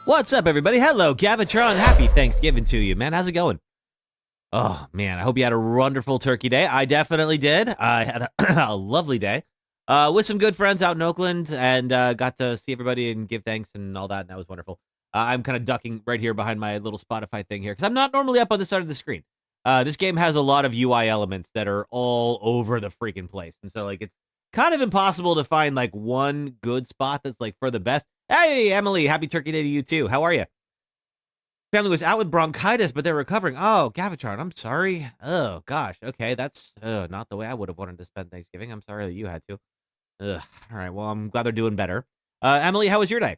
What's up, everybody? Hello, Gavitron. Happy Thanksgiving to you, man. How's it going? Oh, man, I hope you had a wonderful turkey day. I definitely did. I had a, a lovely day with some good friends out in Oakland and got to see everybody and give thanks and all that, and that was wonderful. I'm kind of ducking right here behind my little Spotify thing here because I'm not normally up on this side of the screen. This game has a lot of UI elements that are all over the freaking place, and so, like, it's kind of impossible to find, like, one good spot that's, like, for the best. Hey, Emily, happy turkey day to you, too. How are you? Family was out with bronchitis, but they're recovering. Oh, Gavitron, I'm sorry. Oh, gosh. Okay, that's not the way I would have wanted to spend Thanksgiving. I'm sorry that you had to. Ugh. All right, well, I'm glad they're doing better. Emily, how was your day?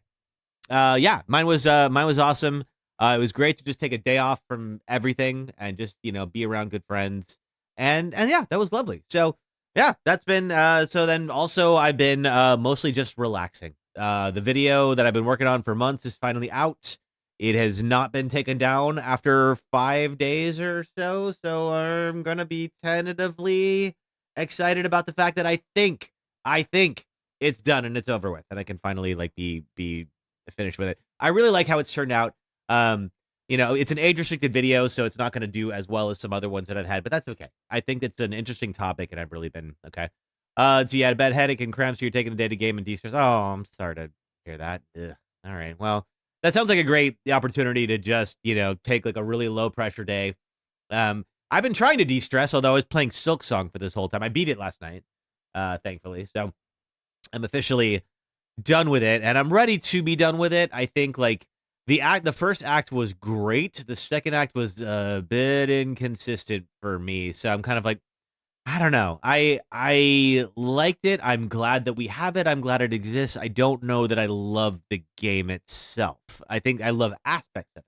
Yeah, mine was awesome. It was great to just take a day off from everything and just, be around good friends. And yeah, that was lovely. So, yeah, that's been so then also I've been mostly just relaxing. The video that I've been working on for months is finally out. It has not been taken down after 5 days or so, so I'm going to be tentatively excited about the fact that I think it's done and it's over with and I can finally like be finished with it. I really like how it's turned out. It's an age restricted video, so it's not going to do as well as some other ones that I've had, but that's okay. I think it's an interesting topic, and I've really been okay. So you had a bad headache and cramps, so you're taking the day to game and de-stress. Oh, I'm sorry to hear that. Ugh. All right. Well, that sounds like a great opportunity to just, take like a really low pressure day. I've been trying to de-stress, although I was playing Silk Song for this whole time. I beat it last night, thankfully. So I'm officially done with it, and I'm ready to be done with it. I think like the first act was great. The second act was a bit inconsistent for me. So I'm kind of like, I don't know. I liked it. I'm glad that we have it. I'm glad it exists. I don't know that I love the game itself. I think I love aspects of it.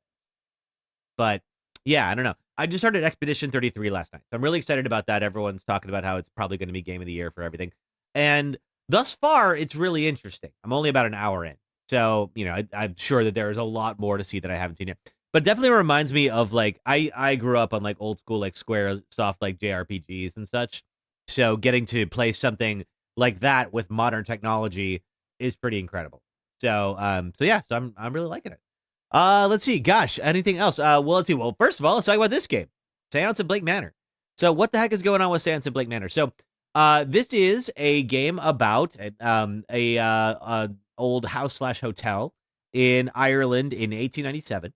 But yeah, I don't know. I just started Expedition 33 last night. So I'm really excited about that. Everyone's talking about how it's probably going to be game of the year for everything. And thus far, it's really interesting. I'm only about an hour in. So, I'm sure that there is a lot more to see that I haven't seen yet. But definitely reminds me of like I grew up on like old school like Square soft like JRPGs and such. So getting to play something like that with modern technology is pretty incredible. So yeah, so I'm really liking it. Let's see. Gosh, anything else? Well, let's see. Well, first of all, let's talk about this game, Seance and Blake Manor. So, what the heck is going on with Seance and Blake Manor? So, this is a game about a old house slash hotel in Ireland in 1897,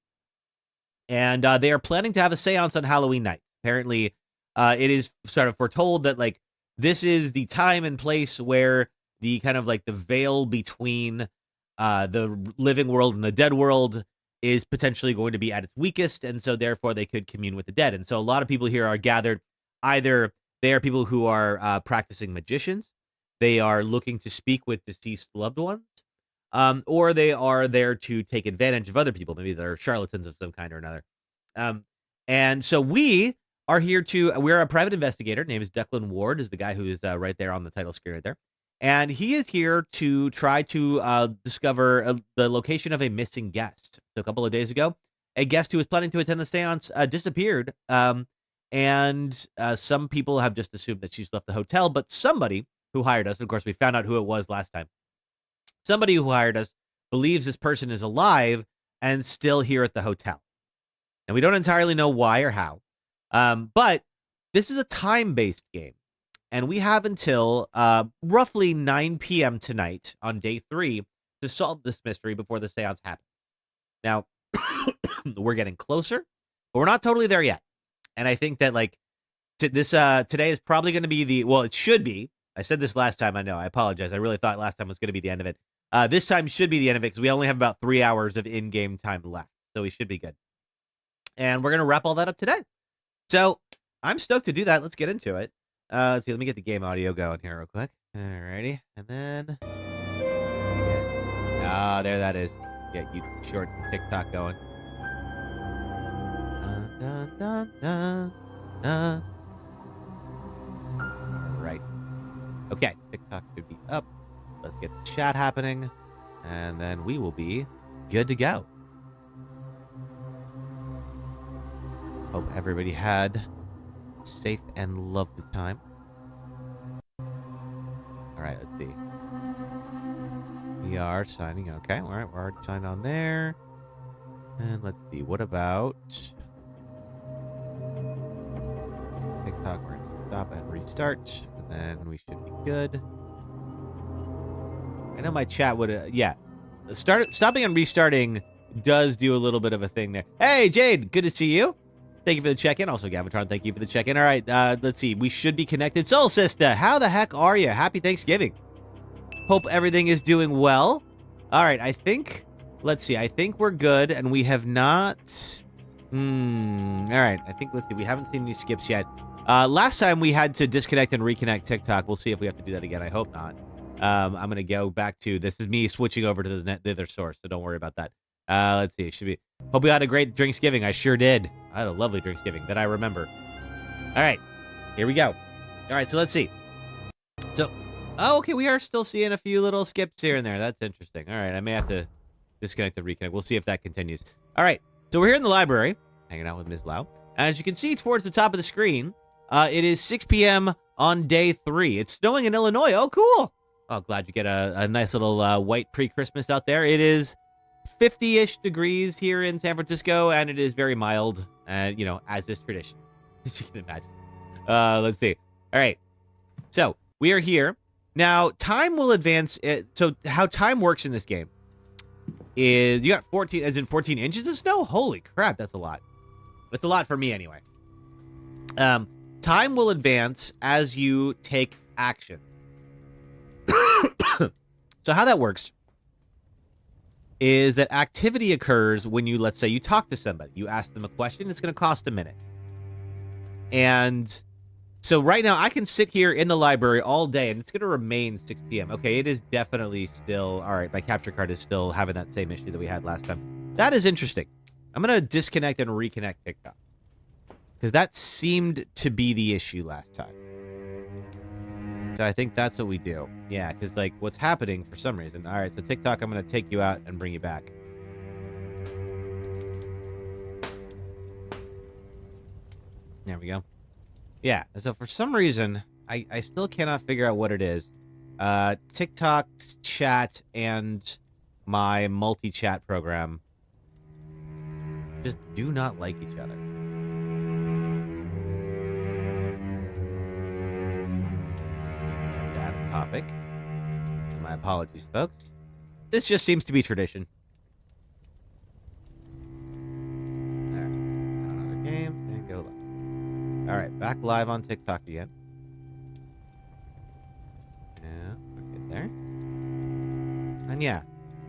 and they are planning to have a seance on Halloween night. Apparently, it is sort of foretold that like this is the time and place where the kind of like the veil between the living world and the dead world is potentially going to be at its weakest, and so therefore they could commune with the dead. And so a lot of people here are gathered. Either they are people who are practicing magicians, they are looking to speak with deceased loved ones, or they are there to take advantage of other people. Maybe they're charlatans of some kind or another. Um, and so we are here to. We're a private investigator. Name is Declan Ward. Is the guy who is right there on the title screen right there. And he is here to try to discover the location of a missing guest. So a couple of days ago, a guest who was planning to attend the seance disappeared. And some people have just assumed that she's left the hotel, but somebody who hired us, of course, we found out who it was last time. Somebody who hired us believes this person is alive and still here at the hotel. And we don't entirely know why or how. But this is a time-based game. And we have until roughly 9 p.m. tonight on day 3 to solve this mystery before the seance happens. Now, we're getting closer, but we're not totally there yet. And I think that like today is probably going to be well, it should be. I said this last time. I know. I apologize. I really thought last time was going to be the end of it. This time should be the end of it because we only have about 3 hours of in-game time left. So we should be good. And we're going to wrap all that up today. So I'm stoked to do that. Let's get into it. Let's see. Let me get the game audio going here real quick. Alrighty. And then. Yeah. There that is. Get YouTube Shorts and TikTok going. Dun, dun, dun, dun. All right. Okay. TikTok should be up. Let's get the chat happening. And then we will be good to go. Hope everybody had a safe and lovely time. All right, let's see. We are signing. Okay, all right, we're already signed on there. And let's see, what about TikTok? We're going to stop and restart, and then we should be good. I know my chat would, yeah. Stopping and restarting does do a little bit of a thing there. Hey, Jade, good to see you. Thank you for the check-in. Also, Gavatron, thank you for the check-in. All right, let's see. We should be connected. Soul Sister, how the heck are you? Happy Thanksgiving. Hope everything is doing well. All right, I think, let's see. I think we're good, and we have not... all right, I think, let's see. We haven't seen any skips yet. Last time we had to disconnect and reconnect TikTok. We'll see if we have to do that again. I hope not. I'm going to go back to... This is me switching over to the other source, so don't worry about that. Let's see. Should be... Hope you had a great Drinksgiving. I sure did. I had a lovely Drinksgiving that I remember. All right. Here we go. All right, so let's see. So, oh, okay, we are still seeing a few little skips here and there. That's interesting. All right, I may have to disconnect and reconnect. We'll see if that continues. All right, so we're here in the library, hanging out with Ms. Lau. As you can see towards the top of the screen, it is 6 p.m. on day 3. It's snowing in Illinois. Oh, cool. Oh, glad you get a nice little white pre-Christmas out there. It is 50-ish degrees here in San Francisco, and it is very mild, you know, as is tradition, as you can imagine. Let's see. All right. So we are here. Now, time will advance. So how time works in this game is you got 14, as in 14 inches of snow? Holy crap, that's a lot. That's a lot for me anyway. Time will advance as you take action. So how that works is that activity occurs when you, let's say, you talk to somebody. You ask them a question. It's going to cost a minute. And so right now, I can sit here in the library all day, and it's going to remain 6 p.m. Okay, it is definitely still... All right, my capture card is still having that same issue that we had last time. That is interesting. I'm going to disconnect and reconnect TikTok, because that seemed to be the issue last time. So I think that's what we do. Yeah, because, like, what's happening for some reason... All right, so TikTok, I'm going to take you out and bring you back. There we go. Yeah, so for some reason, I still cannot figure out what it is. TikTok's chat and my multi-chat program just do not like each other. That topic. My apologies, folks. This just seems to be tradition. Alright, another game, and go live. Alright, back live on TikTok again. Yeah, we're good there. And yeah,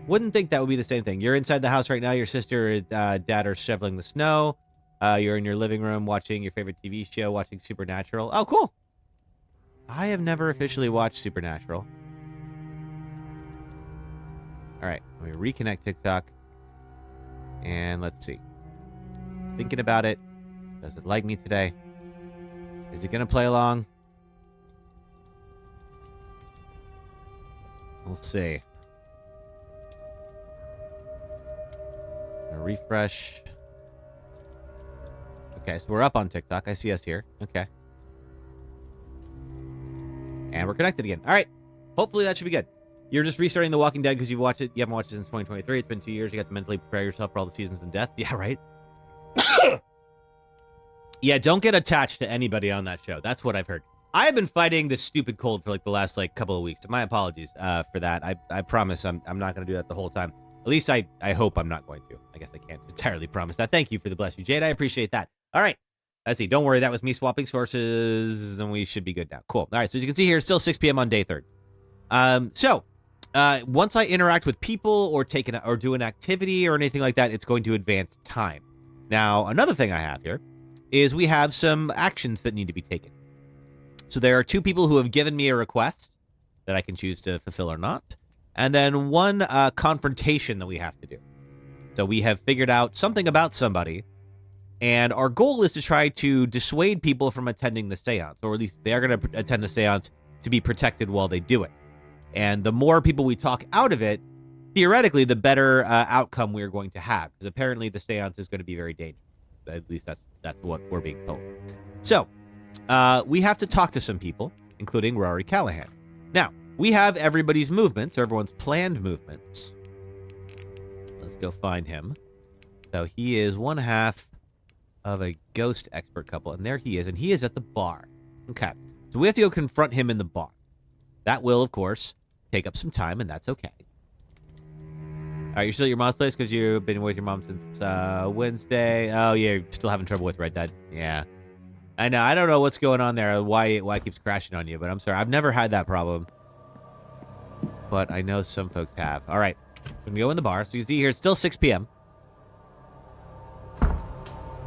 wouldn't think that would be the same thing. You're inside the house right now. Your sister and dad are shoveling the snow. You're in your living room watching your favorite TV show, watching Supernatural. Oh, cool. I have never officially watched Supernatural. Alright, let me reconnect TikTok. And let's see. Thinking about it. Does it like me today? Is it going to play along? We'll see. Refresh. Okay, so we're up on TikTok. I see us here. Okay. And we're connected again. All right. Hopefully that should be good. You're just restarting The Walking Dead because you've watched it. You haven't watched it since 2023. It's been 2 years. You got to mentally prepare yourself for all the seasons and death. Yeah, right? Yeah, don't get attached to anybody on that show. That's what I've heard. I have been fighting this stupid cold for like the last couple of weeks. My apologies for that. I promise I'm not going to do that the whole time. At least I hope I'm not going to. I guess I can't entirely promise that. Thank you for the bless you, Jade. I appreciate that. All right. Let's see. Don't worry. That was me swapping sources, and we should be good now. Cool. All right. So as you can see here, it's still 6 p.m. on day 3rd. Once I interact with people or do an activity or anything like that, it's going to advance time. Now, another thing I have here is we have some actions that need to be taken. So there are 2 people who have given me a request that I can choose to fulfill or not. And then 1 confrontation that we have to do. So we have figured out something about somebody, and our goal is to try to dissuade people from attending the seance, or at least they're going to attend the seance to be protected while they do it. And the more people we talk out of it, theoretically, the better outcome we're going to have, because apparently the seance is going to be very dangerous. At least that's what we're being told. So we have to talk to some people, including Rory Callahan. Now, we have everybody's movements, or everyone's planned movements. Let's go find him. So he is one half of a ghost expert couple, and there he is, and he is at the bar. Okay, so we have to go confront him in the bar. That will, of course, take up some time, and that's okay. All right, you're still at your mom's place because you've been with your mom since Wednesday. Oh, yeah, you're still having trouble with Red Dead. Yeah. I know. I don't know what's going on there, why it keeps crashing on you, but I'm sorry. I've never had that problem. But I know some folks have. All right. We're going to go in the bar. So you see here, it's still 6 p.m.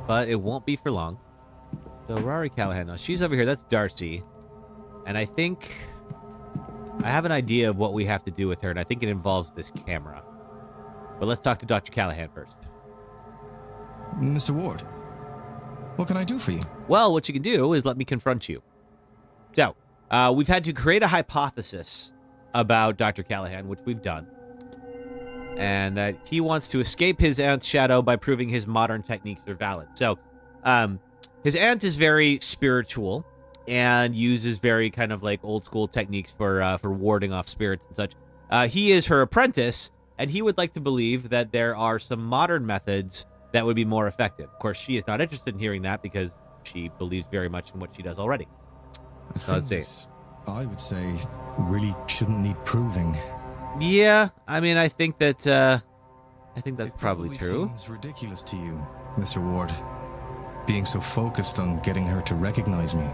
But it won't be for long. So Rory Callahan. Now, she's over here. That's Darcy. And I think I have an idea of what we have to do with her, and I think it involves this camera. But let's talk to Dr. Callahan first. Mr. Ward, what can I do for you? Well, what you can do is let me confront you. So, we've had to create a hypothesis about Dr. Callahan, which we've done. And that he wants to escape his aunt's shadow by proving his modern techniques are valid. So, his aunt is very spiritual and uses very kind of like old school techniques for warding off spirits and such. He is her apprentice, and he would like to believe that there are some modern methods that would be more effective. Of course, she is not interested in hearing that because she believes very much in what she does already. So let's see. I would say really shouldn't need proving. Yeah, I mean, I think that's probably true. Seems ridiculous to you, Mr. Ward, being so focused on getting her to recognize me.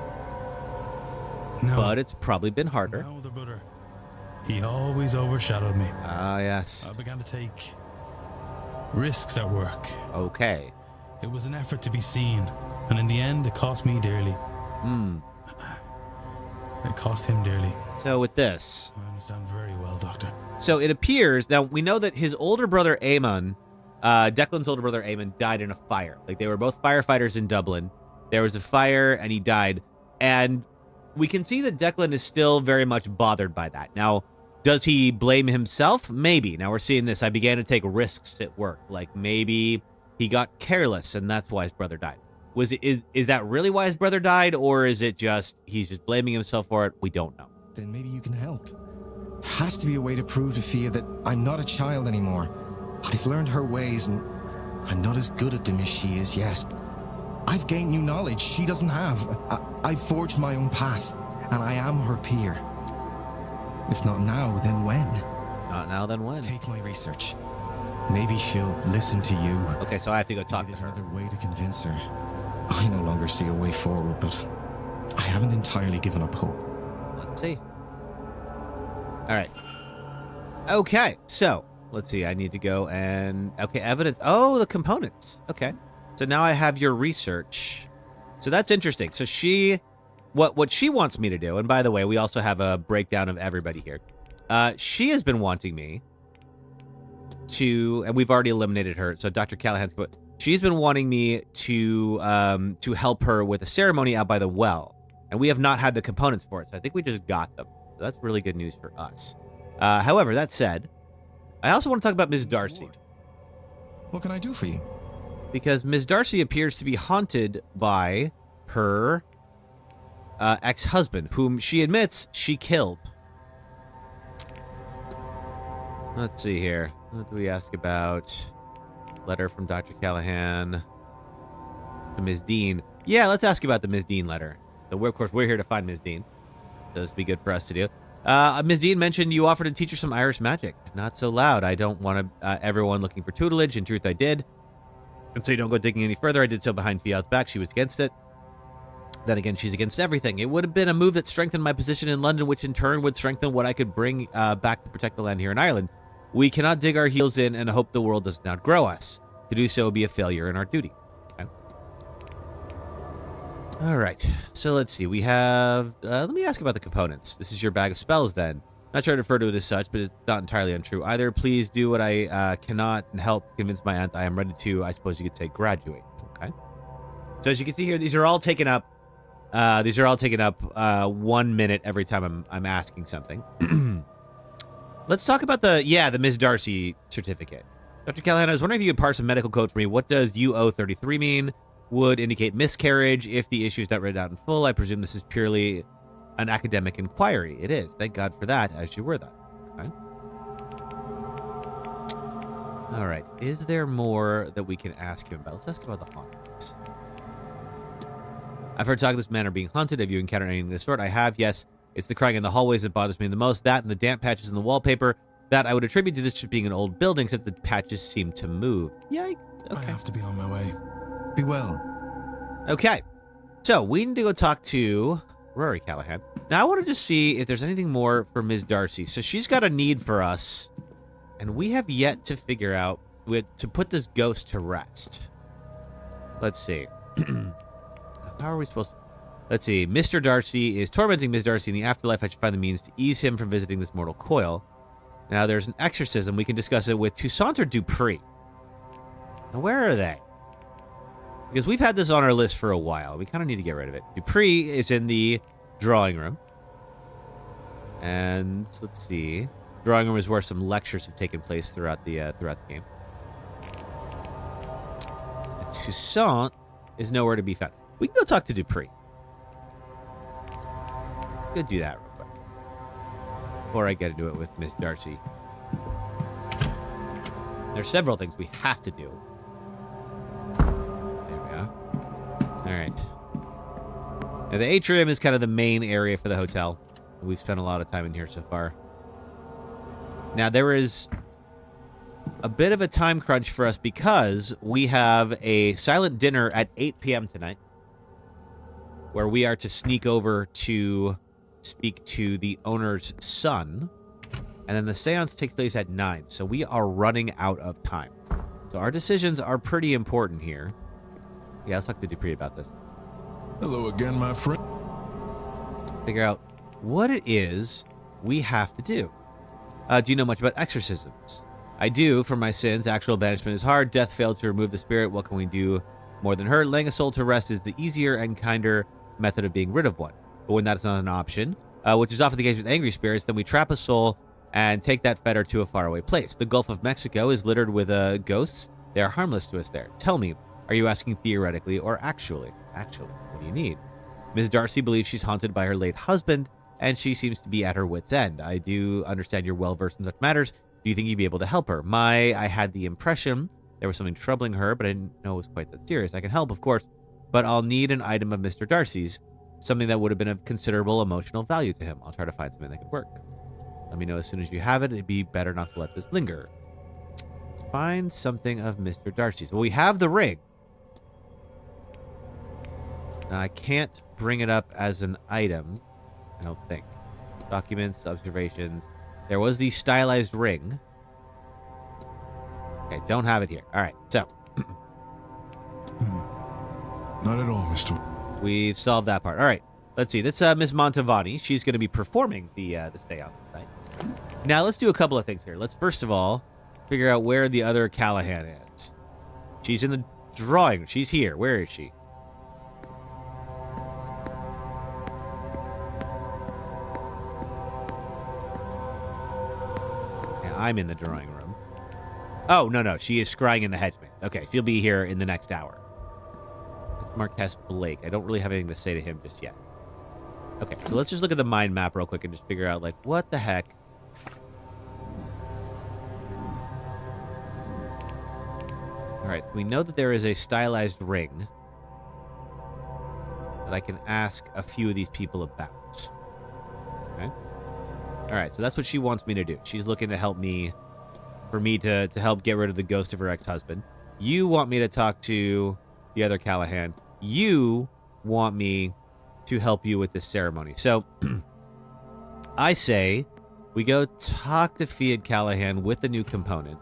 No, but it's probably been harder. My older brother, he always overshadowed me. Ah, yes. I began to take risks at work. Okay. It was an effort to be seen, and in the end, it cost me dearly. It cost him dearly. So with this, I understand very well, Doctor. So it appears, now we know that his older brother Eamon, Declan's older brother Eamon, died in a fire. Like, they were both firefighters in Dublin. There was a fire and he died. And we can see that Declan is still very much bothered by that. Now, does he blame himself? Maybe. Now we're seeing this. I began to take risks at work. Like, maybe he got careless and that's why his brother died. Is that really why his brother died, or is it just he's just blaming himself for it? We don't know. Then maybe you can help. Has to be a way to prove to Fia that I'm not a child anymore. I've learned her ways and I'm not as good at them as she is, yes. I've gained new knowledge she doesn't have. I've forged my own path and I am her peer. If not now, then when? Not now, then when? Take my research. Maybe she'll listen to you. Okay, so I have to go talk to her. There's another way to convince her. I no longer see a way forward, but I haven't entirely given up hope. Let's see. All right. Okay, so let's see. I need to go and evidence. Oh, the components. Okay, so now I have your research. So that's interesting. So what she wants me to do. And by the way, we also have a breakdown of everybody here. She has been wanting me to, and we've already eliminated her. So Dr. Callahan's. She's been wanting me to help her with a ceremony out by the well, and we have not had the components for it. So I think we just got them. So that's really good news for us. However, that said, I also want to talk about Ms. Darcy. What can I do for you? Because Ms. Darcy appears to be haunted by her ex-husband, whom she admits she killed. Let's see here. What do we ask about? Letter from Dr. Callahan to Ms. Dean. Yeah, let's ask about the Ms. Dean letter. So, of course, we're here to find Ms. Dean. So this would be good for us to do. Ms. Dean mentioned you offered to teach her some Irish magic. Not so loud. I don't want everyone looking for tutelage. In truth, I did. And so you don't go digging any further. I did so behind Fiat's back. She was against it. Then again, she's against everything. It would have been a move that strengthened my position in London, which in turn would strengthen what I could bring back to protect the land here in Ireland. We cannot dig our heels in and hope the world does not grow us. To do so would be a failure in our duty. Okay. All right. So let's see. We have... let me ask about the components. This is your bag of spells, then. Not sure to refer to it as such, but it's not entirely untrue. Either please do what I cannot and help convince my aunt I am ready to, I suppose you could say, graduate. Okay. So as you can see here, these are all taken up. 1 minute every time I'm asking something. Let's talk about the Ms. Darcy certificate. Dr. Callahan, I was wondering if you could parse a medical code for me. What does UO33 mean? Would indicate miscarriage if the issue is not written out in full. I presume this is purely an academic inquiry. It is. Thank God for that, as you were that. Okay. All right. Is there more that we can ask him about? Let's ask about the hauntings. I've heard talk of this manor being haunted. Have you encountered anything of this sort? I have, yes. It's the crying in the hallways that bothers me the most. That and the damp patches in the wallpaper. That I would attribute to this just being an old building, except the patches seem to move. Yikes. Okay. I have to be on my way. Be well. Okay. So, we need to go talk to Rory Callahan. Now, I want to just see if there's anything more for Ms. Darcy. So, she's got a need for us, and we have yet to figure out to put this ghost to rest. Let's see. How are we supposed to... Let's see. Mr. Darcy is tormenting Ms. Darcy in the afterlife. I should find the means to ease him from visiting this mortal coil. Now, there's an exorcism. We can discuss it with Toussaint or Dupree. Now, where are they? Because we've had this on our list for a while. We kind of need to get rid of it. Dupree is in the drawing room. And let's see. Drawing room is where some lectures have taken place throughout the game. And Toussaint is nowhere to be found. We can go talk to Dupree. Go do that real quick. Before I get to do it with Miss Darcy. There's several things we have to do. All right. Now, the atrium is kind of the main area for the hotel. We've spent a lot of time in here so far. Now, there is a bit of a time crunch for us because we have a silent dinner at 8 p.m. tonight where we are to sneak over to speak to the owner's son. And then the seance takes place at 9. So we are running out of time. So our decisions are pretty important here. Yeah, let's talk to Dupree about this. Hello again, my friend. Figure out what it is we have to do. Do you know much about exorcisms? I do. For my sins, actual banishment is hard. Death failed to remove the spirit. What can we do more than hurt? Laying a soul to rest is the easier and kinder method of being rid of one. But when that's not an option, which is often the case with angry spirits, then we trap a soul and take that fetter to a faraway place. The Gulf of Mexico is littered with ghosts. They are harmless to us there. Tell me, are you asking theoretically or actually? Actually, what do you need? Ms. Darcy believes she's haunted by her late husband, and she seems to be at her wit's end. I do understand you're well-versed in such matters. Do you think you'd be able to help her? I had the impression there was something troubling her, but I didn't know it was quite that serious. I can help, of course, but I'll need an item of Mr. Darcy's, something that would have been of considerable emotional value to him. I'll try to find something that could work. Let me know as soon as you have it. It'd be better not to let this linger. Find something of Mr. Darcy's. Well, we have the ring. Now, I can't bring it up as an item, I don't think. Documents, observations. There was the stylized ring. Okay, don't have it here. All right, so. Not at all, Mr. We've solved that part. All right, let's see. This Miss Montavani, she's going to be performing the seance tonight. Now, let's do a couple of things here. Let's, first of all, figure out where the other Callahan is. She's in the drawing room. She's here. Where is she? I'm in the drawing room. Oh, no. She is scrying in the hedge. Okay, she'll be here in the next hour. It's Marquess Blake. I don't really have anything to say to him just yet. Okay, so let's just look at the mind map real quick and just figure out, like, what the heck? All right, so we know that there is a stylized ring that I can ask a few of these people about. Okay. All right, so that's what she wants me to do. She's looking to help me, for me to help get rid of the ghost of her ex-husband. You want me to talk to the other Callahan. You want me to help you with this ceremony. So I say we go talk to Fiat Callahan with the new component.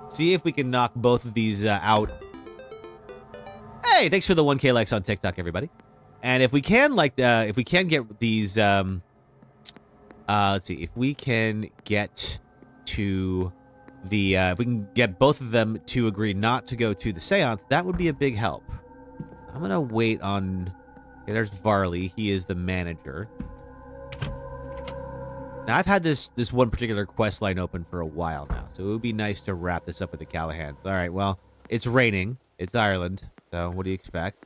See if we can knock both of these out. Hey, thanks for the 1K likes on TikTok, everybody. And if we can, if we can get these, let's see, if we can get to the, if we can get both of them to agree not to go to the seance, that would be a big help. I'm going to wait on, okay, there's Varley. He is the manager. Now, I've had this one particular quest line open for a while now, so it would be nice to wrap this up with the Callahans. All right, well, it's raining. It's Ireland, so what do you expect?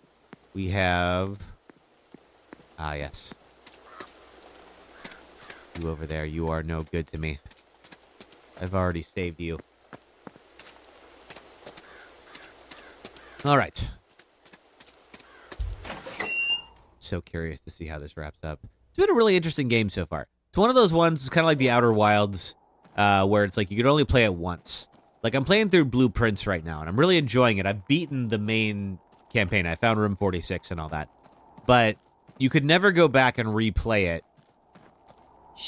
We have, yes. You over there, you are no good to me. I've already saved you. All right. So curious to see how this wraps up. It's been a really interesting game so far. It's one of those ones, it's kind of like the Outer Wilds, where it's like you can only play it once. Like, I'm playing through Blueprints right now, and I'm really enjoying it. I've beaten the main campaign. I found Room 46 and all that. But you could never go back and replay it,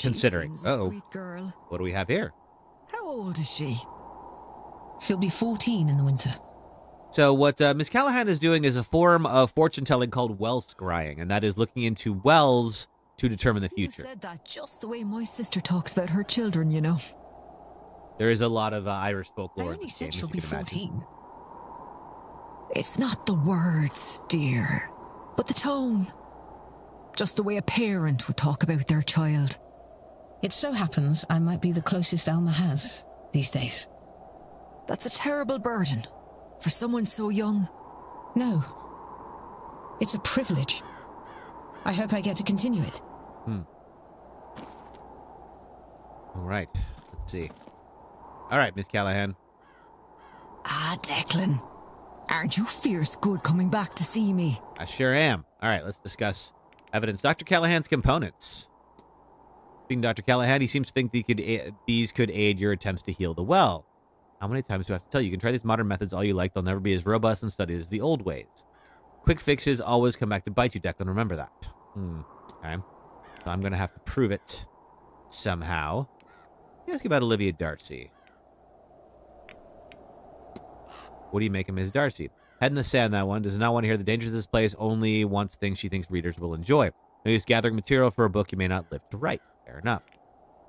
considering. Uh-oh. Sweet girl. What do we have here? How old is she? She'll be 14 in the winter. So what Miss Callahan is doing is a form of fortune-telling called well scrying, and that is looking into wells to determine the future. You said that just the way my sister talks about her children, you know. There is a lot of Irish I folklore in only this said game, as she'll you be can imagine. 14. It's not the words, dear, but the tone. Just the way a parent would talk about their child. It so happens I might be the closest Alma has these days. That's a terrible burden for someone so young. No. It's a privilege. I hope I get to continue it. All right. Let's see. All right, Miss Callahan. Ah, Declan. Aren't you fierce good coming back to see me? I sure am. All right, let's discuss evidence. Dr. Callahan's components. Being Dr. Callahan, he seems to think these could aid your attempts to heal the well. How many times do I have to tell you? You can try these modern methods all you like. They'll never be as robust and studied as the old ways. Quick fixes always come back to bite you, Declan. Remember that. Okay. So I'm going to have to prove it somehow. Let me ask you about Olivia Darcy. What do you make of Ms. Darcy? Head in the sand, that one. Does not want to hear the dangers of this place. Only wants things she thinks readers will enjoy. No use gathering material for a book you may not live to write. Fair enough.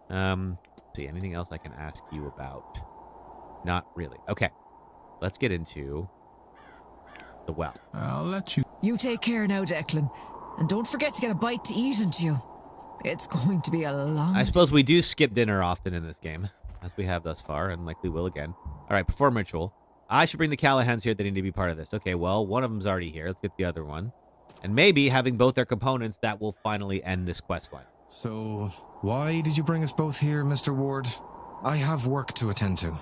Let's see, anything else I can ask you about? Not really. Okay. Let's get into the well. I'll let you. You take care now, Declan. And don't forget to get a bite to eat into you. It's going to be a long I suppose we do skip dinner often in this game, as we have thus far, and likely will again. All right, perform ritual. I should bring the Callahans here. They need to be part of this. Okay, well, one of them's already here. Let's get the other one. And maybe having both their components, that will finally end this quest line. So, why did you bring us both here, Mr. Ward? I have work to attend to.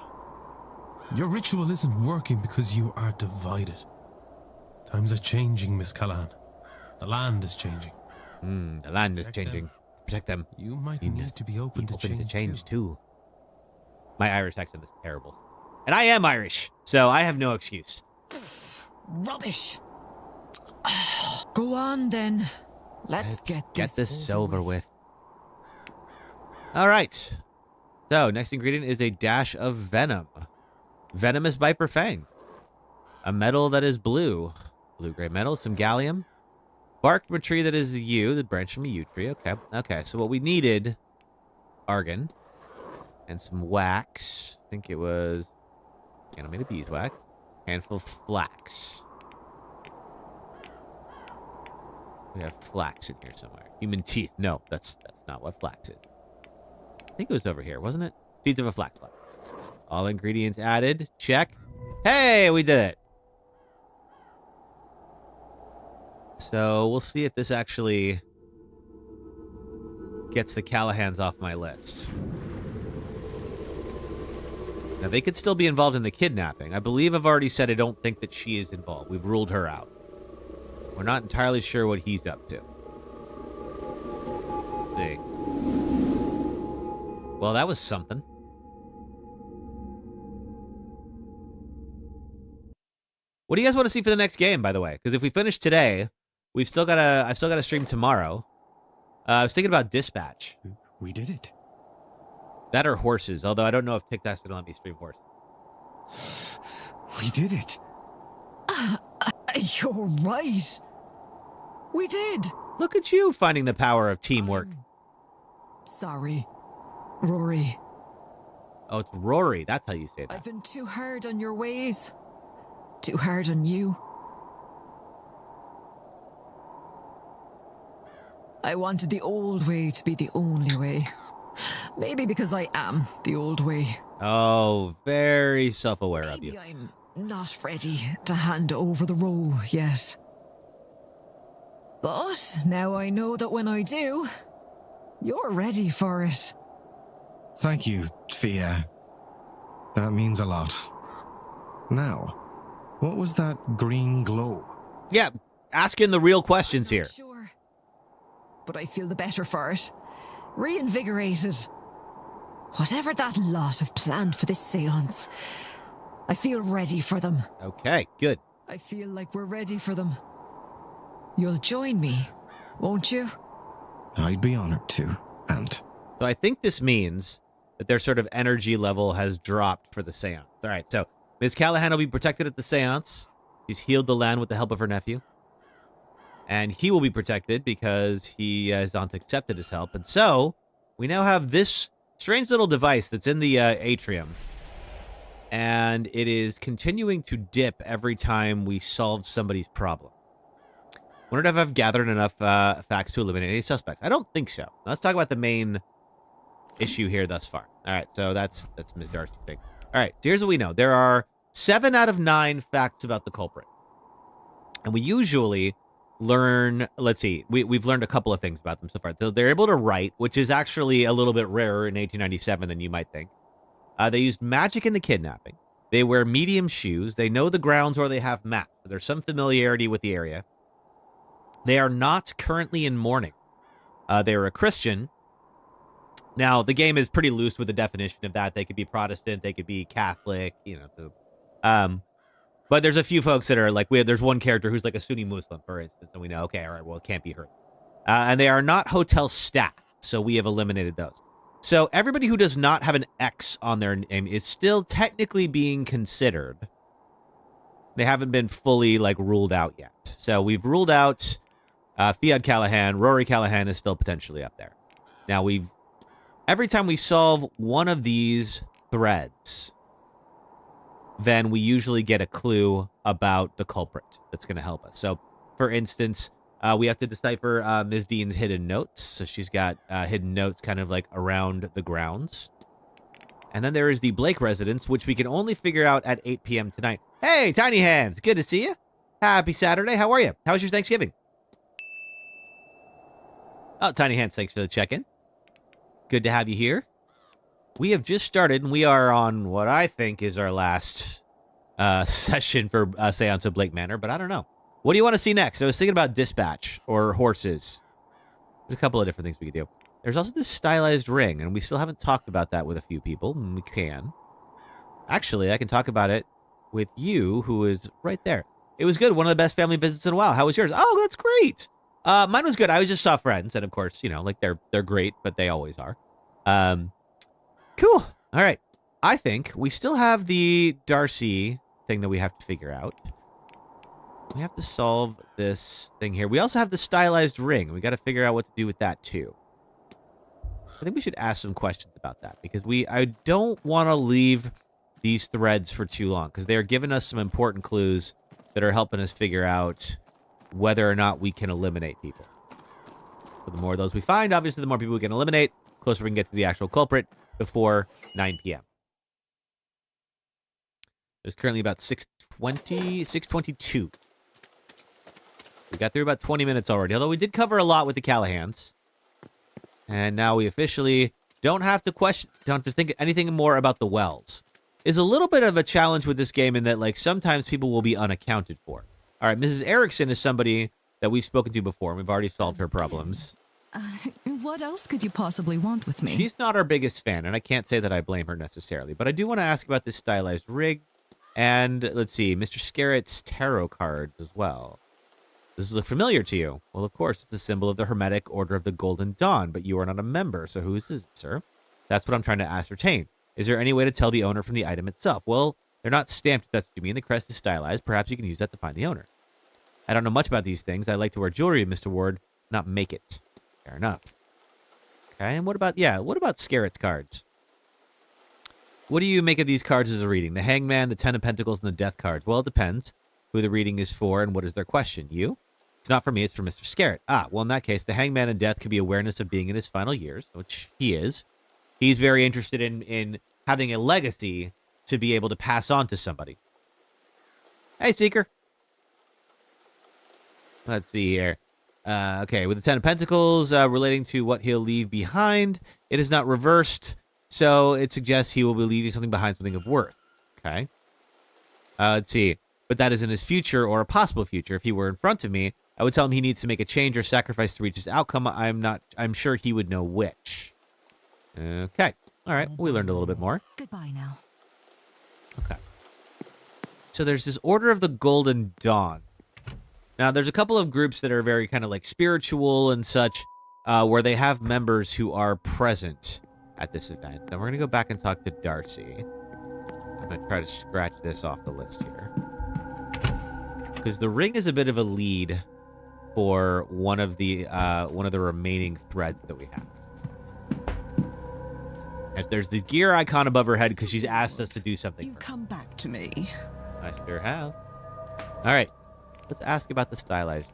Your ritual isn't working because you are divided. Times are changing, Miss Callahan. The land is changing. The land is Protect changing. them. Protect them. You might You need to be open to change too. My Irish accent is terrible. And I am Irish, so I have no excuse. rubbish. Go on, then. Let's get this over with. All right. So, next ingredient is a dash of venom. Venomous Viper Fang. A metal that is blue. Blue-gray metal, some gallium. Bark from a tree that is a yew, the branch from a yew tree. Okay. Okay, so what we needed, argon. And some wax. I think it was animated beeswax. Handful of flax. We have flax in here somewhere. Human teeth. No, that's not what flax is. I think it was over here, wasn't it? Seeds of a flax plant. All ingredients added. Check. Hey, we did it. So we'll see if this actually gets the Callahans off my list. Now, they could still be involved in the kidnapping. I believe I've already said I don't think that she is involved. We've ruled her out. We're not entirely sure what he's up to. Let's see. Well, that was something. What do you guys want to see for the next game, by the way? Because if we finish today, I've still got to stream tomorrow. I was thinking about Dispatch. We did it. That or horses, although I don't know if TikTok's going to let me stream horses. We did it. You're right. We did. Look at you finding the power of teamwork. Sorry, Rory. Oh, it's Rory. That's how you say that. I've been too hard on your ways. Too hard on you. I wanted the old way to be the only way. Maybe because I am the old way. Oh, very self-aware of you. Maybe I'm not ready to hand over the role yet. But now I know that when I do, You're ready for it. Thank you, Fia. That means a lot. Now, what was that green glow? Yeah, asking the real questions I'm here. not sure. But I feel the better for it. Reinvigorated. Whatever that lot have planned for this seance, I feel ready for them. Okay, good. I feel like we're ready for them. You'll join me, won't you? I'd be honored to, Aunt. So I think this means that their sort of energy level has dropped for the seance. All right, so Ms. Callahan will be protected at the seance. She's healed the land with the help of her nephew. And he will be protected because he has not accepted his help. And so we now have this strange little device that's in the atrium. And it is continuing to dip every time we solve somebody's problem. Wondered if I've gathered enough facts to eliminate any suspects. I don't think so. Let's talk about the main issue here thus far. All right, so that's Ms. Darcy's thing. All right, so here's what we know. There are 7 out of 9 facts about the culprit. And we usually learn, let's see, we've learned a couple of things about them so far. They're able to write, which is actually a little bit rarer in 1897 than you might think. They used magic in the kidnapping. They wear medium shoes. They know the grounds or they have maps. So there's some familiarity with the area. They are not currently in mourning. They are a Christian. Now, the game is pretty loose with the definition of that. They could be Protestant. They could be Catholic, you know. So, but there's a few folks that are like, there's one character who's like a Sunni Muslim, for instance, and we know, okay, all right, well, it can't be her. And they are not hotel staff, so we have eliminated those. So everybody who does not have an X on their name is still technically being considered. They haven't been fully, like, ruled out yet. So we've ruled out Fiad Callahan. Rory Callahan is still potentially up there. Now, every time we solve one of these threads, then we usually get a clue about the culprit that's going to help us. So, for instance, we have to decipher Ms. Dean's hidden notes. So she's got hidden notes kind of like around the grounds. And then there is the Blake residence, which we can only figure out at 8 p.m. tonight. Hey, Tiny Hands, good to see you. Happy Saturday. How are you? How was your Thanksgiving? Oh, Tiny Hands, thanks for the check-in. Good to have you here. We have just started, and we are on what I think is our last session for Seance of Blake Manor, but I don't know. What do you want to see next? I was thinking about dispatch or horses. There's a couple of different things we could do. There's also this stylized ring, and we still haven't talked about that with a few people, and we can. Actually, I can talk about it with you, who is right there. It was good. One of the best family visits in a while. How was yours? Oh, that's great. Mine was good. I just saw friends, and of course, you know, like they're great, but they always are. Cool. All right. I think we still have the Darcy thing that we have to figure out. We have to solve this thing here. We also have the stylized ring. We got to figure out what to do with that too. I think we should ask some questions about that because I don't want to leave these threads for too long because they are giving us some important clues that are helping us figure out whether or not we can eliminate people. So the more of those we find, obviously, the more people we can eliminate, the closer we can get to the actual culprit before 9 p.m. There's currently about 6:22. We got through about 20 minutes already, although we did cover a lot with the Callahans. And now we officially don't have to think anything more about the wells. Is a little bit of a challenge with this game in that, like, sometimes people will be unaccounted for. All right, Mrs. Erickson is somebody that we've spoken to before, and we've already solved her problems. What else could you possibly want with me? She's not our biggest fan, and I can't say that I blame her necessarily, but I do want to ask about this stylized rig, and let's see, Mr. Scarrett's tarot cards as well. Does this look familiar to you? Well, of course, it's a symbol of the Hermetic Order of the Golden Dawn, but you are not a member, so who is this, sir? That's what I'm trying to ascertain. Is there any way to tell the owner from the item itself? Well, they're not stamped, if that's what you mean. The crest is stylized. Perhaps you can use that to find the owner. I don't know much about these things. I like to wear jewelry, Mr. Ward, not make it. Fair enough. Okay, and what about Scarrett's cards? What do you make of these cards as a reading? The Hangman, the Ten of Pentacles, and the Death cards. Well, it depends who the reading is for and what is their question. You? It's not for me, it's for Mr. Scarrett. Ah, well, in that case, the Hangman and Death could be awareness of being in his final years, which he is. He's very interested in having a legacy to be able to pass on to somebody. Hey, Seeker. Let's see here. Okay, with the Ten of Pentacles relating to what he'll leave behind, it is not reversed, so it suggests he will be leaving something behind, something of worth. Okay. Let's see. But that is in his future or a possible future. If he were in front of me, I would tell him he needs to make a change or sacrifice to reach his outcome. I'm sure he would know which. Okay. All right. We learned a little bit more. Goodbye now. Okay. So there's this Order of the Golden Dawn. Now, there's a couple of groups that are very kind of like spiritual and such, where they have members who are present at this event. And we're going to go back and talk to Darcy. I'm going to try to scratch this off the list here. Because the ring is a bit of a lead for one of the remaining threads that we have. As there's the gear icon above her head because she's asked us to do something. You come back to me. I sure have. All right. Let's ask about the stylized.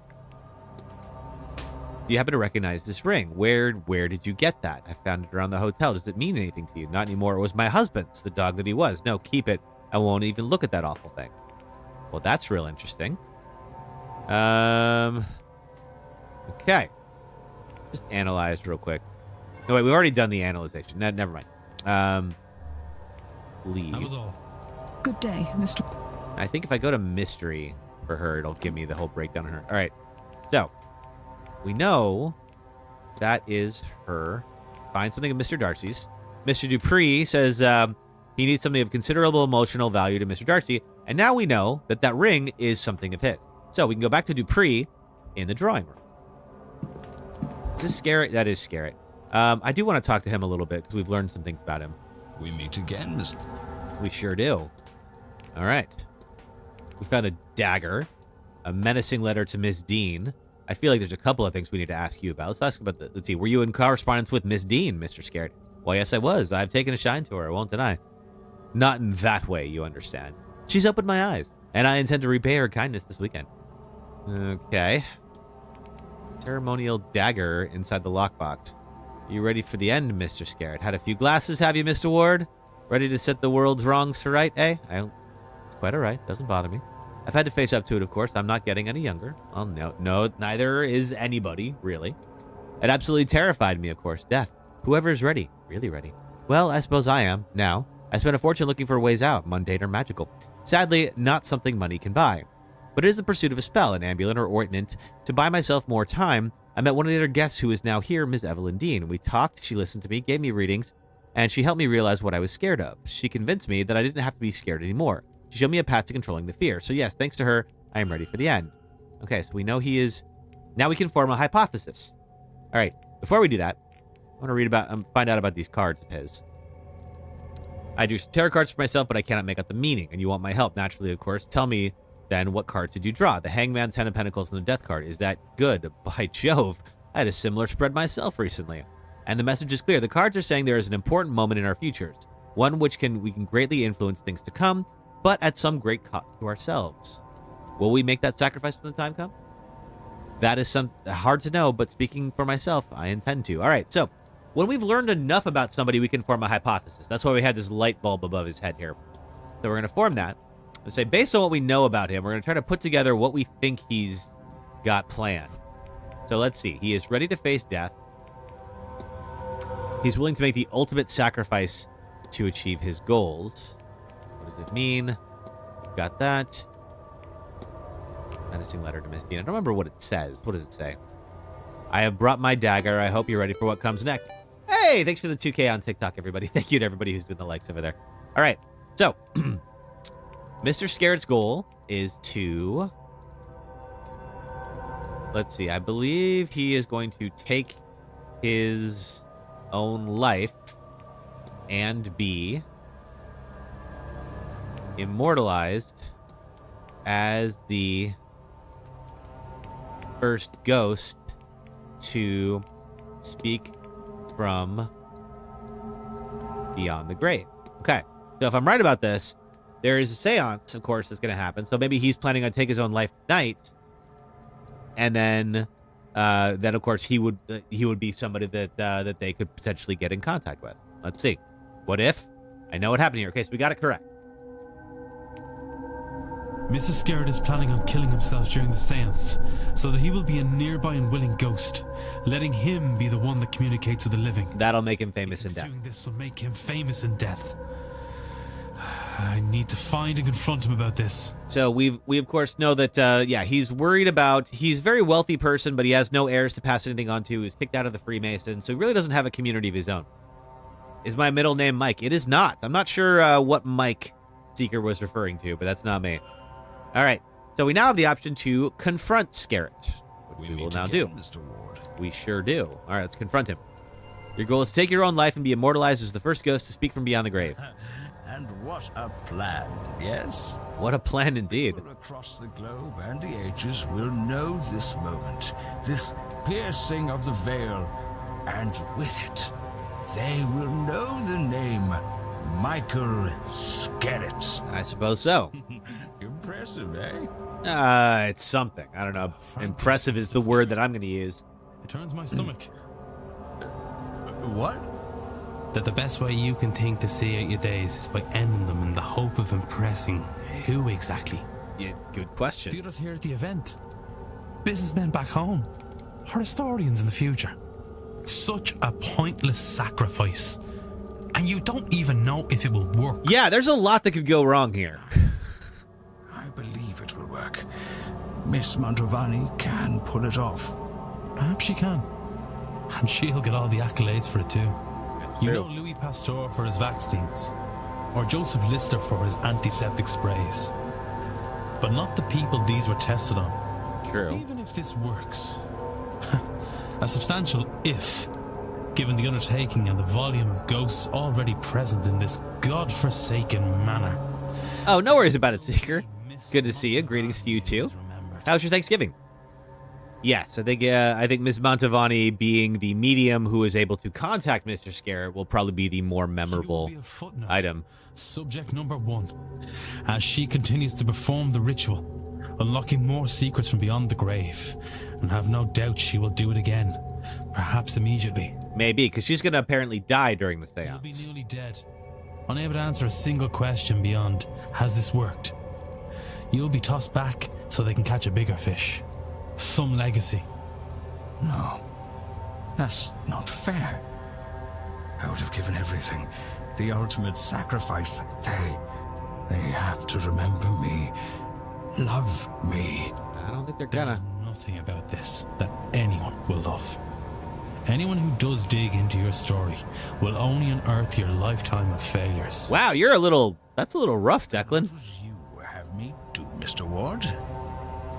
Do you happen to recognize this ring? Where did you get that? I found it around the hotel. Does it mean anything to you? Not anymore. It was my husband's, the dog that he was. No, keep it. I won't even look at that awful thing. Well, that's real interesting. Okay. Just analyze real quick. No, wait, we've already done the analyzation. No, never mind. Leave. That was all. Good day, Mr. I think if I go to mystery for her, it'll give me the whole breakdown on her. All right. So, we know that is her. Find something of Mr. Darcy's. Mr. Dupree says he needs something of considerable emotional value to Mr. Darcy. And now we know that that ring is something of his. So, we can go back to Dupree in the drawing room. Is this Scarrett? That is Scarrett. I do want to talk to him a little bit because we've learned some things about him. We meet again, Mr. We sure do. All right. We found a dagger, a menacing letter to Miss Dean. I feel like there's a couple of things we need to ask you about. Let's ask about let's see. Were you in correspondence with Miss Dean, Mr. Scarrett? Well, yes, I was. I've taken a shine to her. I won't deny. Not in that way, you understand. She's opened my eyes, and I intend to repay her kindness this weekend. Okay. Ceremonial dagger inside the lockbox. You ready for the end, Mr. Scarrett? Had a few glasses, have you, Mr. Ward? Ready to set the world's wrongs to right, eh? It's quite all right. Doesn't bother me. I've had to face up to it, of course. I'm not getting any younger. Oh, no, neither is anybody, really. It absolutely terrified me, of course. Death. Whoever is ready. Really ready. Well, I suppose I am, now. I spent a fortune looking for ways out, mundane or magical. Sadly, not something money can buy. But it is the pursuit of a spell, an amulet or ointment. To buy myself more time, I met one of the other guests who is now here, Ms. Evelyn Dean. We talked, she listened to me, gave me readings, and she helped me realize what I was scared of. She convinced me that I didn't have to be scared anymore. She showed me a path to controlling the fear. So yes, thanks to her, I am ready for the end. Okay, so we know he is... Now we can form a hypothesis. All right, before we do that, I want to find out about these cards of his. I drew some tarot cards for myself, but I cannot make out the meaning, and you want my help, naturally, of course. Tell me, then, what cards did you draw? The Hangman, Ten of Pentacles, and the Death card. Is that good? By Jove, I had a similar spread myself recently. And the message is clear. The cards are saying there is an important moment in our futures, one which we can greatly influence things to come, but at some great cost to ourselves. Will we make that sacrifice when the time comes? That is hard to know, but speaking for myself, I intend to. All right, so when we've learned enough about somebody, we can form a hypothesis. That's why we had this light bulb above his head here. So we're going to form that. Let's say, based on what we know about him, we're going to try to put together what we think he's got planned. So let's see. He is ready to face death. He's willing to make the ultimate sacrifice to achieve his goals. What does it mean? Got that. Menacing letter to Miss Dean. I don't remember what it says. What does it say? I have brought my dagger. I hope you're ready for what comes next. Hey, thanks for the 2K on TikTok, everybody. Thank you to everybody who's doing the likes over there. All right. So, Mr. Scarrett's goal is to... Let's see. I believe he is going to take his own life and be immortalized as the first ghost to speak from beyond the grave. Okay, so if I'm right about this, there is a seance, of course, that's going to happen. So maybe he's planning on taking his own life tonight, and then of course he would be somebody that they could potentially get in contact with. Let's see. What if? I know what happened here. Okay, so we got it correct. Mr. Scarrett is planning on killing himself during the seance, so that he will be a nearby and willing ghost, letting him be the one that communicates with the living. That'll make him famous in Because death. doing this will make him famous in death. I need to find and confront him about this. So we of course know that he's worried about, he's a very wealthy person, but he has no heirs to pass anything on to. He's kicked out of the Freemasons, so he really doesn't have a community of his own. Is my middle name Mike? It is not. I'm not sure what Mike Seeker was referring to, but that's not me. All right, so we now have the option to confront Scarrett, which we will now do. Mr. Ward. We sure do. All right, let's confront him. Your goal is to take your own life and be immortalized as the first ghost to speak from beyond the grave. And what a plan, yes? What a plan indeed. People across the globe and the ages will know this moment, this piercing of the veil, and with it, they will know the name Michael Scarrett. I suppose so. Impressive, eh? It's something. I don't know. Impressive is the word that I'm going to use. It turns my stomach. What? That the best way you can think to see out your days is by ending them in the hope of impressing who exactly? Yeah, good question. The others here at the event. Businessmen back home. Or historians in the future. Such a pointless sacrifice. And you don't even know if it will work. Yeah, there's a lot that could go wrong here. I believe it will work. Miss Mantovani can pull it off. Perhaps she can. And she'll get all the accolades for it too. You true. know Louis Pasteur for his vaccines. Or Joseph Lister for his antiseptic sprays. But not the people these were tested on. True. Even if this works, a substantial if, given the undertaking and the volume of ghosts already present in this godforsaken manor. Oh, no worries about it, Seeker. Good to see you. Greetings to you too. How's your Thanksgiving? Yes, I think Miss Mantovani being the medium who is able to contact Mr. Scarrett will probably be the more memorable item. Subject number 1. As she continues to perform the ritual, unlocking more secrets from beyond the grave, and have no doubt she will do it again, perhaps immediately. Maybe, because she's going to apparently die during the You'll be seance. nearly dead, unable to answer a single question beyond, has this worked? You'll be tossed back so they can catch a bigger fish. Some legacy. No, that's not fair. I would have given everything. The ultimate sacrifice. They have to remember me. Love me. I don't think they're There gonna. is nothing about this that anyone will love. Anyone who does dig into your story will only unearth your lifetime of failures. Wow, that's a little rough, Declan. What would you have me do, Mr. Ward?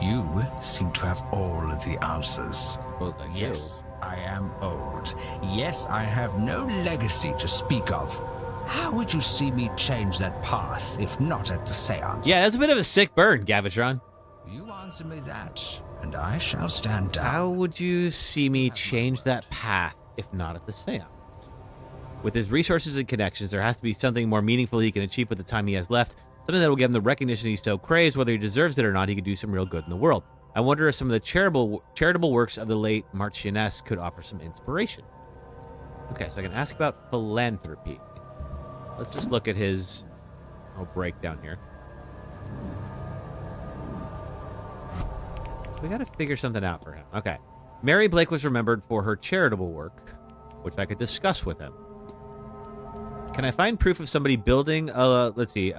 You seem to have all of the answers. Suppose I do. Yes, I am old. Yes, I have no legacy to speak of. How would you see me change that path if not at the seance? Yeah, that's a bit of a sick burn, Gavitron. You answer me that, and I shall stand down. How would you see me change that path if not at the seance? With his resources and connections, there has to be something more meaningful he can achieve with the time he has left. Something that will give him the recognition he's so craves. Whether he deserves it or not, he could do some real good in the world. I wonder if some of the charitable works of the late Marchioness could offer some inspiration. Okay, so I can ask about philanthropy. Let's just look at his breakdown here. So we got to figure something out for him. Okay. Mary Blake was remembered for her charitable work, which I could discuss with him. Can I find proof of somebody building a legacy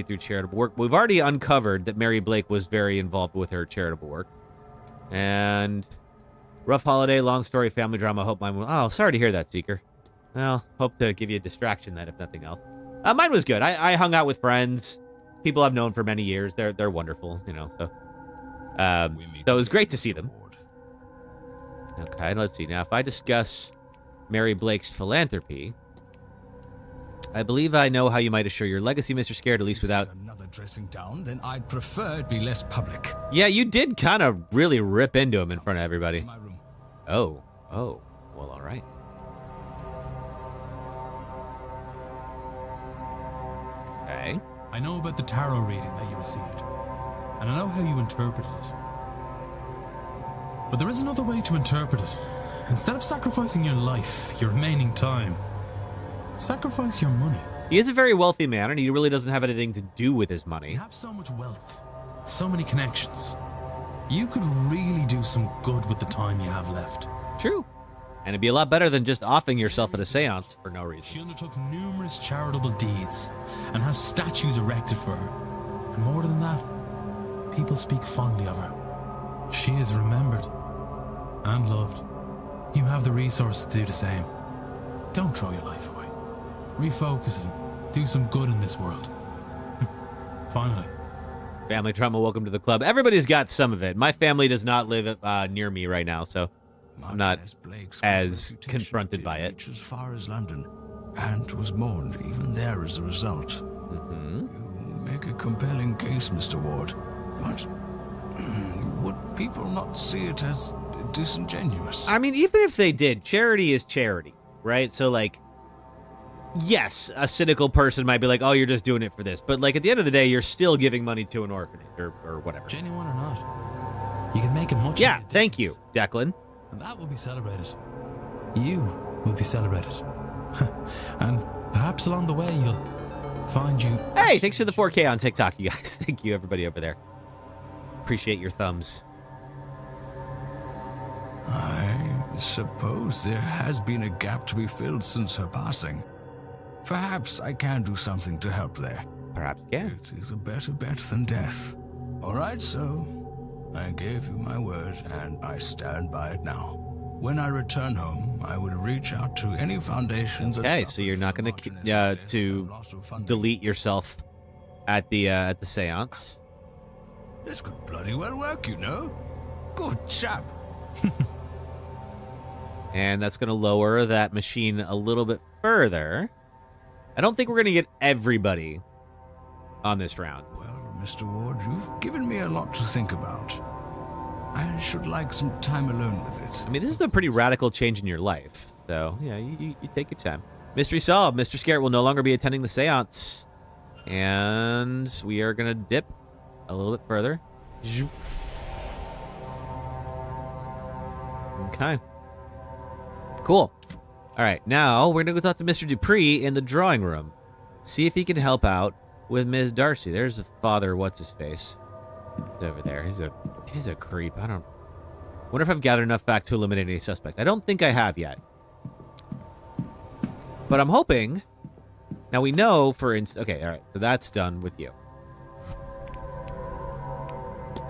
through charitable work? We've already uncovered that Mary Blake was very involved with her charitable work. And rough holiday, long story, family drama. Hope mine will. Oh, sorry to hear that, Seeker. Well, hope to give you a distraction then, if nothing else. Mine was good. I hung out with friends, people I've known for many years. They're wonderful, you know. So it was great to see them. Okay, let's see. Now, if I discuss Mary Blake's philanthropy, I believe I know how you might assure your legacy, Mr. Scarrett, at least without... Another dressing down, then I'd prefer it be less public. Yeah, you did kind of really rip into him in front of everybody. To my room. Oh, well, all right. Okay. I know about the tarot reading that you received, and I know how you interpreted it. But there is another way to interpret it. Instead of sacrificing your life, your remaining time, sacrifice your money. He is a very wealthy man, and he really doesn't have anything to do with his You money. have so much wealth, so many connections. You could really do some good with the time you have left. True. And it'd be a lot better than just offing yourself at a seance for no reason. She undertook numerous charitable deeds and has statues erected for her. And more than that, people speak fondly of her. She is remembered and loved. You have the resources to do the same. Don't throw your life away. Refocus it and do some good in this world. Finally. Family trauma, welcome to the club. Everybody's got some of it. My family does not live near me right now, so I'm not Martinez Blake's as reputation confronted did by it. reach as far as London, and was mourned even there as a result. You make a compelling case, Mr. Ward, but would people not see it as disingenuous? I mean, even if they did, charity is charity, right? So, like, yes, a cynical person might be like, oh, you're just doing it for this. But, like, at the end of the day, you're still giving money to an orphanage or whatever. Genuine or not, you can make a much Yeah, needed thank you, difference. Declan. And that will be celebrated. You will be celebrated. And perhaps along the way you'll find you... Hey, thanks for the 4K on TikTok, you guys. Thank you, everybody over there. Appreciate your thumbs. I suppose there has been a gap to be filled since her passing. Perhaps I can do something to help there. Perhaps you can. It is a better bet than death. All right, so I gave you my word, and I stand by it now. When I return home, I would reach out to any foundations. that Okay, so suffered you're not from going Martinez's to death and loss of funding. delete yourself at the seance. This could bloody well work, you know. Good chap. And that's going to lower that machine a little bit further. I don't think we're going to get everybody on this round. Well, Mr. Ward, you've given me a lot to think about. I should like some time alone with it. I mean, this is a pretty radical change in your life. So, yeah, you take your time. Mystery solved. Mr. Scarrett will no longer be attending the seance. And we are going to dip a little bit further. Okay. Cool. All right, now we're going to go talk to Mr. Dupree in the drawing room. See if he can help out with Ms. Darcy. There's the father, what's-his-face. He's over there. He's a creep. Wonder if I've gathered enough facts to eliminate any suspects. I don't think I have yet. But I'm hoping... Now we know, for instance... Okay, all right. So that's done with you.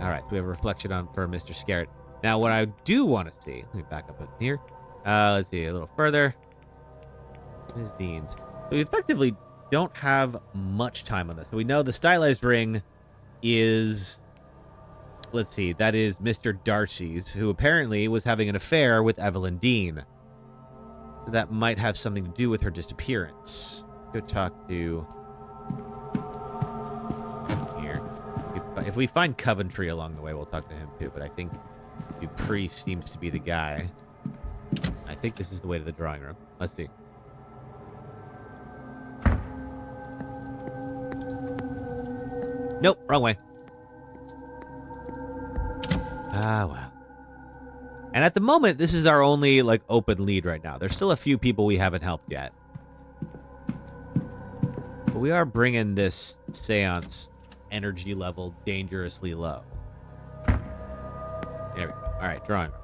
All right, so we have a reflection on for Mr. Scarrett. Now, what I do want to see... Let me back up here. Let's see, a little further. Ms. Deans. So we effectively don't have much time on this. So we know the stylized ring is... Let's see, that is Mr. Darcy's, who apparently was having an affair with Evelyn Dean. So that might have something to do with her disappearance. Go talk to... Here. If we find Coventry along the way, we'll talk to him too, but I think Dupree seems to be the guy. I think this is the way to the drawing room. Let's see. Nope, wrong way. Ah, well. And at the moment, this is our only, like, open lead right now. There's still a few people we haven't helped yet. But we are bringing this seance energy level dangerously low. There we go. All right, drawing room.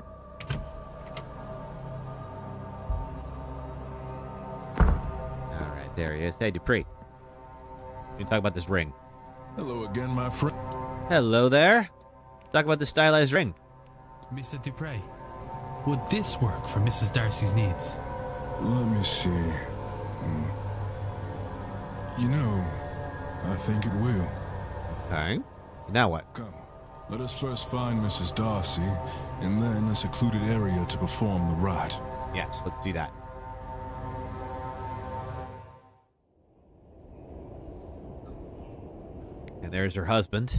All right, there he is. Hey, Dupree. We can talk about this ring. Hello again, my friend. Hello there. Talk about the stylized ring. Mr. Dupre, would this work for Mrs. Darcy's needs? Let me see. You know, I think it will. Okay. Now what? Come, let us first find Mrs. Darcy, and then a secluded area to perform the rite. Yes, let's do that. And there's her husband.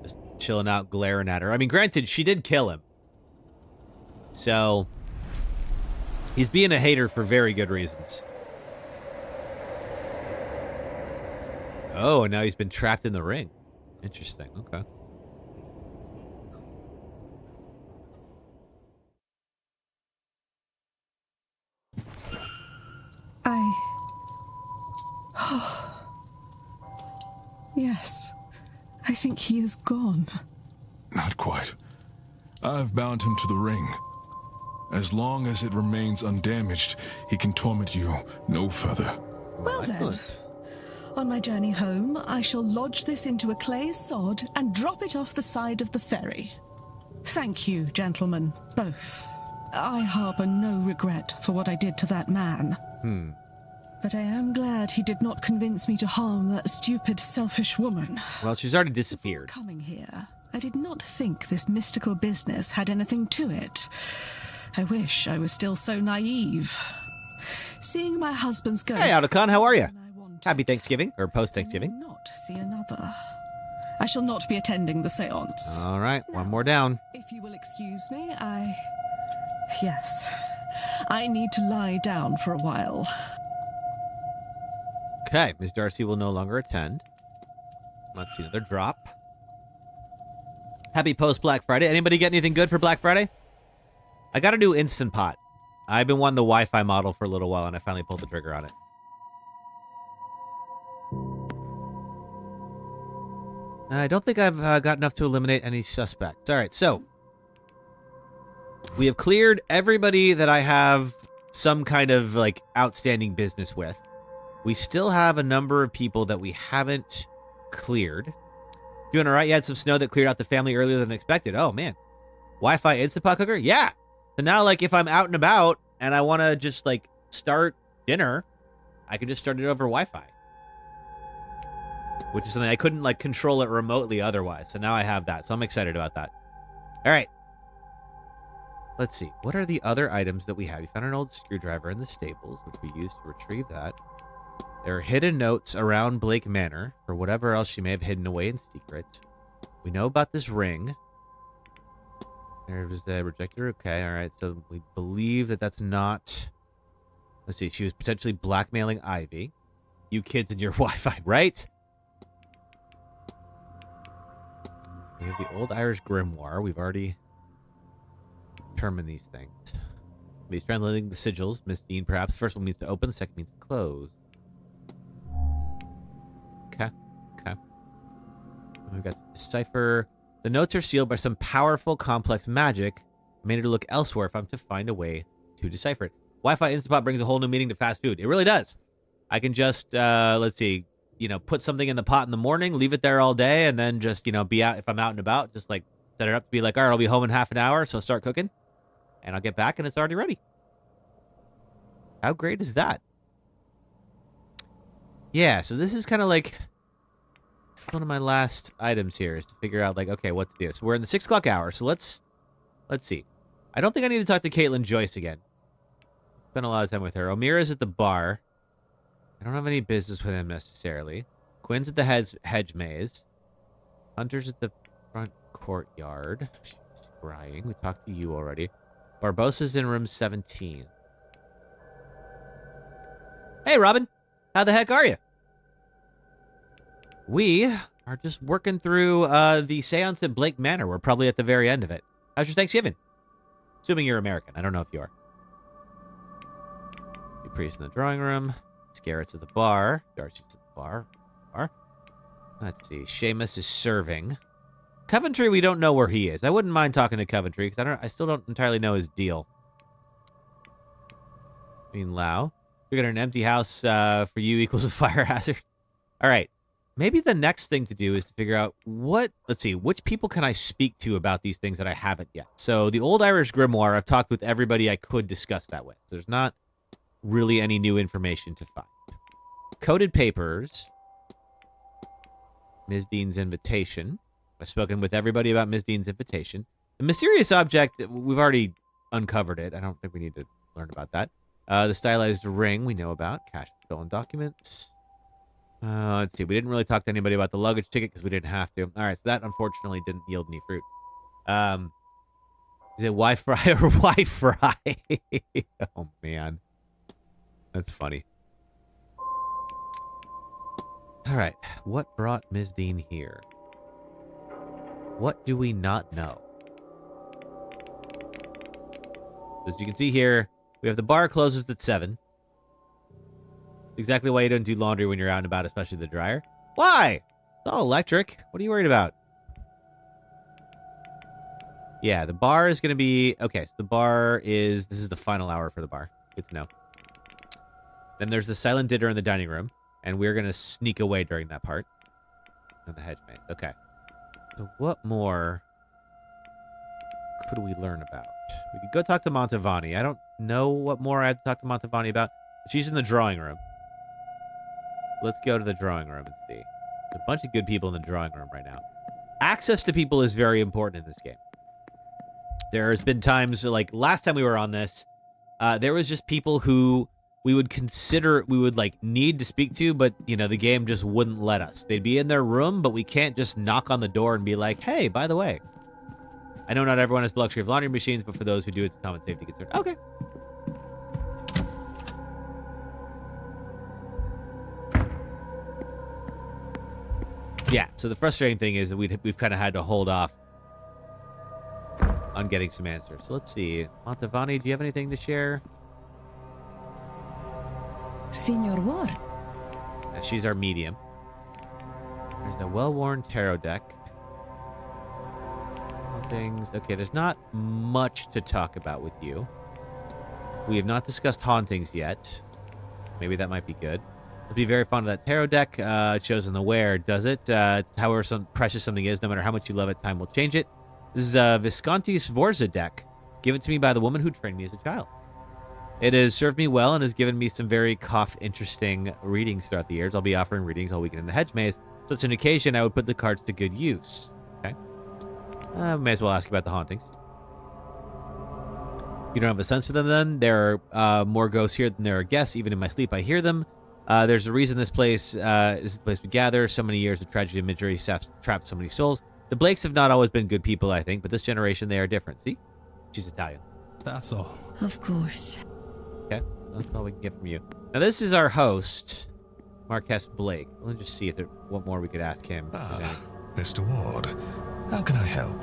Just chilling out, glaring at her. I mean, granted, she did kill him. So, he's being a hater for very good reasons. Oh, and now he's been trapped in the ring. Interesting. Okay. I Yes. I think he is gone. Not quite. I've bound him to the ring. As long as it remains undamaged, he can torment you no further. Well then, on my journey home, I shall lodge this into a clay sod and drop it off the side of the ferry. Thank you, gentlemen, both. I harbour no regret for what I did to that man. But I am glad he did not convince me to harm that stupid, selfish woman. Well, she's already disappeared. Coming here, I did not think this mystical business had anything to it. I wish I was still so naive. Seeing my husband's ghost... Hey, Otacon, how are you? Happy Thanksgiving, or post-Thanksgiving. Not see another. I shall not be attending the seance. All right, one more down. If you will excuse me, Yes. I need to lie down for a while. Okay, Ms. Darcy will no longer attend. Let's see, another drop. Happy post-Black Friday. Anybody get anything good for Black Friday? I got a new Instant Pot. I've been wanting the Wi-Fi model for a little while, and I finally pulled the trigger on it. I don't think I've got enough to eliminate any suspects. All right, so we have cleared everybody that I have some kind of like outstanding business with. We still have a number of people that we haven't cleared. Doing all right? You had some snow that cleared out the family earlier than expected. Oh, man. Wi-Fi Instant Pot cooker? Yeah. So now, like, if I'm out and about and I want to just, like, start dinner, I can just start it over Wi-Fi. Which is something I couldn't, like, control it remotely otherwise. So now I have that. So I'm excited about that. All right. Let's see. What are the other items that we have? We found an old screwdriver in the stables, which we used to retrieve that. There are hidden notes around Blake Manor for whatever else she may have hidden away in secret. We know about this ring. There was the rejector. Okay, all right. So we believe that that's not... Let's see. She was potentially blackmailing Ivy. You kids and your Wi-Fi, right? We have the old Irish grimoire. We've already determined these things. He's translating the sigils. Miss Dean, perhaps. First one means to open. The second means to close. Okay. Okay. We've got to decipher. The notes are sealed by some powerful, complex magic. I made it to look elsewhere if I'm to find a way to decipher it. Wi-Fi Instant Pot brings a whole new meaning to fast food. It really does. I can just, let's see, put something in the pot in the morning, leave it there all day, and then just, be out. If I'm out and about, just, like, set it up to be like, all right, I'll be home in half an hour, so start cooking. And I'll get back, and it's already ready. How great is that? Yeah, so this is kind of like one of my last items here is to figure out, like, okay, what to do. So we're in the 6 o'clock hour, so let's see. I don't think I need to talk to Caitlin Joyce again. Spent a lot of time with her. O'Meara's at the bar. I don't have any business with him necessarily. Quinn's at the hedge maze. Hunter's at the front courtyard. She's crying. We talked to you already. Barbossa's in room 17. Hey, Robin. How the heck are you? We are just working through the seance at Blake Manor. We're probably at the very end of it. How's your Thanksgiving? Assuming you're American. I don't know if you are. The priest in the drawing room. Scarrett's at the bar. Darcy's at the bar. Let's see. Seamus is serving. Coventry, we don't know where he is. I wouldn't mind talking to Coventry because I still don't entirely know his deal. Lau. We got an empty house for you equals a fire hazard. All right. Maybe the next thing to do is to figure out let's see, which people can I speak to about these things that I haven't yet? So the old Irish grimoire, I've talked with everybody I could discuss that with. There's not really any new information to find. Coded papers. Ms. Dean's invitation. I've spoken with everybody about Ms. Dean's invitation. The mysterious object, we've already uncovered it. I don't think we need to learn about that. The stylized ring we know about. Cash stolen documents. Let's see. We didn't really talk to anybody about the luggage ticket because we didn't have to. All right, so that unfortunately didn't yield any fruit. Is it Wi-Fi or Wi-Fi? Oh, man. That's funny. All right. What brought Ms. Dean here? What do we not know? As you can see here, we have the bar closes at 7. Exactly why you don't do laundry when you're out and about, especially the dryer. Why? It's all electric. What are you worried about? Yeah, the bar is going to be... Okay, so the bar is... This is the final hour for the bar. Good to know. Then there's the silent dinner in the dining room, and we're going to sneak away during that part. And the hedge maze. Okay. So what more could we learn about? We could go talk to Montavani. I don't know what more I have to talk to Montavani about. She's in the drawing room. Let's go to the drawing room and see. There's a bunch of good people in the drawing room right now. Access to people is very important in this game. There's been times, like last time we were on this, there was just people who we would consider, we would like need to speak to, but you know, the game just wouldn't let us. They'd be in their room, but we can't just knock on the door and be like, hey, by the way, I know not everyone has the luxury of laundry machines, but for those who do, it's a common safety concern. Okay. Yeah, so the frustrating thing is that we've kind of had to hold off on getting some answers. So let's see. Montavani, do you have anything to share? Signor Ward. She's our medium. There's the well-worn tarot deck. Things. Okay, there's not much to talk about with you. We have not discussed hauntings yet. Maybe that might be good. I'll be very fond of that tarot deck. It shows in the wear, does it? However precious something is, no matter how much you love it, time will change it. This is a Visconti Sforza deck, given to me by the woman who trained me as a child. It has served me well and has given me some very interesting readings throughout the years. I'll be offering readings all weekend in the hedge maze. Such an occasion, I would put the cards to good use. Okay. May as well ask about the hauntings. You don't have a sense for them then? There are more ghosts here than there are guests. Even in my sleep, I hear them. There's a reason this place is the place we gather. So many years of tragedy and misery trapped so many souls. The Blakes have not always been good people, I think, but this generation, they are different. See? She's Italian. That's all. Of course. Okay, that's all we can get from you. Now, this is our host, Marquess Blake. Let's just see if what more we could ask him. Mr. Ward, how can I help?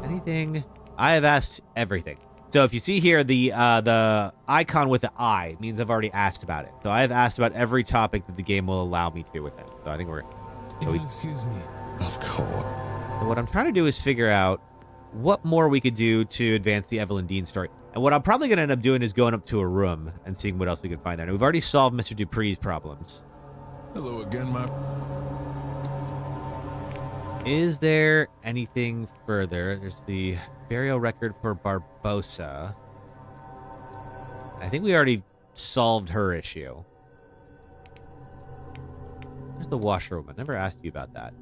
Anything? I have asked everything. So if you see here, the icon with the eye means I've already asked about it. So I have asked about every topic that the game will allow me to with him. So I think we're... Excuse me. Of course. So what I'm trying to do is figure out what more we could do to advance the Evelyn Dean story. And what I'm probably going to end up doing is going up to a room and seeing what else we can find there. Now, we've already solved Mr. Dupree's problems. Hello again, my... Is there anything further? There's the burial record for Barbosa. I think we already solved her issue. Where's the washerwoman? Never asked you about that.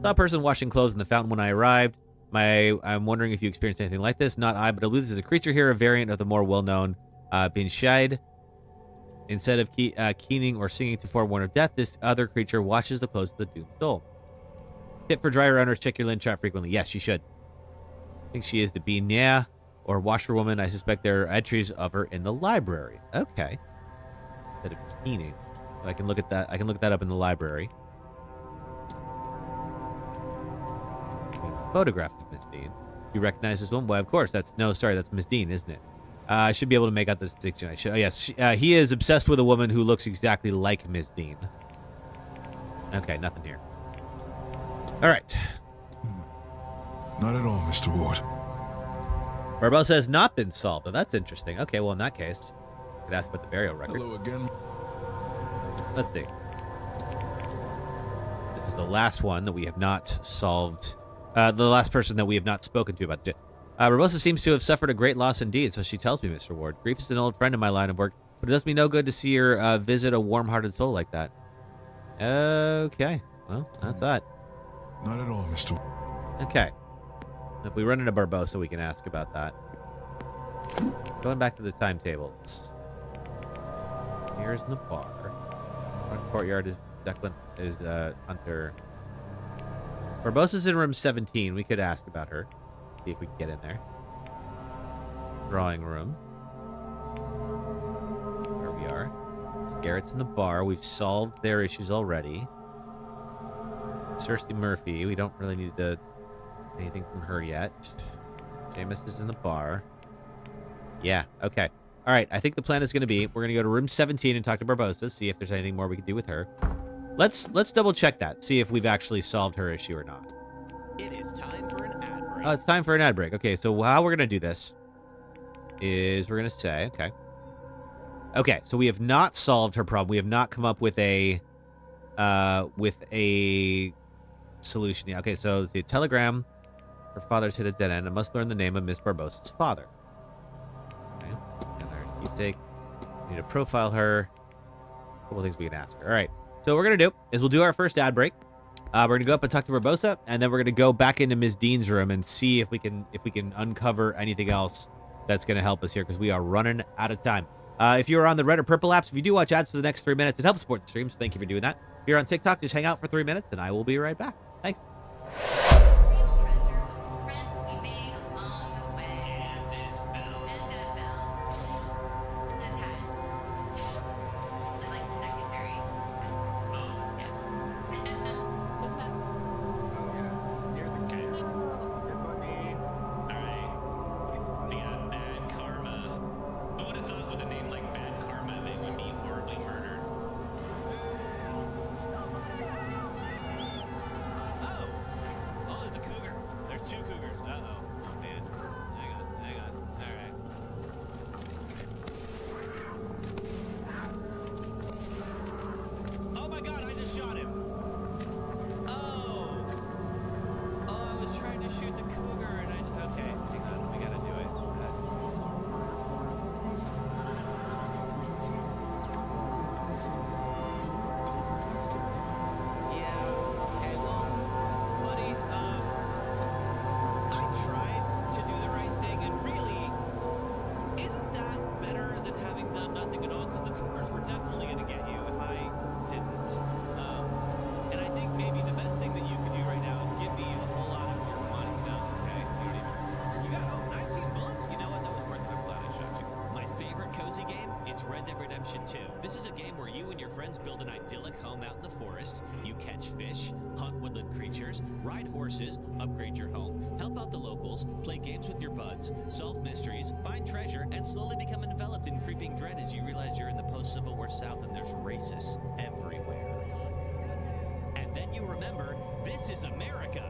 Saw a person washing clothes in the fountain when I arrived. I'm wondering if you experienced anything like this. Not I, but I believe there's a creature here, a variant of the more well-known Binshide. Instead of keening or singing to forewarn of death, this other creature watches the clothes of the doomed soul. Tip for dryer runners, check your lint trap frequently. Yes, you should. I think she is the Binia or washerwoman. I suspect there are entries of her in the library. Okay. Instead of keening. So I can look at that. I can look that up in the library. Photograph of Miss Dean. You recognize this one? Well, of course. That's Miss Dean, isn't it? I should be able to make out the distinction. Oh, yes. He is obsessed with a woman who looks exactly like Miss Dean. Okay, nothing here. All right. Not at all, Mr. Ward. Barbosa has not been solved. Oh, that's interesting. Okay, well, in that case, I could ask about the burial record. Hello again. Let's see. This is the last one that we have not solved. The last person that we have not spoken to about the Barbosa seems to have suffered a great loss indeed, so she tells me, Mr. Ward. Grief is an old friend in my line of work, but it does me no good to see her visit a warm-hearted soul like that. Okay. Well, that's that. Not at all, Mr. Okay. If we run into Barbosa, we can ask about that. Going back to the timetables. Here's in the bar. Front courtyard is Hunter. Barbosa's in room 17. We could ask about her. See if we can get in there. Drawing room. There we are. Garrett's in the bar. We've solved their issues already. Cersei Murphy. We don't really need to anything from her yet. Seamus is in the bar. Yeah, okay. All right, I think the plan is going to be we're going to go to room 17 and talk to Barbosa, see if there's anything more we can do with her. let's double check that. See if we've actually solved her issue or not. It is time for an ad break. Oh, it's time for an ad break. Okay, so how we're going to do this is we're going to say, okay, so we have not solved her problem. We have not come up with a solution yet. Okay, so the telegram. Her father's hit a dead end. I must learn the name of Miss Barbosa's father. Okay, and our keepsake. We need to profile her. A couple things we can ask her. All right, so what we're going to do is we'll do our first ad break. We're going to go up and talk to Barbosa, and then we're going to go back into Ms. Dean's room and see if we can uncover anything else that's going to help us here, because we are running out of time. If you're on the red or purple apps, if you do watch ads for the next 3 minutes, it helps support the stream, so thank you for doing that. If you're on TikTok, just hang out for 3 minutes, and I will be right back. Thanks. Solve mysteries, find treasure, and slowly become enveloped in creeping dread as you realize you're in the post-Civil War South and there's racists everywhere. And then you remember, this is America.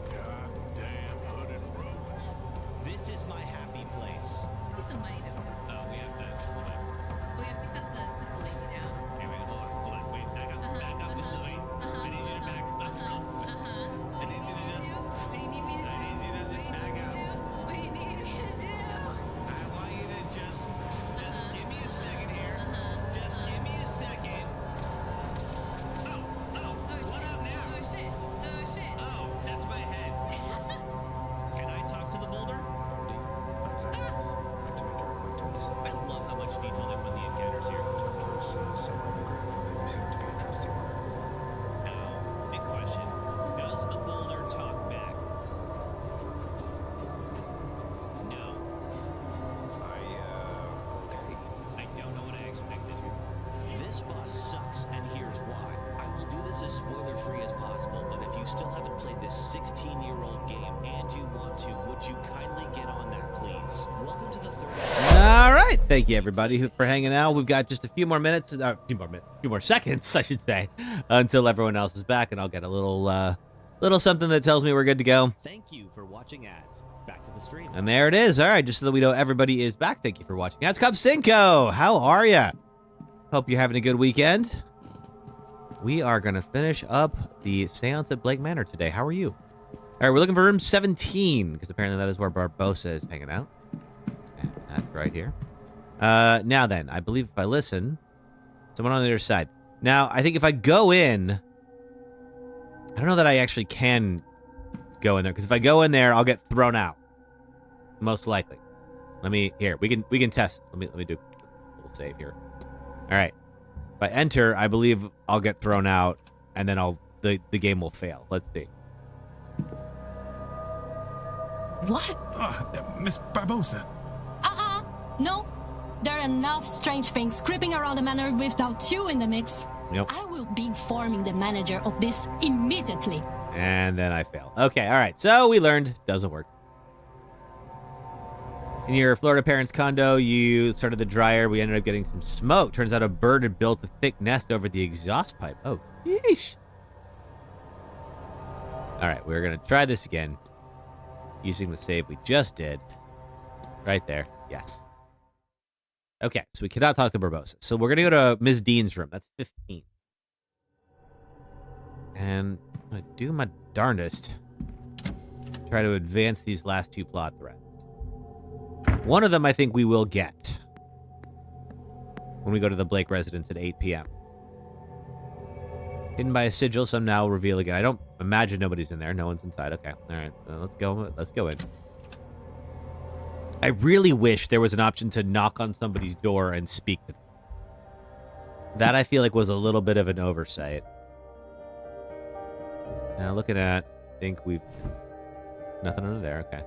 Goddamn hooded roads. This is my happy place. Give me some money though. Oh, we have to cut the lady down. Okay, wait, hold on, wait, back up, this way. I need you to back up. I need you to just... What do you need me to do? Back up. What do you need me to do? I want you to just give me a second here. Just give me a second. Oh, what up now? Oh shit. Oh, that's my head. Can I talk to the boulder? I love how much detail they put in the encounters here. Now, big question. Does the boulder talk back? No. Okay. I don't know what I expected. This boss sucks, and here's why. I will do this as spoiler-free as possible, but if you still haven't played this 16-year-old game and you want to, would you kindly get on that, please? Welcome to the third... All right. Thank you, everybody, for hanging out. We've got just a few more minutes, a few more seconds, I should say, until everyone else is back, and I'll get a little something that tells me we're good to go. Thank you for watching ads. Back to the stream. And there it is. All right, just so that we know everybody is back. Thank you for watching ads. Cub Cinco, how are you? Hope you're having a good weekend. We are going to finish up the Seance at Blake Manor today. How are you? All right, we're looking for room 17, because apparently that is where Barbosa is hanging out. And that's right here. Now then, I believe if I listen, someone on the other side. Now, I think if I go in, I don't know that I actually can go in there, because if I go in there, I'll get thrown out. Most likely. We can test it. Let me do a little save here. All right. If I enter, I believe I'll get thrown out, and then the game will fail. Let's see. What? Miss Barbosa. No. There are enough strange things creeping around the manor without you in the mix. Yep. I will be informing the manager of this immediately. And then I fail. Okay, all right. So we learned. Doesn't work. In your Florida parents' condo, you started the dryer. We ended up getting some smoke. Turns out a bird had built a thick nest over the exhaust pipe. Oh, yeesh. All right, we're going to try this again using the save we just did. Right there. Yes. Okay, so we cannot talk to Barbosa. So we're going to go to Ms. Dean's room. That's 15. And I'm going to do my darndest to try to advance these last two plot threads. One of them I think we will get when we go to the Blake residence at 8 p.m. Hidden by a sigil, some now will reveal again. I don't imagine nobody's in there. No one's inside. Okay. All right. Let's go. Let's go in. I really wish there was an option to knock on somebody's door and speak to them. That I feel like was a little bit of an oversight. Now looking at, I think we've nothing under there. Okay.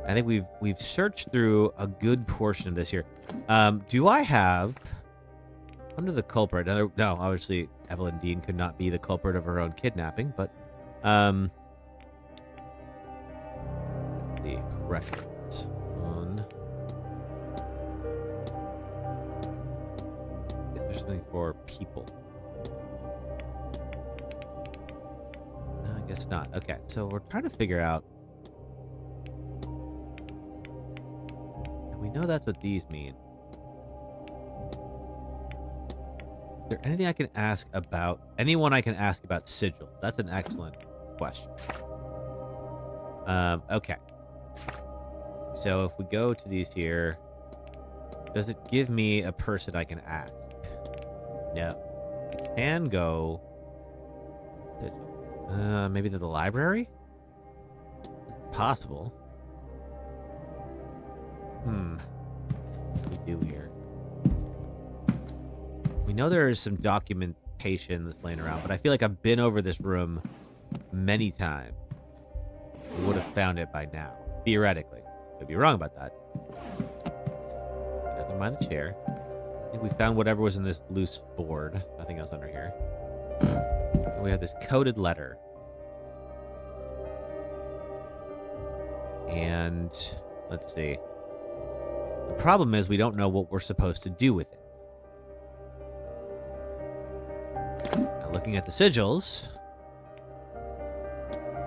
I think we've searched through a good portion of this here. Do I have under the culprit? No, obviously Evelyn Dean could not be the culprit of her own kidnapping, but the records on. Is there something for people? No, I guess not. Okay, so we're trying to figure out. We know that's what these mean. Is there anything I can ask about? Anyone I can ask about sigil? That's an excellent question. Okay. So if we go to these here, does it give me a person I can ask? No. I can go. Maybe to the library? Possible. What do we do here? We know there is some documentation that's laying around, but I feel like I've been over this room many times. We would have found it by now, theoretically. Could be wrong about that. Never mind the chair. I think we found whatever was in this loose board. Nothing else under here. And we have this coded letter. And let's see. The problem is we don't know what we're supposed to do with it. Now, looking at the sigils,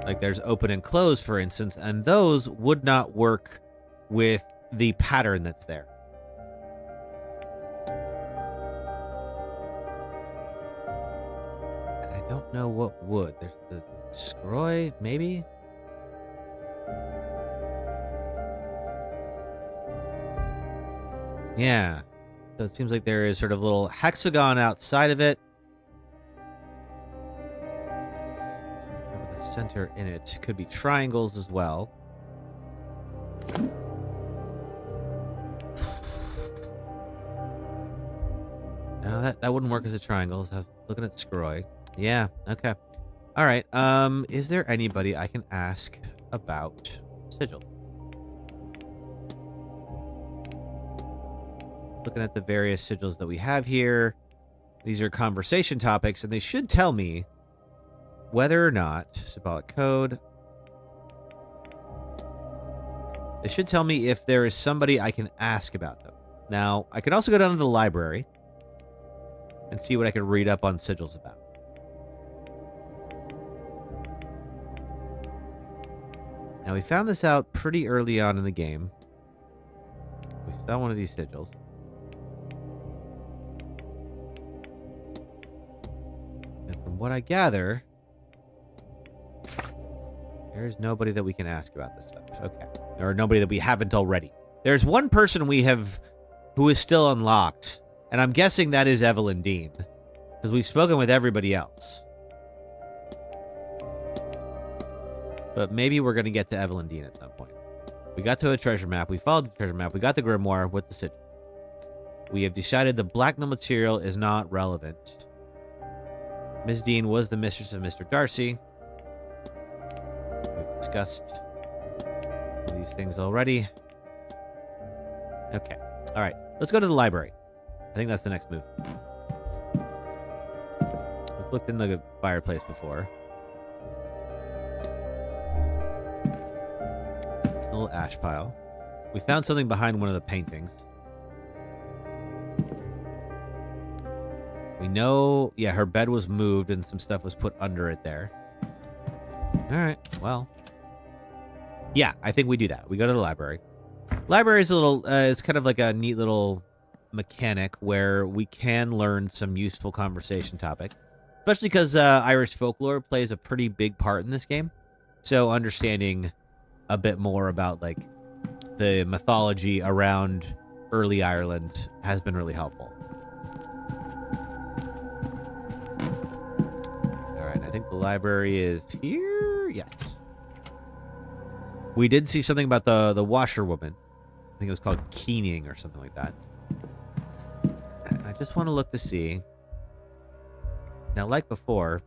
like there's open and close, for instance, and those would not work with the pattern that's there. And I don't know what would. There's the scroy, maybe? Yeah. So it seems like there is sort of a little hexagon outside of it. With the center in it. Could be triangles as well. No, that wouldn't work as a triangle. So looking at scroy. Yeah, okay. All right. Is there anybody I can ask about sigil? Looking at the various sigils that we have here, these are conversation topics, and they should tell me whether or not symbolic code. They should tell me if there is somebody I can ask about them. Now, I could also go down to the library and see what I can read up on sigils about. Now, we found this out pretty early on in the game. We saw one of these sigils. What I gather, there's nobody that we can ask about this stuff. Okay. Or nobody that we haven't already. There's one person we have who is still unlocked, and I'm guessing that is Evelyn Dean, because we've spoken with everybody else. But maybe we're going to get to Evelyn Dean at some point. We got to a treasure map. We followed the treasure map. We got the grimoire with the sigil. We have decided the blackmail material is not relevant. Ms. Dean was the mistress of Mr. Darcy. We've discussed these things already. Okay. All right. Let's go to the library. I think that's the next move. We've looked in the fireplace before. A little ash pile. We found something behind one of the paintings. We know, yeah, her bed was moved and some stuff was put under it there. All right, well. Yeah, I think we do that. We go to the library. Library is a little, it's kind of like a neat little mechanic where we can learn some useful conversation topic. Especially because Irish folklore plays a pretty big part in this game. So understanding a bit more about, like, the mythology around early Ireland has been really helpful. All right, I think the library is here. Yes. We did see something about the washerwoman. I think it was called Keening or something like that. And I just want to look to see. Now, like before,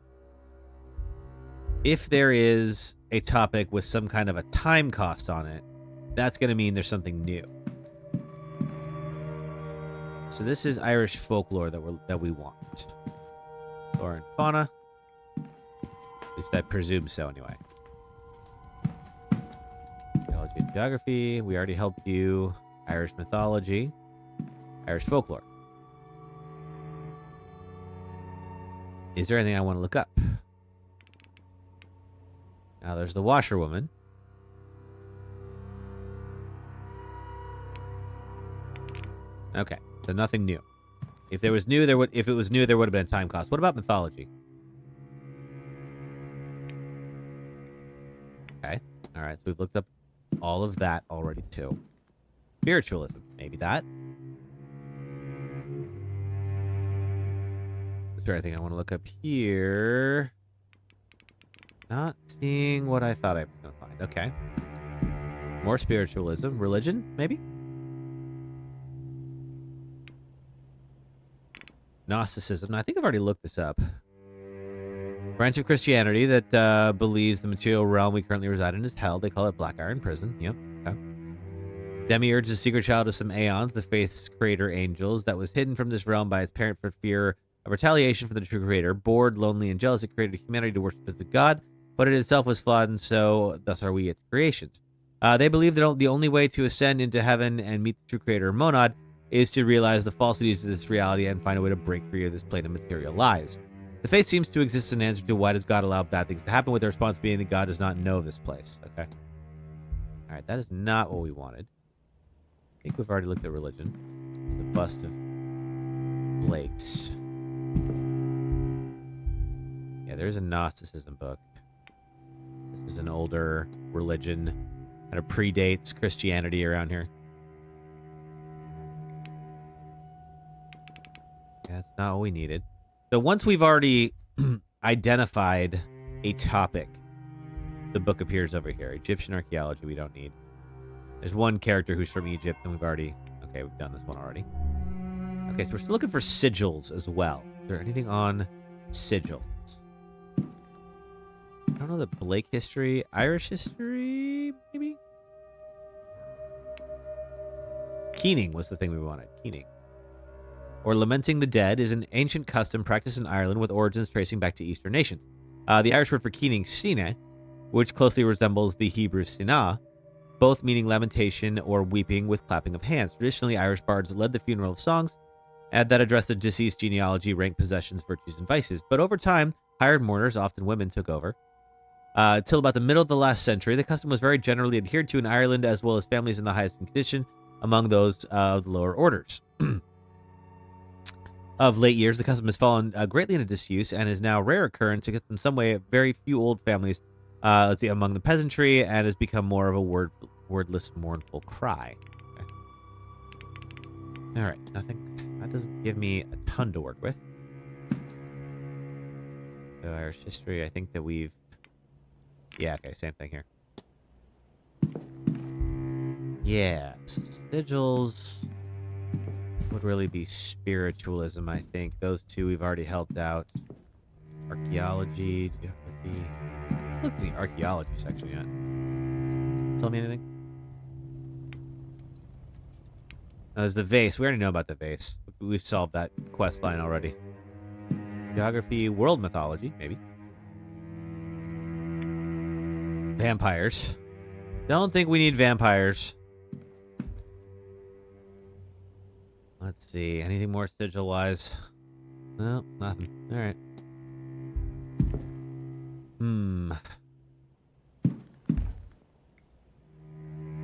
if there is a topic with some kind of a time cost on it, that's going to mean there's something new. So this is Irish folklore that we want. Flora and fauna. At least I presume so, anyway. Geology and geography. We already helped you. Irish mythology. Irish folklore. Is there anything I want to look up? Now there's the washerwoman. Okay, so nothing new. If there was new, if it was new, there would have been a time cost. What about mythology? Okay. All right, so we've looked up all of that already too. Spiritualism, maybe that. Is there anything I want to look up here? Not seeing what I thought I was going to find. Okay. More spiritualism. Religion, maybe? Gnosticism. I think I've already looked this up. Branch of Christianity that believes the material realm we currently reside in is hell. They call it Black Iron Prison. Yep. Okay. Demiurge is a secret child of some aeons, the faith's creator angels, that was hidden from this realm by its parent for fear of retaliation for the true creator. Bored, lonely, and jealous, it created humanity to worship as a god, but it itself was flawed, and so thus are we its creations. They believe that the only way to ascend into heaven and meet the true creator, Monad, is to realize the falsities of this reality and find a way to break free of this plane of material lies. The faith seems to exist in answer to why does God allow bad things to happen, with the response being that God does not know this place. Okay. All right, that is not what we wanted. I think we've already looked at religion. The bust of Blake's. Yeah, there's a Gnosticism book. This is an older religion. Kind of predates Christianity around here. Yeah, that's not what we needed. So once we've already identified a topic, the book appears over here. Egyptian archaeology we don't need. There's one character who's from Egypt, and we've done this one already. Okay, so we're still looking for sigils as well. Is there anything on sigils? I don't know the Blake history. Irish history, maybe? Keening was the thing we wanted. Keening. Or lamenting the dead is an ancient custom practiced in Ireland with origins tracing back to Eastern nations. The Irish word for keening, sine, which closely resembles the Hebrew sinah, both meaning lamentation or weeping with clapping of hands. Traditionally, Irish bards led the funeral of songs that addressed the deceased genealogy, rank, possessions, virtues, and vices. But over time, hired mourners, often women, took over. Till about the middle of the last century, the custom was very generally adhered to in Ireland, as well as families in the highest condition among those of the lower orders. Of late years, the custom has fallen greatly into disuse and is now a rare occurrence against in some way very few old families, among the peasantry, and has become more of a wordless, mournful cry. Okay. All right, nothing. That doesn't give me a ton to work with. So Irish history, I think that we've... Yeah, okay, same thing here. Yeah, sigils would really be spiritualism, I think. Those two we've already helped out. Archaeology, geography. Look at the archaeology section yet. Tell me anything? Oh, there's the vase. We already know about the vase. We've solved that quest line already. Geography, world mythology, maybe. Vampires. Don't think we need vampires. Let's see. Anything more sigil-wise? No, nothing. All right.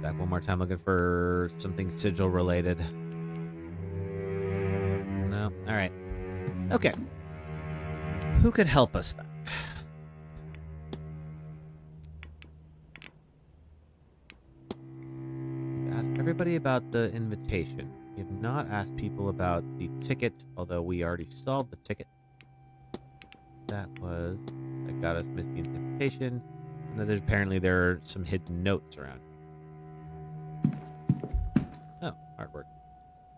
Back one more time looking for something sigil-related. No. All right. Okay. Who could help us then? Ask everybody about the invitation. We have not asked people about the ticket, although we already solved the ticket. That got us Misty's invitation. And then apparently there are some hidden notes around. Oh, artwork.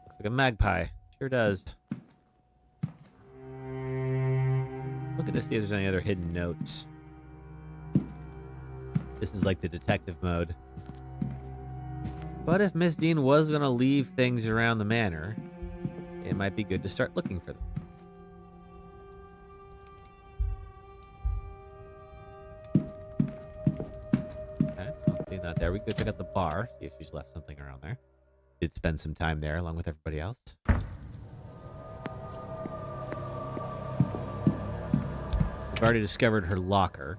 Looks like a magpie. Sure does. Looking to see if there's any other hidden notes. This is like the detective mode. But if Miss Dean was going to leave things around the manor, it might be good to start looking for them. Okay, I'll see that there. We could check out the bar, see if she's left something around there. Did spend some time there along with everybody else. We've already discovered her locker.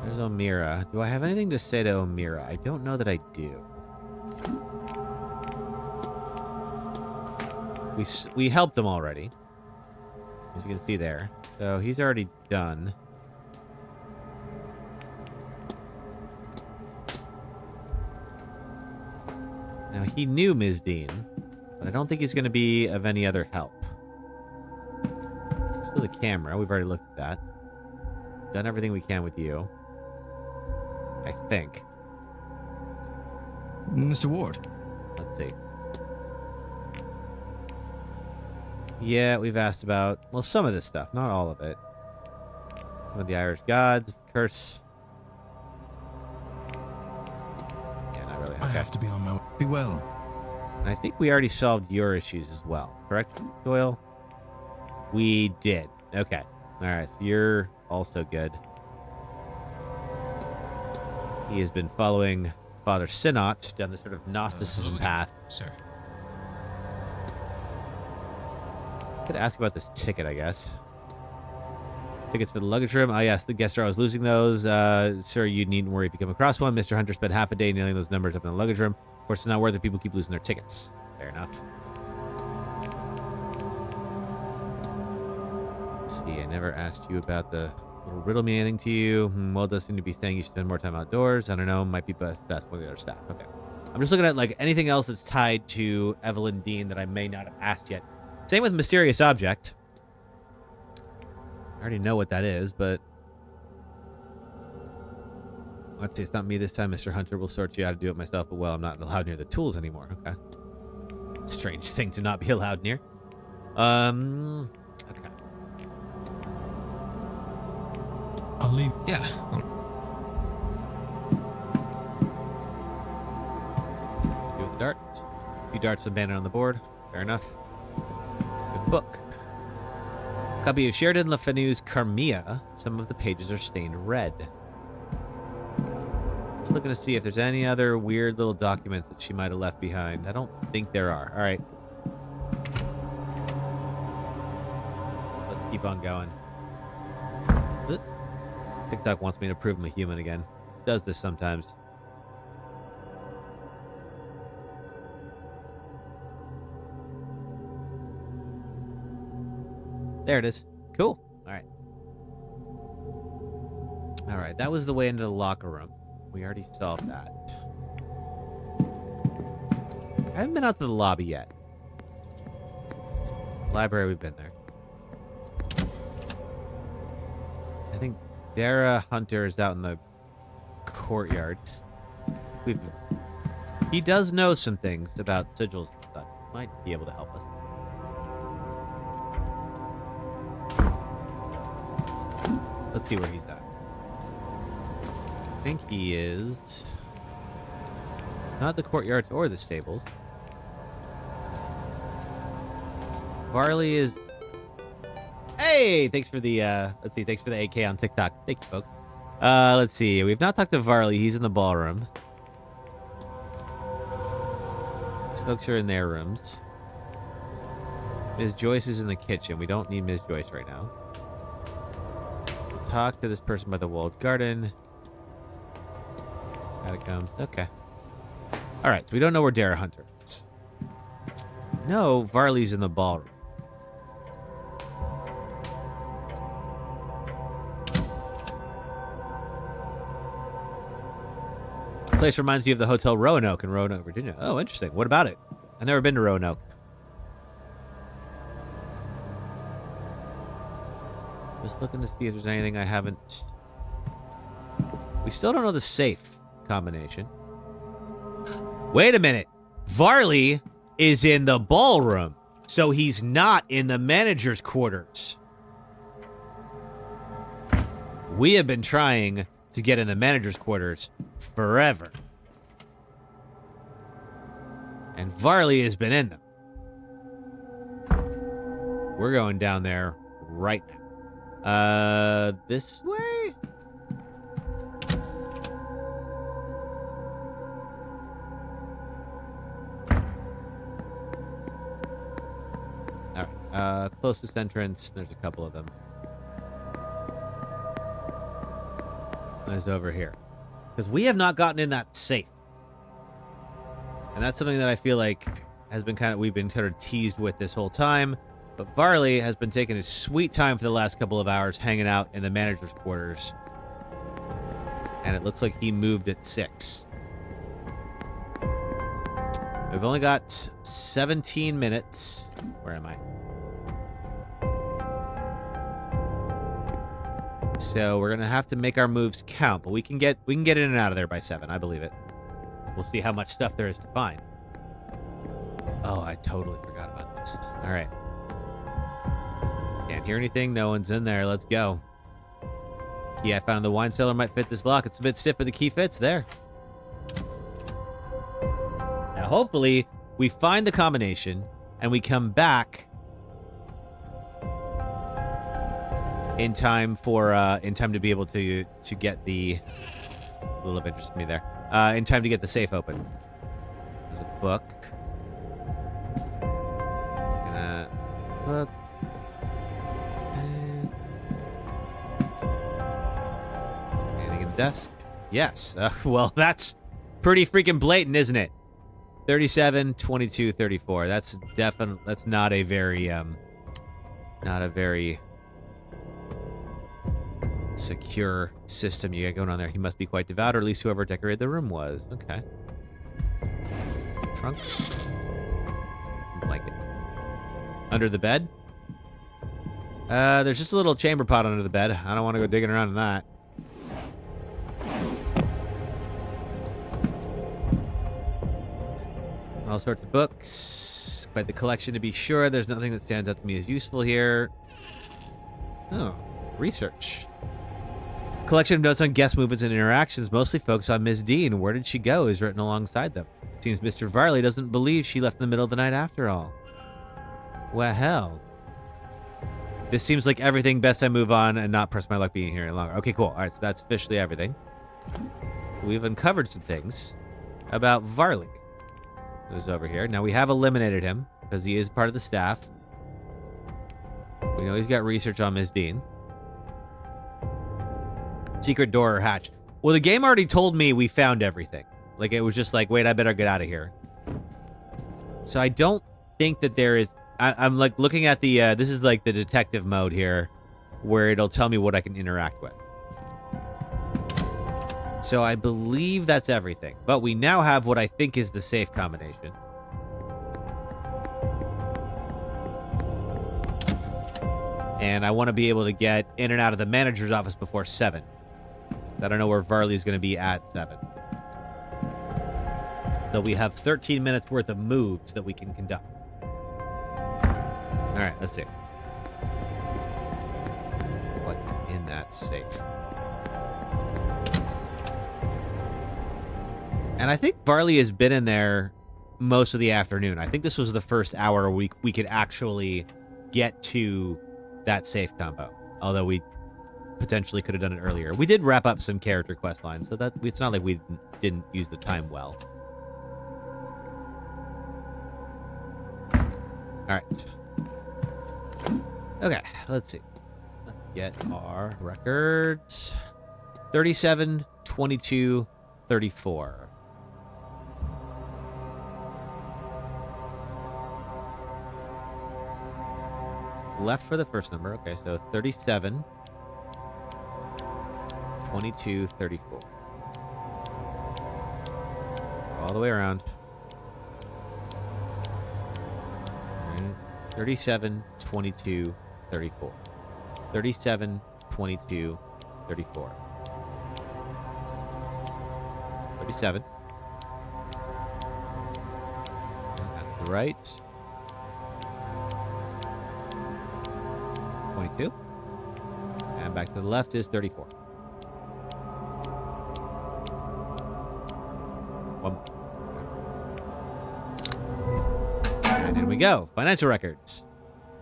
There's Omira. Do I have anything to say to Omira? I don't know that I do. We helped him already, as you can see there. So he's already done. Now he knew Ms. Dean, but I don't think he's going to be of any other help. Still the camera. We've already looked at that. Done everything we can with you. I think. Mr. Ward. Let's see. Yeah, we've asked about, well, some of this stuff, not all of it. Some of the Irish gods, the curse. Yeah, not really. Okay. I have to be on my way. Be well. And I think we already solved your issues as well, correct, Doyle? We did. Okay. All right, so you're also good. He has been following Father Synot down this sort of Gnosticism path. Sir. Could ask about this ticket, I guess. Tickets for the luggage room. Oh, yes, the guest are always losing those. Sir, you needn't worry if you come across one. Mr. Hunter spent half a day nailing those numbers up in the luggage room. Of course, it's not worth it. People keep losing their tickets. Fair enough. Let's see, I never asked you about the little riddle mean anything to you. Well, it does seem to be saying you should spend more time outdoors. I don't know. Might be best to ask one of the other staff. Okay. I'm just looking at, like, anything else that's tied to Evelyn Dean that I may not have asked yet. Same with Mysterious Object. I already know what that is, but... Let's see, it's not me this time. Mr. Hunter will sort you out to do it myself, but, well, I'm not allowed near the tools anymore. Okay. Strange thing to not be allowed near. Okay. I'll leave. Yeah. Do with the dart. A few darts abandoned on the board. Fair enough. Good book. Copy of Sheridan Le Fanu's Carmilla. Some of the pages are stained red. Just looking to see if there's any other weird little documents that she might have left behind. I don't think there are. All right. Let's keep on going. TikTok wants me to prove I'm a human again. It does this sometimes. There it is. Cool. All right. All right. That was the way into the locker room. We already solved that. I haven't been out to the lobby yet. Library, we've been there. I think Dara Hunter is out in the courtyard. He does know some things about sigils and stuff. Might be able to help us. Let's see where he's at. I think he is not the courtyards or the stables. Varley is... Hey, thanks for the let's see, thanks for the AK on TikTok. Thank you, folks. Let's see. We've not talked to Varley. He's in the ballroom. These folks are in their rooms. Ms. Joyce is in the kitchen. We don't need Ms. Joyce right now. We'll talk to this person by the walled garden. Catacombs. Okay. All right. So we don't know where Dara Hunter is. No, Varley's in the ballroom. Place reminds me of the Hotel Roanoke in Roanoke, Virginia. Oh, interesting. What about it? I've never been to Roanoke. Just looking to see if there's anything I haven't... We still don't know the safe combination. Wait a minute. Varley is in the ballroom, so he's not in the manager's quarters. We have been trying to get in the manager's quarters forever. And Varley has been in them. We're going down there right now. This way? Alright, closest entrance, there's a couple of them. Is over here. Because we have not gotten in that safe. And that's something that I feel like has been we've been sort of teased with this whole time. But Varley has been taking his sweet time for the last couple of hours hanging out in the manager's quarters. And it looks like he moved at 6. We've only got 17 minutes. Where am I? So we're gonna have to make our moves count, but we can get in and out of there by 7. I believe it. We'll see how much stuff there is to find. Oh, I totally forgot about this. All right. Can't hear anything. No one's in there. Let's go. Key I found in the wine cellar might fit this lock. It's a bit stiff, but the key fits there. Now, hopefully, we find the combination and we come back in time to be able to get the a little bit interest in me there. In time to get the safe open. There's a book. Book. And anything in the desk? Yes. Well, that's pretty freaking blatant, isn't it? 37, 22, 34. That's definitely not a very secure system you got going on there. He must be quite devout, or at least whoever decorated the room was. Okay. Trunk. Blanket. Under the bed? There's just a little chamber pot under the bed. I don't want to go digging around in that. All sorts of books. Quite the collection to be sure. There's nothing that stands out to me as useful here. Oh, research. Collection of notes on guest movements and interactions, mostly focused on Ms. Dean. Where did she go is written alongside them. Seems Mr. Varley doesn't believe she left in the middle of the night after all. Well, hell. This seems like everything. Best I move on and not press my luck being here any longer. Okay, cool. All right, so that's officially everything. We've uncovered some things about Varley, who's over here. Now, we have eliminated him because he is part of the staff. We know he's got research on Ms. Dean. Secret door or hatch. Well, the game already told me we found everything. Like, it was just like, wait, I better get out of here. So I don't think that there is... I'm like looking at the... this is like the detective mode here, where it'll tell me what I can interact with. So I believe that's everything. But we now have what I think is the safe combination. And I want to be able to get in and out of the manager's office before 7. I don't know where Varley's going to be at 7. So we have 13 minutes worth of moves that we can conduct. All right, let's see. What is in that safe? And I think Varley has been in there most of the afternoon. I think this was the first hour we could actually get to that safe combo. Although we potentially could have done it earlier. We did wrap up some character quest lines, so that it's not like we didn't use the time well. All right. Okay, let's see. Let's get our records. 37, 22, 34. Left for the first number. Okay, so 37, 22, 34. All the way around. All right. 37, 22, 34. 37, 22, 34. 37. That's the right. 22. And back to the left is 34. One. And in we go. Financial records.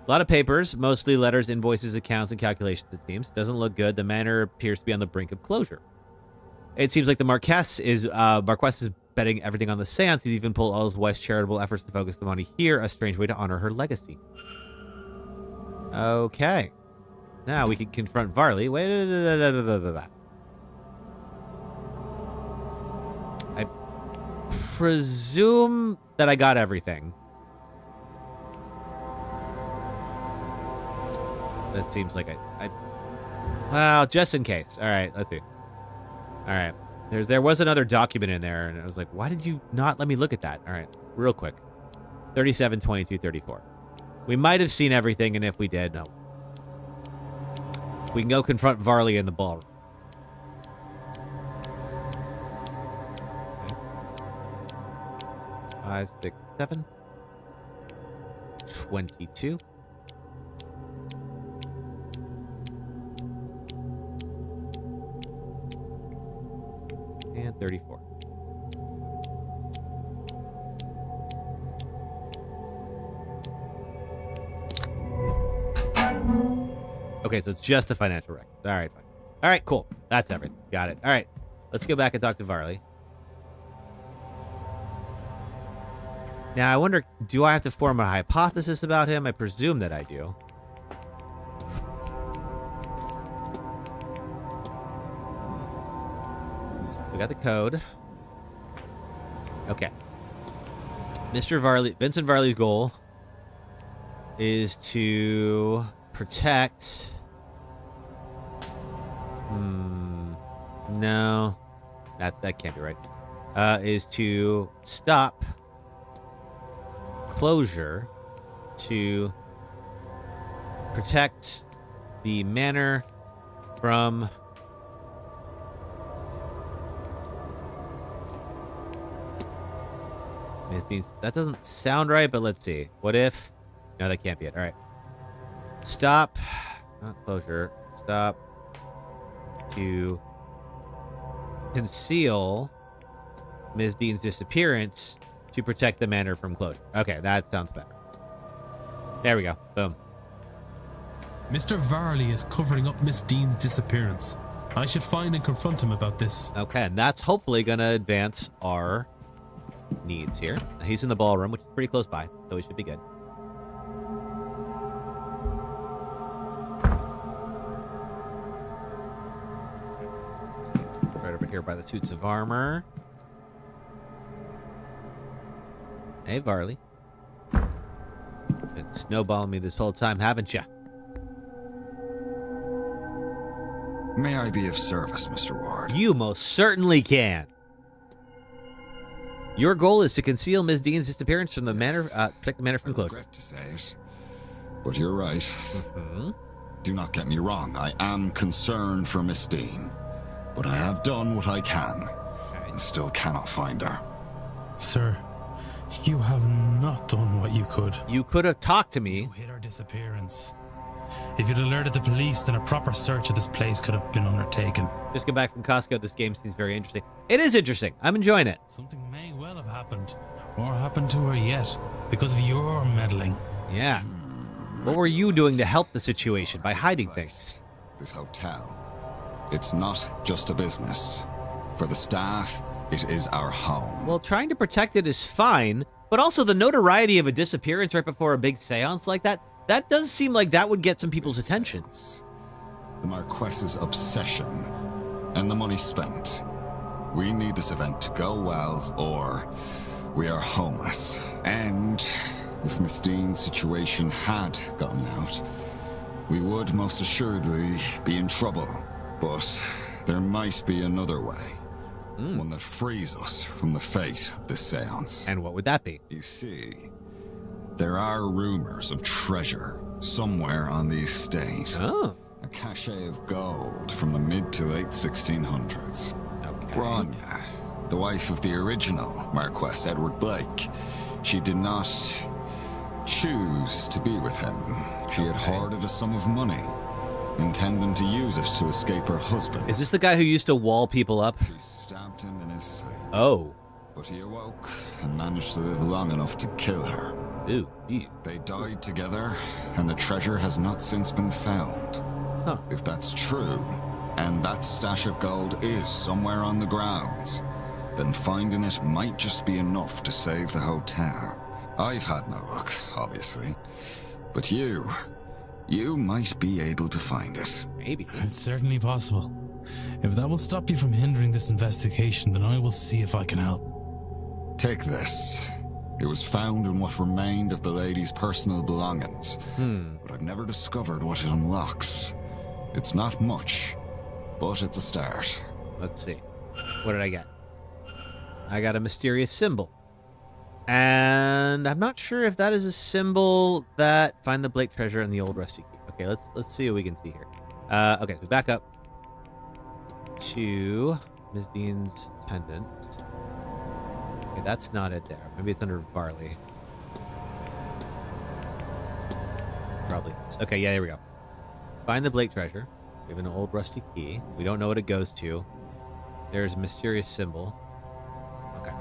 A lot of papers, mostly letters, invoices, accounts, and calculations, it seems. Doesn't look good. The manor appears to be on the brink of closure. It seems like the Marquess is betting everything on the Seance. He's even pulled all his wife's charitable efforts to focus the money here, a strange way to honor her legacy. Okay. Now we can confront Varley. Wait. I presume that I got everything. That seems like well, just in case. All right, let's see. All right. There was another document in there, and I was like, why did you not let me look at that? All right, real quick. 37, 22, 34. We might have seen everything, and if we did, no. We can go confront Varley in the ballroom. Okay. 5, 6, 7. 22. And 34. Okay, so it's just the financial records. All right, fine. All right, cool. That's everything. Got it. All right, let's go back and talk to Varley. Now, I wonder, do I have to form a hypothesis about him? I presume that I do. We got the code. Okay. Vincent Varley's goal is to protect... No. That can't be right. Is to stop closure to protect the manor from that doesn't sound right, but let's see. What if... No, that can't be it. All right. Stop. Not closure. Stop. To conceal Ms. Dean's disappearance to protect the manor from closure. Okay, that sounds better. There we go. Boom. Mr. Varley is covering up Miss Dean's disappearance. I should find and confront him about this. Okay, and that's hopefully going to advance our needs here. He's in the ballroom, which is pretty close by, so we should be good. Right over here by the suits of armor. Hey, Varley. Been snowballing me this whole time, haven't you? May I be of service, Mr. Ward? You most certainly can. Your goal is to conceal Ms. Dean's disappearance from the manor, protect the manor from closure. I regret to say it, but you're right. Mm-hmm. Do not get me wrong, I am concerned for Miss Dean, but I have done what I can, and still cannot find her. Sir, you have not done what you could. You could have talked to me. You hid her disappearance. If you'd alerted the police, then a proper search of this place could have been undertaken. Just got back from Costco. This game seems very interesting. It is interesting. I'm enjoying it. Something may well have happened, or happened to her yet, because of your meddling. Yeah. What were you doing to help the situation by hiding things? This hotel. It's not just a business. For the staff, it is our home. Well, trying to protect it is fine, but also the notoriety of a disappearance right before a big seance like that, that does seem like that would get some people's attention. The Marquess's obsession and the money spent. We need this event to go well, or we are homeless. And if Miss Dean's situation had gotten out, we would most assuredly be in trouble. But there might be another way. One that frees us from the fate of this seance. And what would that be? You see, there are rumors of treasure somewhere on the estate. Oh. A cachet of gold from the mid to late 1600s. Okay. Grania, the wife of the original Marquess Edward Blake, she did not choose to be with him. She had hoarded a sum of money, intending to use it to escape her husband. Is this the guy who used to wall people up? She stabbed him in his sleep. Oh. But he awoke and managed to live long enough to kill her. Ooh. Ew. They died together, and the treasure has not since been found. Huh. If that's true, and that stash of gold is somewhere on the grounds, then finding it might just be enough to save the hotel. I've had no luck, obviously. But you might be able to find it. Maybe. It's certainly possible. If that will stop you from hindering this investigation, then I will see if I can help. Take this. It was found in what remained of the lady's personal belongings. But I've never discovered what it unlocks. It's not much, but it's a start. Let's see. What did I get? I got a mysterious symbol. And I'm not sure if that is a symbol that find the Blake treasure and the old rusty key. Okay, let's see what we can see here. Okay, so back up to Ms. Dean's attendant. Okay, that's not it there. Maybe it's under Varley. Probably is. Okay, yeah, there we go. Find the Blake treasure. We have an old rusty key. We don't know what it goes to. There's a mysterious symbol. Okay.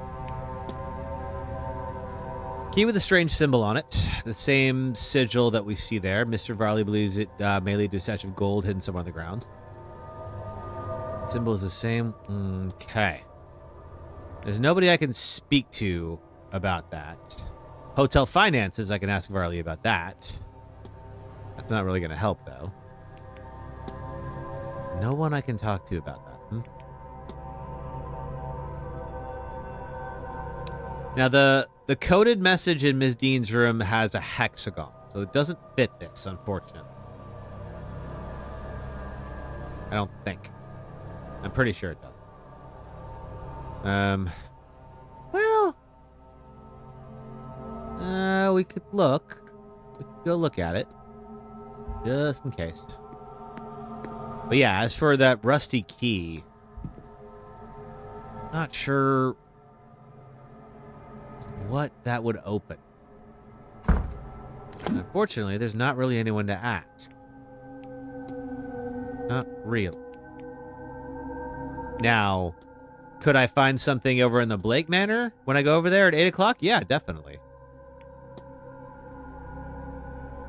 Key with a strange symbol on it. The same sigil that we see there. Mr. Varley believes it may lead to a stash of gold hidden somewhere on the ground. The symbol is the same. Okay. There's nobody I can speak to about that. Hotel finances, I can ask Varley about that. That's not really going to help, though. No one I can talk to about that. Now, the coded message in Ms. Dean's room has a hexagon, so it doesn't fit this, unfortunately. I don't think. I'm pretty sure it doesn't. Well, we could look. We could go look at it, just in case. But yeah, as for that rusty key, not sure what that would open. And unfortunately, there's not really anyone to ask. Not really. Now, could I find something over in the Blake Manor when I go over there at 8 o'clock? Yeah, definitely.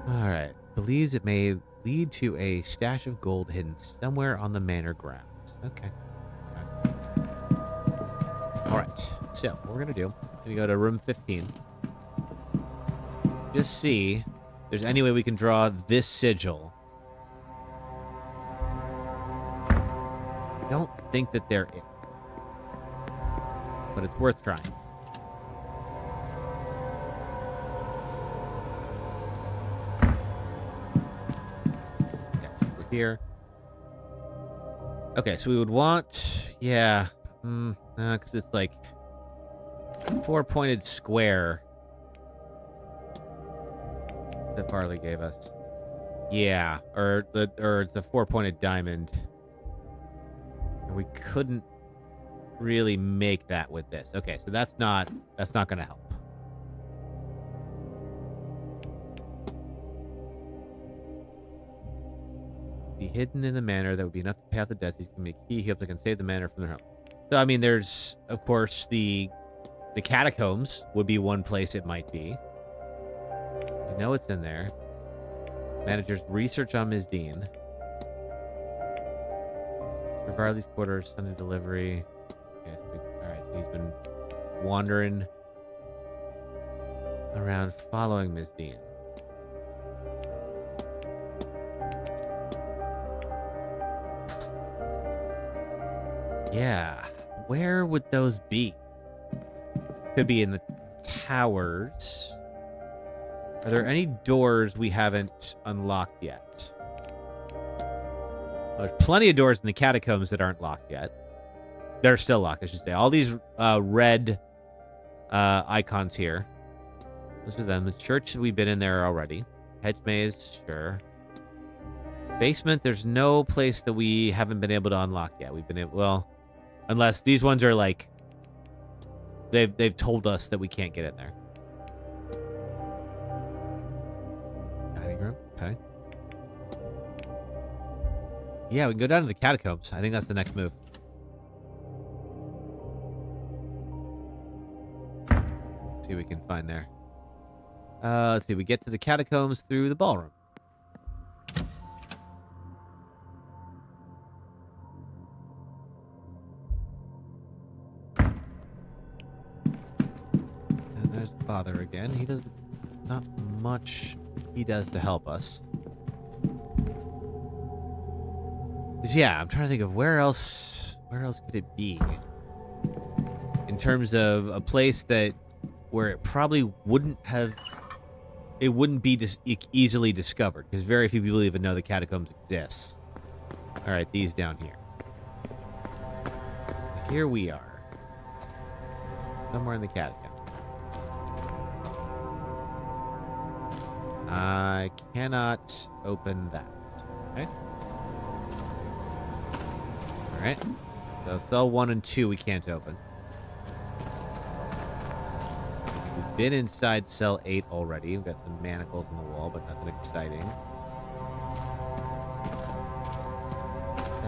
Alright. Believes it may lead to a stash of gold hidden somewhere on the manor grounds. Okay. Alright. So, what we're going to do, we're going to go to room 15. Just see if there's any way we can draw this sigil. I don't think that there is. But it's worth trying. Okay, we're here. Okay, so we would want, yeah, because it's like 4-pointed square that Farley gave us. Yeah, or it's a 4-pointed diamond. And we couldn't really make that with this. Okay, so that's not going to help. Be hidden in the manor that would be enough to pay off the debts. He's going to be a key. He hopes I can save the manor from their home. So I mean, there's of course the catacombs would be one place it might be. You know it's in there. Manager's research on Ms. Dean. Mr. Varley's quarters, Sunday delivery. Okay, alright, so he's been wandering around following Ms. Dean. Yeah, where would those be? Could be in the towers. Are there any doors we haven't unlocked yet? There's plenty of doors in the catacombs that aren't locked yet. They're still locked, I should say. All these red icons here. Those are them. The church, we've been in there already. Hedge maze, sure. Basement, there's no place that we haven't been able to unlock yet. We've been able, well, unless these ones are like, they've told us that we can't get in there. Dining room, okay. Yeah, we can go down to the catacombs. I think that's the next move. Let's see what we can find there. Let's see. We get to the catacombs through the ballroom. And there's Father again. He does not much he does to help us. Yeah, I'm trying to think of where else could it be? In terms of a place that where it probably wouldn't be easily discovered, because very few people even know the catacombs exist. All right, these down here. Here we are. Somewhere in the catacomb. I cannot open that. Okay. All right. So cell 1 and 2 we can't open. We've been inside cell 8 already. We've got some manacles on the wall, but nothing exciting.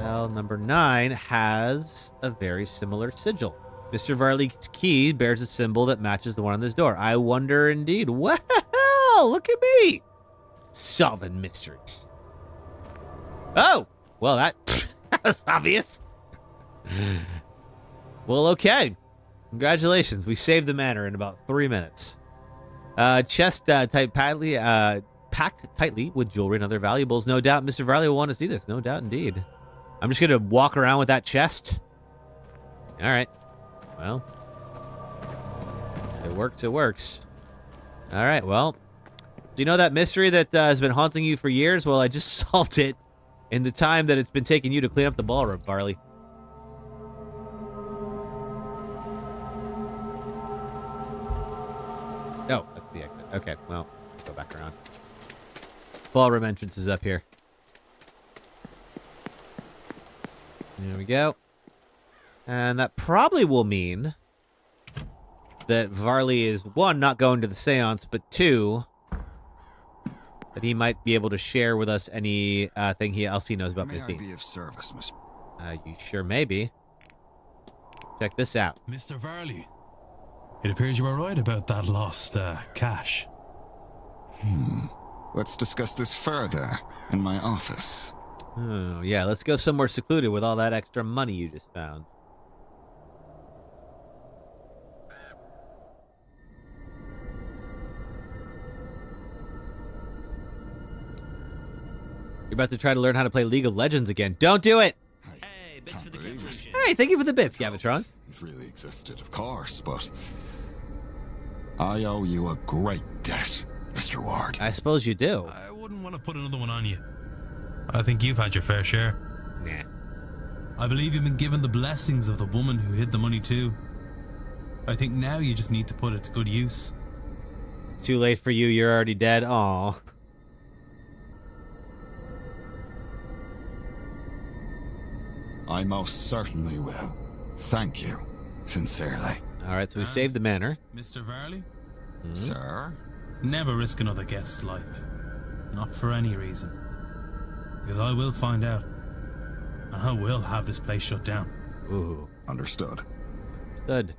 Cell number 9 has a very similar sigil. Mr. Varley's key bears a symbol that matches the one on this door. I wonder indeed. Well, look at me. Solving mysteries. Oh, well, that was obvious. Well, okay. Congratulations. We saved the manor in about 3 minutes. Chest packed tightly with jewelry and other valuables. No doubt Mr. Varley will want to see this. No doubt indeed. I'm just going to walk around with that chest. All right. Well, it works. It works. All right. Well, do you know that mystery that has been haunting you for years? Well, I just solved it in the time that it's been taking you to clean up the ballroom, Varley. Oh, that's the exit. Okay, well, go back around. Ballroom entrance is up here. There we go. And that probably will mean that Varley is, 1, not going to the seance, but 2, that he might be able to share with us any thing else he knows about Miss Dean. May I be of service, Miss? You sure may be. Check this out. Mr. Varley, it appears you were right about that lost cash. Let's discuss this further in my office. Oh, yeah, let's go somewhere secluded with all that extra money you just found. You're about to try to learn how to play League of Legends again. Don't do it! Hey, bits for the conclusion. Hey, thank you for the bits, Gavatron. It really existed, of course, but I owe you a great debt, Mr. Ward. I suppose you do. I wouldn't want to put another one on you. I think you've had your fair share. Nah. I believe you've been given the blessings of the woman who hid the money too. I think now you just need to put it to good use. It's too late for you. You're already dead. Aw. I most certainly will. Thank you, sincerely. All right, so we saved the manor. Mr. Varley? Sir? Never risk another guest's life. Not for any reason. Because I will find out. And I will have this place shut down. Ooh. Understood. Good.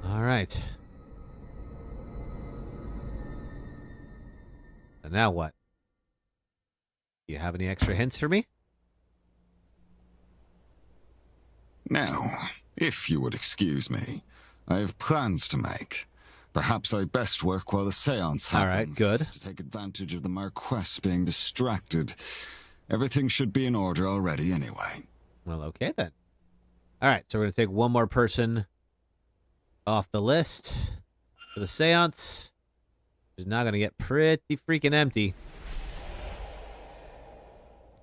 All right. And now what? Do you have any extra hints for me? Now, if you would excuse me, I have plans to make. Perhaps I best work while the seance happens. All right, good. To take advantage of the Marquess being distracted. Everything should be in order already anyway. Well, okay then. All right, so we're going to take one more person off the list for the seance. Which is now going to get pretty freaking empty.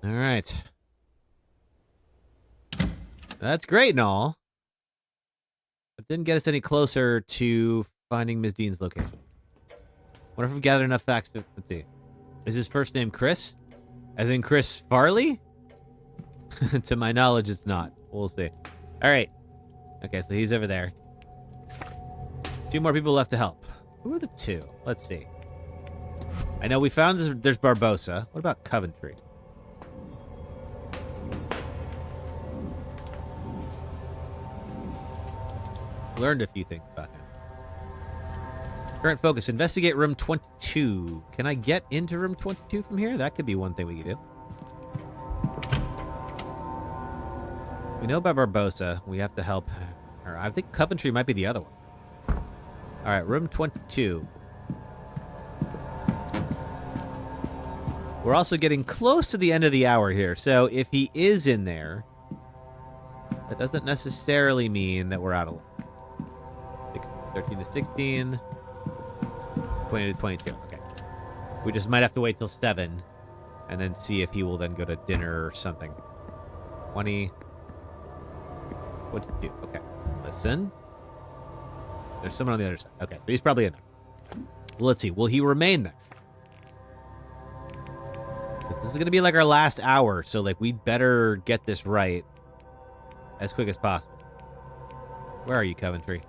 All right. That's great and all. But didn't get us any closer to finding Ms. Dean's location. Wonder if we've gathered enough facts to... Let's see. Is his first name Chris? As in Chris Farley? To my knowledge, it's not. We'll see. All right. Okay, so he's over there. 2 more people left to help. Who are the 2? Let's see. I know we found there's Barbosa. What about Coventry? Learned a few things about him. Current focus. Investigate room 22. Can I get into room 22 from here? That could be one thing we could do. We know about Barbosa. We have to help her. I think Coventry might be the other one. All right, room 22. We're also getting close to the end of the hour here. So if he is in there, that doesn't necessarily mean that we're out of luck. 13 to 16. 20 to 22. Okay. We just might have to wait till 7 and then see if he will then go to dinner or something. 20. 22. Okay. Listen. There's someone on the other side. Okay, so he's probably in there. Well, let's see. Will he remain there? This is going to be like our last hour, so like we'd better get this right as quick as possible. Where are you, Coventry?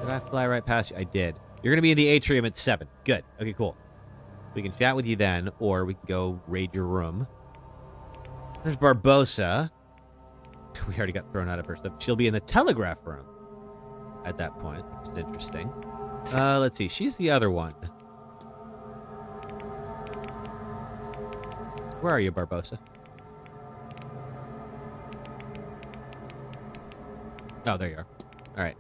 Did I fly right past you? I did. You're going to be in the atrium at 7. Good. Okay, cool. We can chat with you then, or we can go raid your room. There's Barbosa. We already got thrown out of her stuff. She'll be in the telegraph room at that point, which is interesting. Let's see. She's the other one. Where are you, Barbosa? Oh, there you are. All right.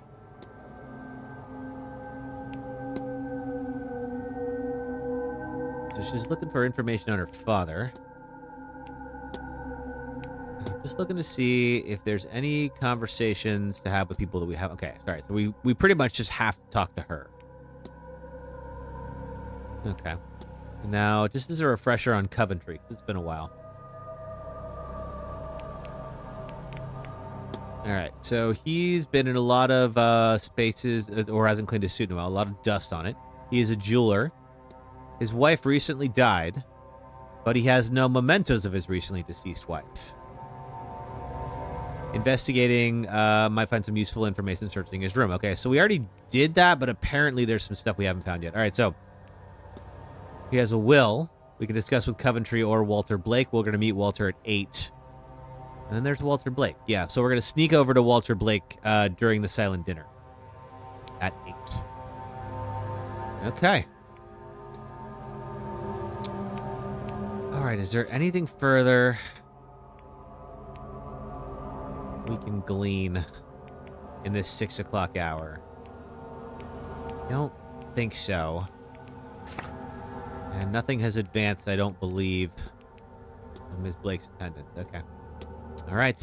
So she's looking for information on her father. I'm just looking to see if there's any conversations to have with people that we have. Okay, sorry. So we pretty much just have to talk to her. Okay. Now, just as a refresher on Coventry, it's been a while. All right, so he's been in a lot of spaces, or hasn't cleaned his suit in a while. A lot of dust on it. He is a jeweler. His wife recently died, but he has no mementos of his recently deceased wife. Investigating might find some useful information searching his room. Okay, so we already did that, but apparently there's some stuff we haven't found yet. All right, so he has a will we can discuss with Coventry or Walter Blake. We're going to meet Walter at 8. And then there's Walter Blake. Yeah, so we're going to sneak over to Walter Blake during the silent dinner at 8. Okay. All right, is there anything further we can glean in this 6 o'clock hour? I don't think so. And nothing has advanced, I don't believe, on Ms. Blake's attendance. Okay. All right.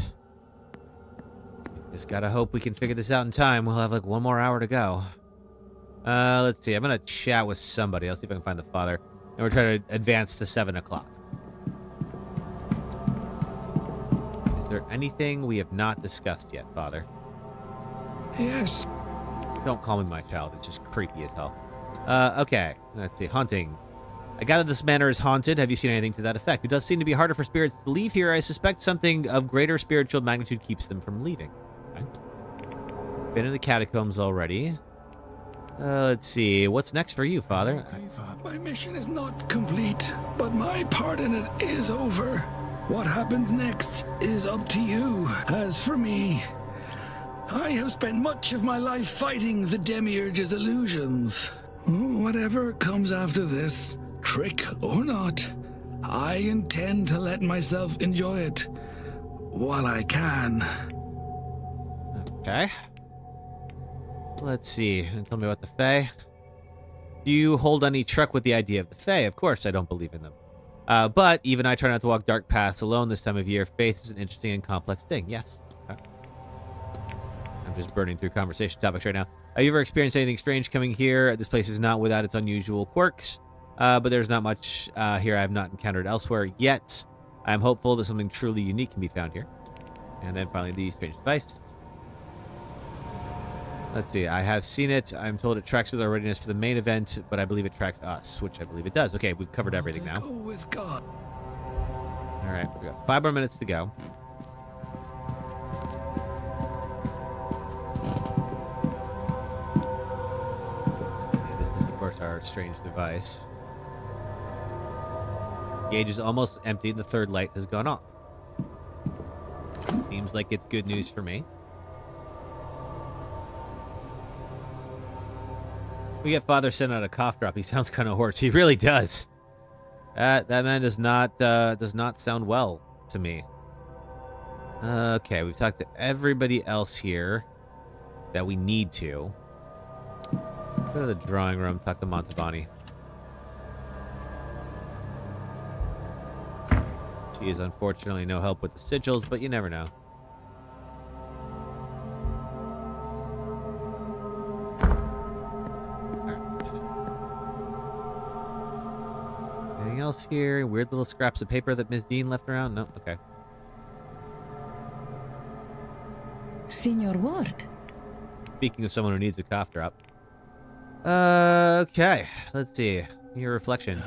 Just gotta hope we can figure this out in time. We'll have like 1 more hour to go. Let's see. I'm gonna chat with somebody. I'll see if I can find the father. And we're trying to advance to 7 o'clock. Is there anything we have not discussed yet, Father? Yes. Don't call me my child. It's just creepy as hell. Okay. Let's see. Hunting. I gather this manor is haunted. Have you seen anything to that effect? It does seem to be harder for spirits to leave here. I suspect something of greater spiritual magnitude keeps them from leaving. Okay. Been in the catacombs already. Let's see. What's next for you, Father? Okay, Father. My mission is not complete, but my part in it is over. What happens next is up to you. As for me, I have spent much of my life fighting the Demiurge's illusions. Whatever comes after this, trick or not, I intend to let myself enjoy it. while I can. Okay. Let's see. Tell me about the Fae. Do you hold any truck with the idea of the Fae? Of course, I don't believe in them. But even I try not to walk dark paths alone this time of year. Faith is an interesting and complex thing. Yes. Okay. I'm just burning through conversation topics right now. Have you ever experienced anything strange coming here? This place is not without its unusual quirks, but there's not much here I have not encountered elsewhere yet. I'm hopeful that something truly unique can be found here. And then finally, the strange device. Let's see. I have seen it. I'm told it tracks with our readiness for the main event, but I believe it tracks us, which I believe it does. Okay, we've covered everything now. Go with God. All right, we got 5 more minutes to go. Okay, this is, of course, our strange device. Gauge is almost empty. The third light has gone off. Seems like it's good news for me. We get Father sent out a cough drop. He sounds kind of hoarse. He really does. That man does not sound well to me. Okay, we've talked to everybody else here that we need to. Go to the drawing room. Talk to Montavani. She is unfortunately no help with the sigils, but you never know. Anything else here? Weird little scraps of paper that Ms. Dean left around? No? Okay. Signor Ward. Speaking of someone who needs a cough drop. Okay. Let's see. Your reflection.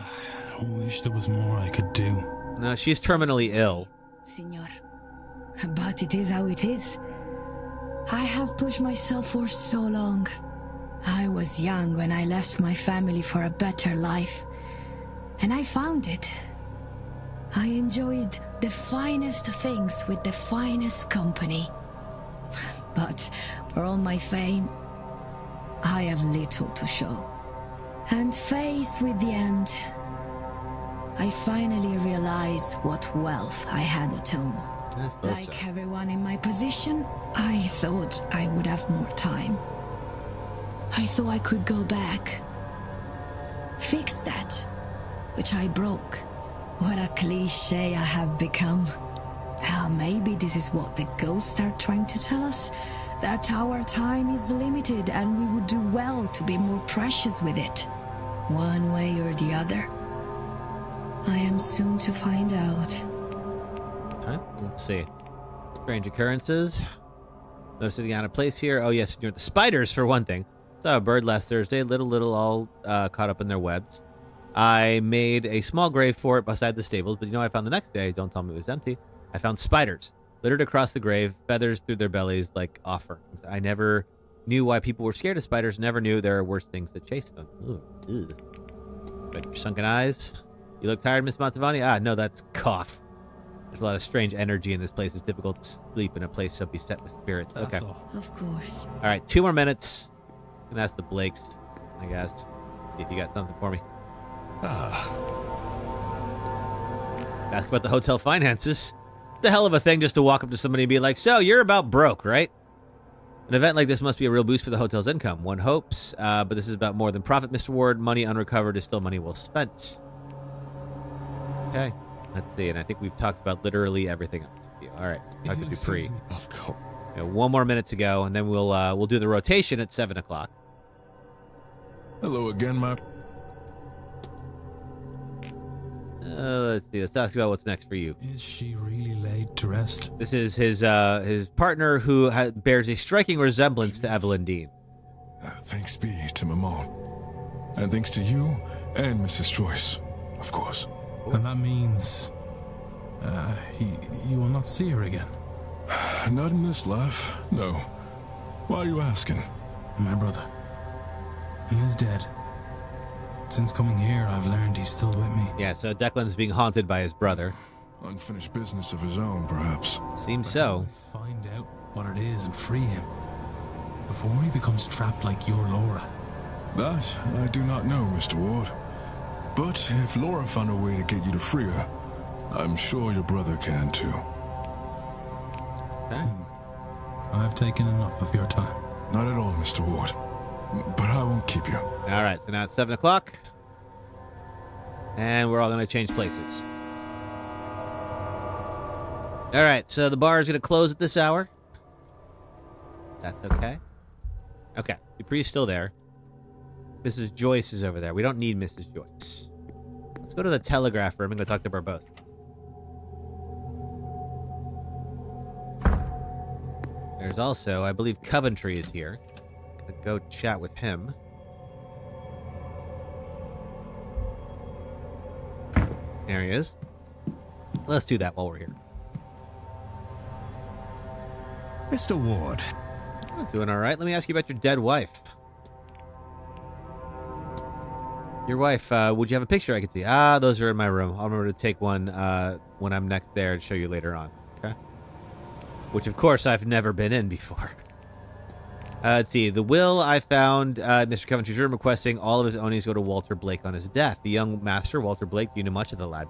I wish there was more I could do. No, she's terminally ill. Signor. But it is how it is. I have pushed myself for so long. I was young when I left my family for a better life. And I found it. I enjoyed the finest things with the finest company. But for all my fame, I have little to show. And faced with the end, I finally realized what wealth I had at home. Like everyone in my position, I thought I would have more time. I thought I could go back, fix that, which I broke. What a cliche I have become. Maybe this is what the ghosts are trying to tell us, that our time is limited and we would do well to be more precious with it, one way or the other. I am soon to find out. Okay, let's see. Strange occurrences. Noticing out of place here. Oh, yes, near the spiders, for one thing. Saw a bird last Thursday, little all caught up in their webs. I made a small grave for it beside the stables, but you know what I found the next day? Don't tell me it was empty. I found spiders littered across the grave, feathers through their bellies like offerings. I never knew why people were scared of spiders, never knew there are worse things that chase them. Ugh. But your sunken eyes. You look tired, Miss Montavani? Ah, no, that's cough. There's a lot of strange energy in this place. It's difficult to sleep in a place so beset with spirits. That's okay. all. Of course. All right, 2 more minutes. I'm going to ask the Blakes, I guess. See if you got something for me. Ask about the hotel finances. It's a hell of a thing just to walk up to somebody and be like, so, you're about broke, right? An event like this must be a real boost for the hotel's income. One hopes, but this is about more than profit, Mr. Ward. Money unrecovered is still money well spent. Okay, let's see. And I think we've talked about literally everything else. All right, talk to Dupree. Of course. 1 more minute to go, and then we'll do the rotation at 7 o'clock. Hello again, my... Let's see. Let's ask about what's next for you. Is she really laid to rest? This is his partner who bears a striking resemblance to Evelyn Dean. Thanks be to Maman. And thanks to you and Mrs. Joyce, of course. And that means... you will not see her again? Not in this life, no. Why are you asking? My brother. He is dead. Since coming here, I've learned he's still with me. Yeah, so Declan's being haunted by his brother. Unfinished business of his own, perhaps. Seems so. Find out what it is and free him. Before he becomes trapped like your Laura. That I do not know, Mr. Ward. But if Laura found a way to get you to free her, I'm sure your brother can too. Okay. I've taken enough of your time. Not at all, Mr. Ward. But I won't keep you. All right, so now it's 7 o'clock. And we're all going to change places. All right, so the bar is going to close at this hour. That's okay. Okay, Dupree's still there. Mrs. Joyce is over there. We don't need Mrs. Joyce. Let's go to the telegraph room and go talk to Barbosa. There's also, I believe, Coventry is here. Gonna go chat with him. There he is. Let's do that while we're here. Mr. Ward. I'm doing all right. Let me ask you about your dead wife. Your wife, would you have a picture I could see? Ah, those are in my room. I'll remember to take one when I'm next there and show you later on. Okay? Which, of course, I've never been in before. Let's see. The will I found Mr. Coventry's room requesting all of his ownees go to Walter Blake on his death. The young master, Walter Blake, do you know much of the lad?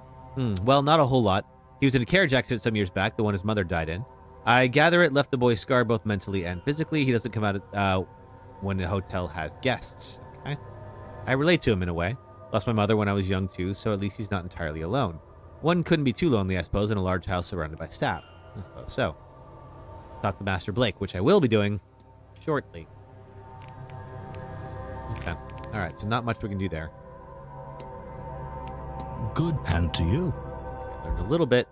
Well, not a whole lot. He was in a carriage accident some years back, the one his mother died in. I gather it left the boy scarred both mentally and physically. He doesn't come out when the hotel has guests. Okay? I relate to him in a way. Lost my mother when I was young too, so at least he's not entirely alone. One couldn't be too lonely, I suppose, in a large house surrounded by staff. I suppose so. Talk to Master Blake, which I will be doing shortly. Okay. All right, so not much we can do there. Good hand to you. Learned a little bit,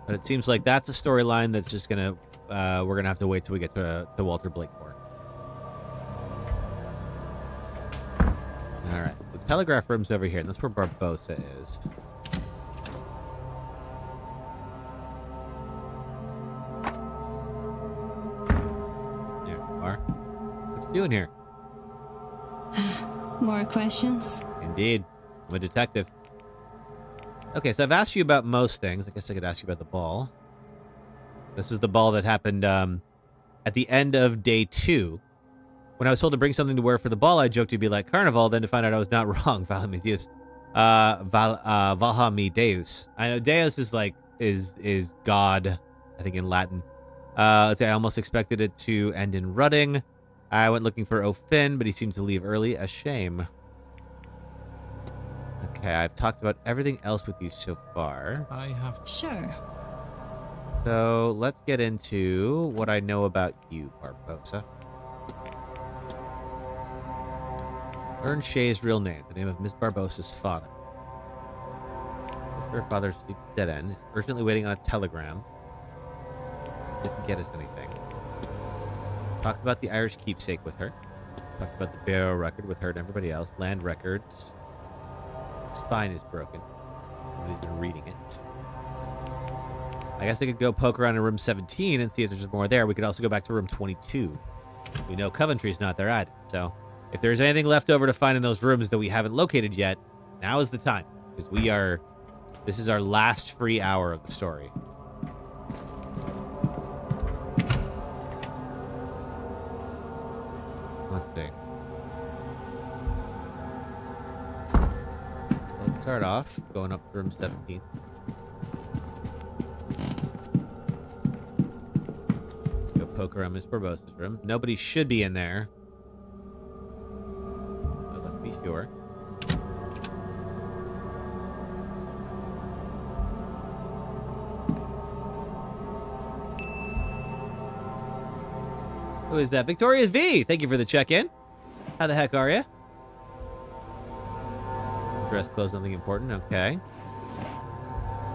but it seems like that's a storyline that's just gonna we're gonna have to wait till we get to Walter Blake for. All right, the telegraph room's over here, and that's where Barbosa is. There you are. What you doing here? More questions? Indeed, I'm a detective. Okay, so I've asked you about most things. I guess I could ask you about the ball. This is the ball that happened at the end of day 2. When I was told to bring something to wear for the ball, I joked it'd be like Carnival, then to find out I was not wrong. Valhami Deus. Valhami Deus. I know Deus is like, is God, I think in Latin. I almost expected it to end in rutting. I went looking for O'Finn, but he seemed to leave early. A shame. Okay, I've talked about everything else with you so far. I have... Sure. So, let's get into what I know about you, Barbosa. Learn Shay's real name, the name of Miss Barbosa's father. Her father's dead end. Is urgently waiting on a telegram. Didn't get us anything. Talked about the Irish keepsake with her. Talked about the burial record with her and everybody else. Land records. Spine is broken. Nobody's been reading it. I guess I could go poke around in room 17 and see if there's more there. We could also go back to room 22. We know Coventry's not there either. So if there's anything left over to find in those rooms that we haven't located yet, now is the time. Because this is our last free hour of the story. Let's see. Let's start off going up to room 17. Go poke around Miss Barbosa's room. Nobody should be in there. But let's be sure. Who is that? Victoria's V! Thank you for the check-in. How the heck are you? Dress, clothes, nothing important. Okay.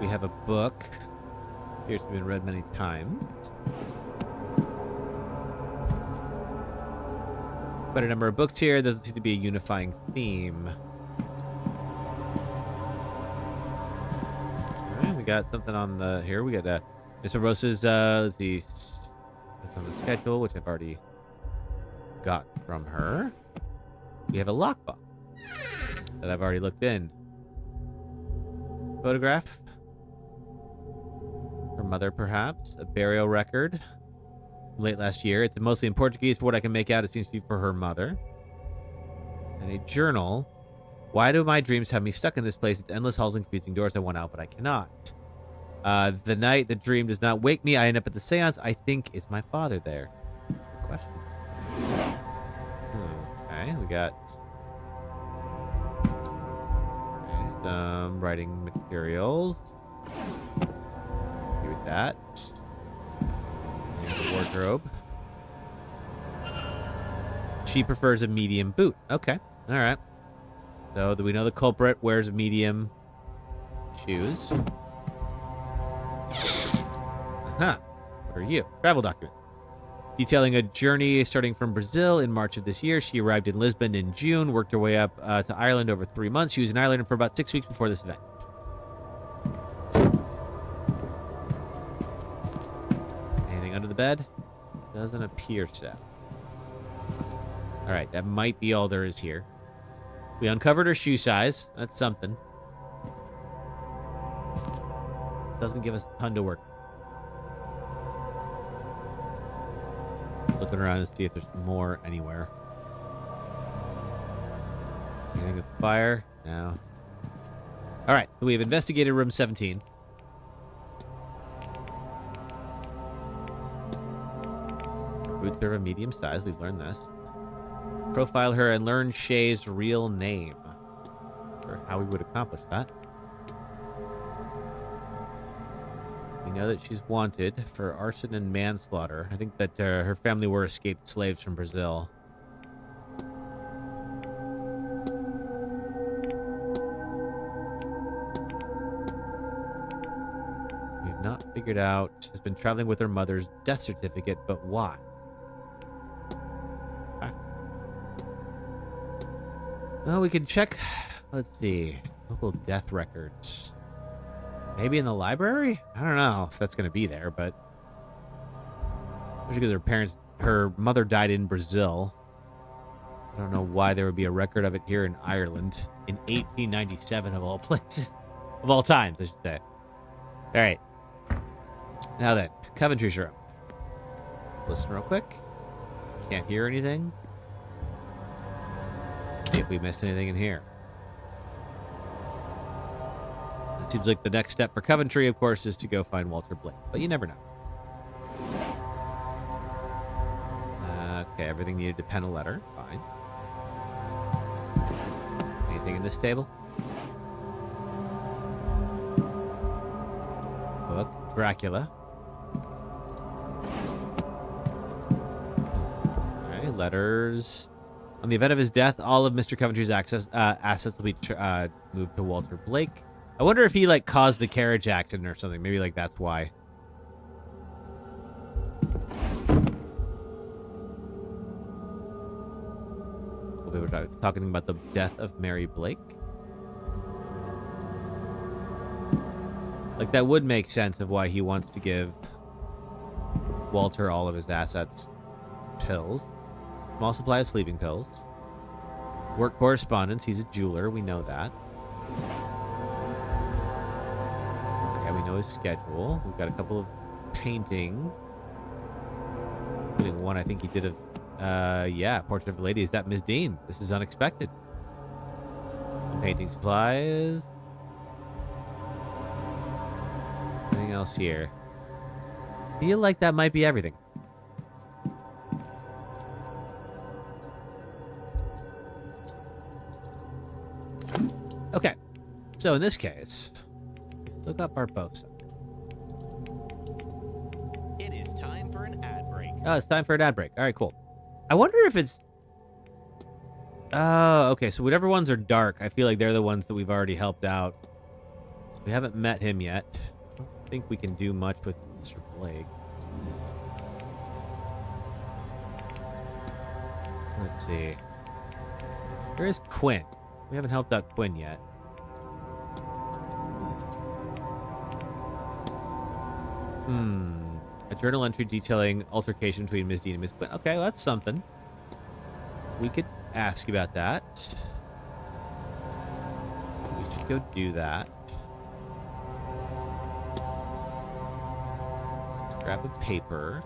We have a book. Appears to have been read many times. Quite a number of books here. Doesn't seem to be a unifying theme. Alright, we got something on the... Here, we got Miss Barbosa's, let's see... on the schedule, which I've already got from her. We have a lockbox that I've already looked in. Photograph. Her mother, perhaps. A burial record. Late last year. It's mostly in Portuguese. For what I can make out, it seems to be for her mother. And a journal. Why do my dreams have me stuck in this place? It's endless halls and confusing doors. I want out, but I cannot. The night the dream does not wake me, I end up at the seance. I think, is my father there? Good question. Okay, we got some writing materials. Do with that. And the wardrobe. She prefers a medium boot. Okay, all right. So, do we know the culprit wears medium shoes? Huh. What are you? Travel document. Detailing a journey starting from Brazil in March of this year. She arrived in Lisbon in June, worked her way up to Ireland over 3 months. She was in Ireland for about 6 weeks before this event. Anything under the bed? Doesn't appear so. Alright, that might be all there is here. We uncovered her shoe size. That's something. Doesn't give us a ton to work. Looking around to see if there's more anywhere. Anything with fire? No. Alright, so we've investigated room 17. Boots are of a medium size. We've learned this. Profile her and learn Shay's real name. Or how we would accomplish that. We know that she's wanted for arson and manslaughter. I think that her family were escaped slaves from Brazil. We've not figured out. Has been traveling with her mother's death certificate, but why? Okay. Well, we can check. Let's see. Local death records. Maybe in the library? I don't know if that's going to be there, but... Especially because her mother died in Brazil. I don't know why there would be a record of it here in Ireland in 1897 of all places. Of all times, I should say. All right. Now then, Coventry's room. Listen real quick. Can't hear anything. See if we missed anything in here. It seems like the next step for Coventry, of course, is to go find Walter Blake. But you never know. Okay, everything needed to pen a letter. Fine. Anything in this table? Book. Dracula. Okay, letters. On the event of his death, all of Mr. Coventry's assets will be moved to Walter Blake. I wonder if he, like, caused the carriage accident or something. Maybe, like, that's why. We were talking about the death of Mary Blake. Like, that would make sense of why he wants to give Walter all of his assets. Pills. Small supply of sleeping pills. Work correspondence. He's a jeweler. We know that. Okay, we know his schedule. We've got a couple of paintings. Including one I think he did of... yeah, Portrait of a Lady. Is that Ms. Dean? This is unexpected. Painting supplies. Anything else here? Feel like that might be everything. Okay. So in this case, still got Barbosa. It is time for an ad break. Oh, it's time for an ad break. All right, cool. I wonder if it's... Oh, okay. So whatever ones are dark, I feel like they're the ones that we've already helped out. We haven't met him yet. I don't think we can do much with Mr. Blake. Let's see. Where is Quinn? We haven't helped out Quinn yet. A journal entry detailing altercation between Ms. Dean and Ms. Quinn. Okay, well, that's something. We could ask about that. We should go do that. Let's grab a paper.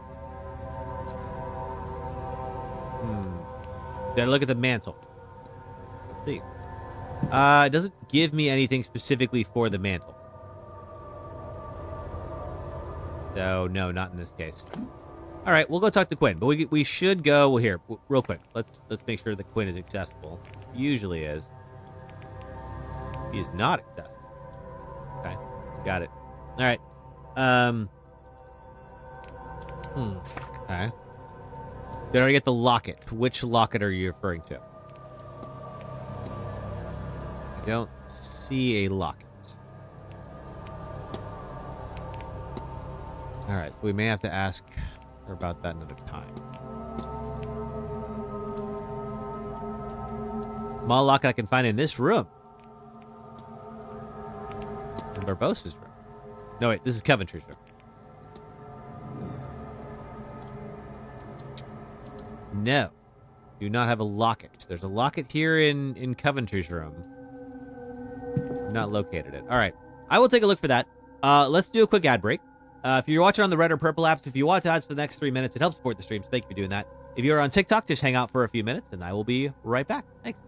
Gotta look at the mantle. Let's see. It doesn't give me anything specifically for the mantle. So, no, not in this case. All right, we'll go talk to Quinn. But we should go... Well, here, real quick. Let's make sure that Quinn is accessible. Usually is. He's not accessible. Okay, got it. All right. Okay. Did I already get the locket? Which locket are you referring to? I don't see a locket. All right, so we may have to ask her about that another time. Small locket I can find in this room. In Barbosa's room. No, wait, this is Coventry's room. No. Do not have a locket. There's a locket here in Coventry's room. Not located it. All right. I will take a look for that. Let's do a quick ad break. If you're watching on the Red or Purple apps, if you watch ads for the next 3 minutes, it helps support the stream, so thank you for doing that. If you're on TikTok, just hang out for a few minutes, and I will be right back. Thanks.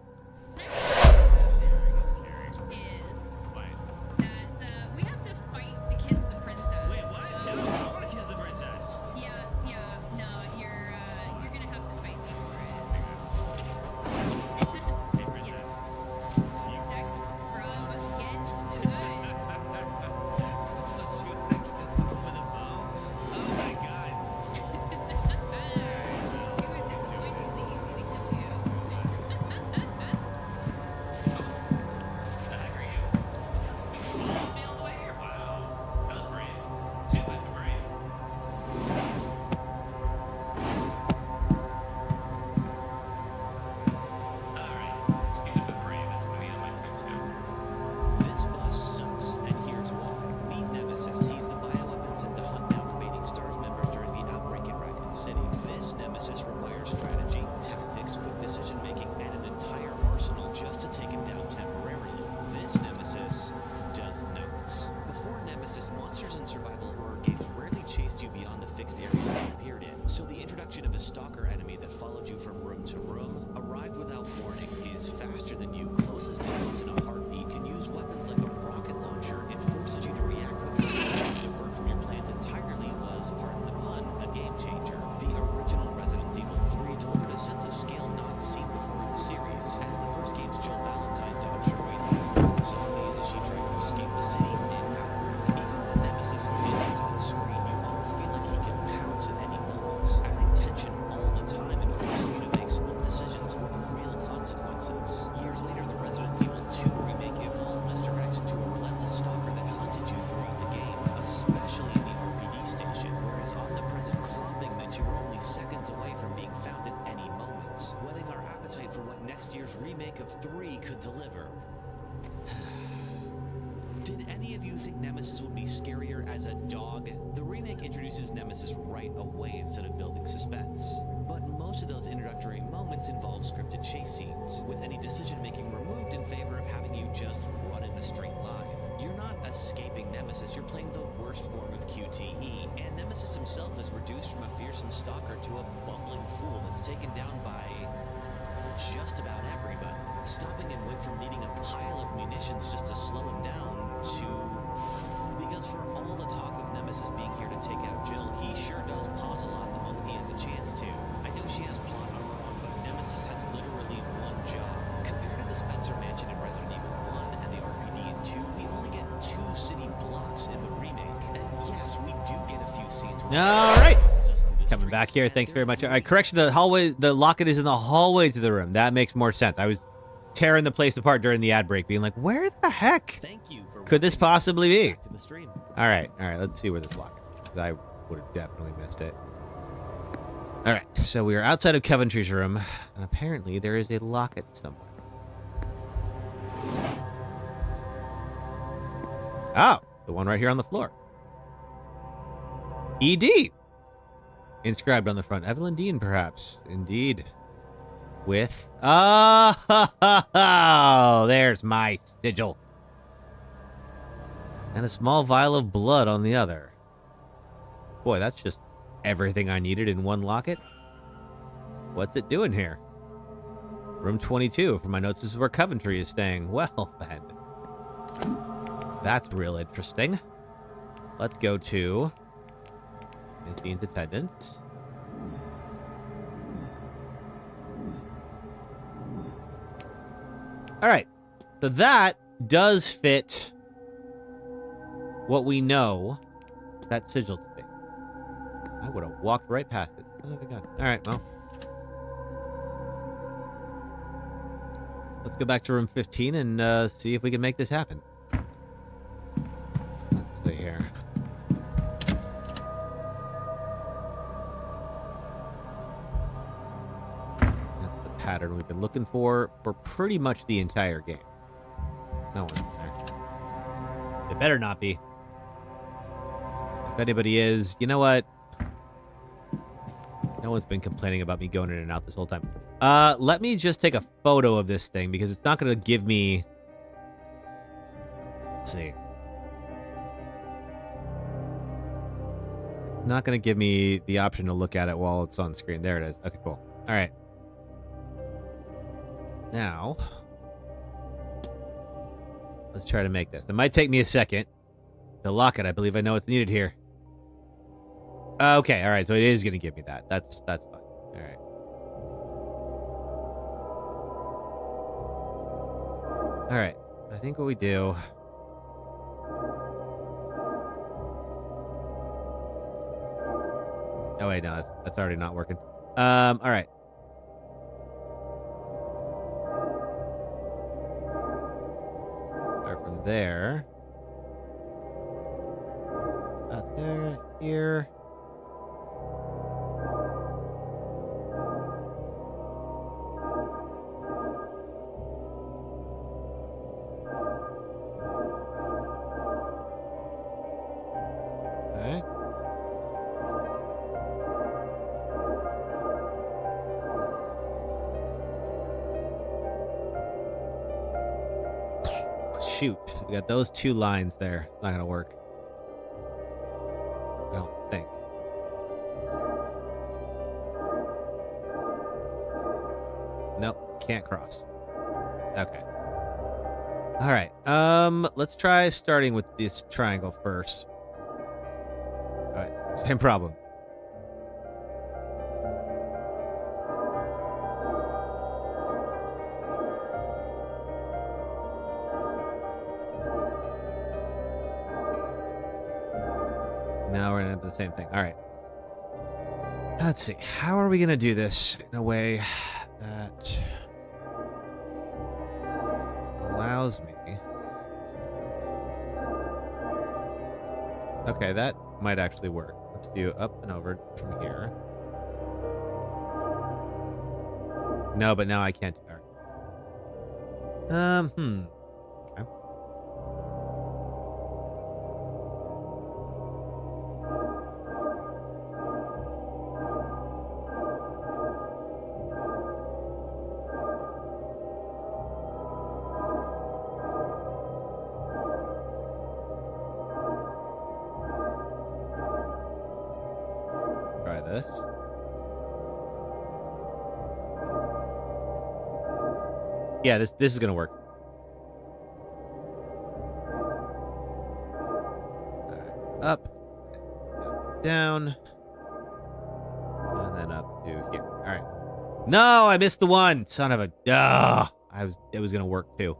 Involve scripted chase scenes, with any decision-making removed in favor of having you just run in a straight line. You're not escaping Nemesis, you're playing the worst form of QTE, and Nemesis himself is reduced from a fearsome stalker to a bumbling fool that's taken down by just about everybody. Stopping him went from needing a pile of munitions just to slow him down to... Because for all the talk of Nemesis being here to take out Jill, he sure does pause a lot the moment he has a chance to. I know she has plot armor on, but Nemesis has literally one job. Compared to the Spencer Mansion in Resident Evil 1 and the RPD in 2, we only get 2 city blocks in the remake. And yes, we do get a few scenes where... All right. Coming back here. Thanks very much. All right, correction, the hallway, the locket is in the hallway to the room. That makes more sense. I was tearing the place apart during the ad break, being like, where the heck could this possibly be? All right, let's see where this locket is, because I would have definitely missed it. All right, so we are outside of Coventry's room, and apparently there is a locket somewhere. Oh, the one right here on the floor. ED. Inscribed on the front. Evelyn Dean, perhaps. Indeed. With... Oh, there's my sigil. And a small vial of blood on the other. Boy, that's just everything I needed in one locket. What's it doing here? Room 22. From my notes, this is where Coventry is staying. Well, then. That's real interesting. Let's go to Is Dean's attendance. All right. So that does fit what we know that sigil to be. I would have walked right past it. Son of a gun. All right, well. Let's go back to room 15 and see if we can make this happen. Let's see here. That's the pattern we've been looking for pretty much the entire game. No one's there. It better not be. If anybody is, you know what? No one's been complaining about me going in and out this whole time. Let me just take a photo of this thing because it's not going to give me... Let's see. It's not going to give me the option to look at it while it's on screen. There it is. Okay, cool. All right. Now, let's try to make this. It might take me a second to lock it. I believe I know what's needed here. Okay, all right. So it is going to give me that. That's fine. All right. All right. I think what we do. Oh wait, no, that's already not working. All right. Start from there. Out there, here. Okay. Shoot, we got those two lines there. It's not gonna work. I don't think. Nope, can't cross. Okay. All right. Let's try starting with this triangle first. All right, same problem. Now we're gonna have the same thing. All right. Let's see. How are we gonna do this in a way that allows me? Okay, that might actually work. Let's do up and over from here. No, but now I can't do that. Okay. Try this. Yeah, this is gonna work. Up, down, and then up to here. All right. No, I missed the one. Son of a. It was gonna work too.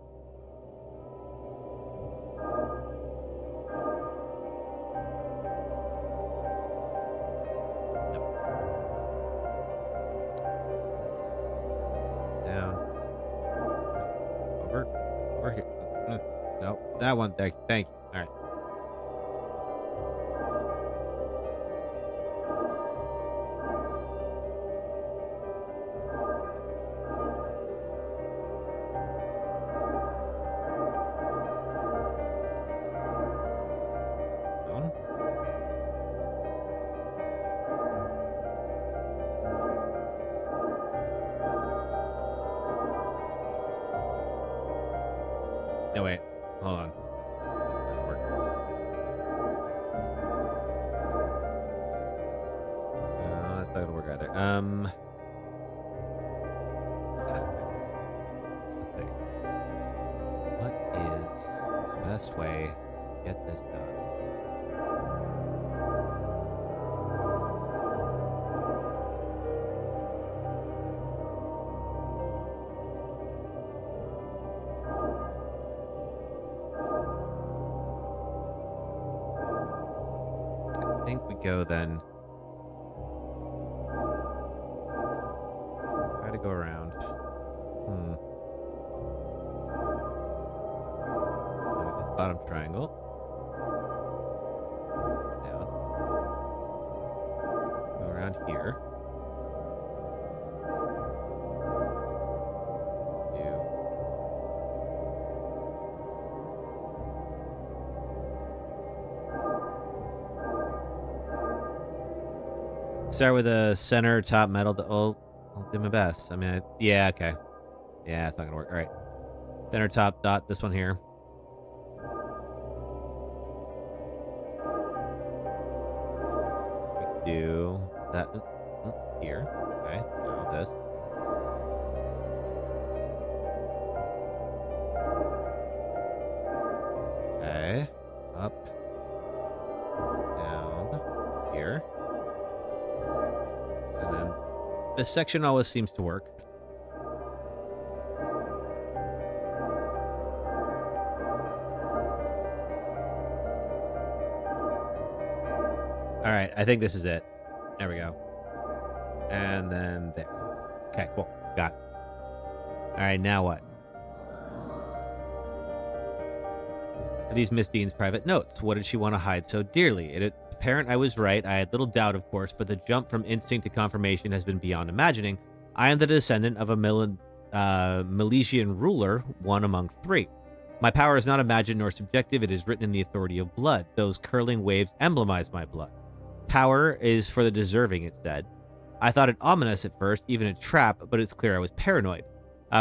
Down. Over here. No, that one. Thank you. All right. No, wait. Hold on. That'll work. No, that's not gonna work either. Let's see. What is the best way to get this done? think we go then. Try to go around. Bottom triangle. Down. Go around here. Start with a center top metal. I'll do my best. I mean, yeah, okay. Yeah, it's not gonna work. All right. Center top dot. This one here. Do that here. Okay, now this. Okay, up, down, here. And then this section always seems to work. All right, I think this is it. There we go. And then there. Okay, cool. Got it. All right, now what? Are these Miss Dean's private notes? What did she want to hide so dearly? It apparent I was right. I had little doubt, of course, but the jump from instinct to confirmation has been beyond imagining. I am the descendant of a Milesian ruler, one among three. My power is not imagined nor subjective. It is written in the authority of blood. Those curling waves emblemize my blood. Power is for the deserving, it said. I thought it ominous at first, even a trap, but it's clear I was paranoid.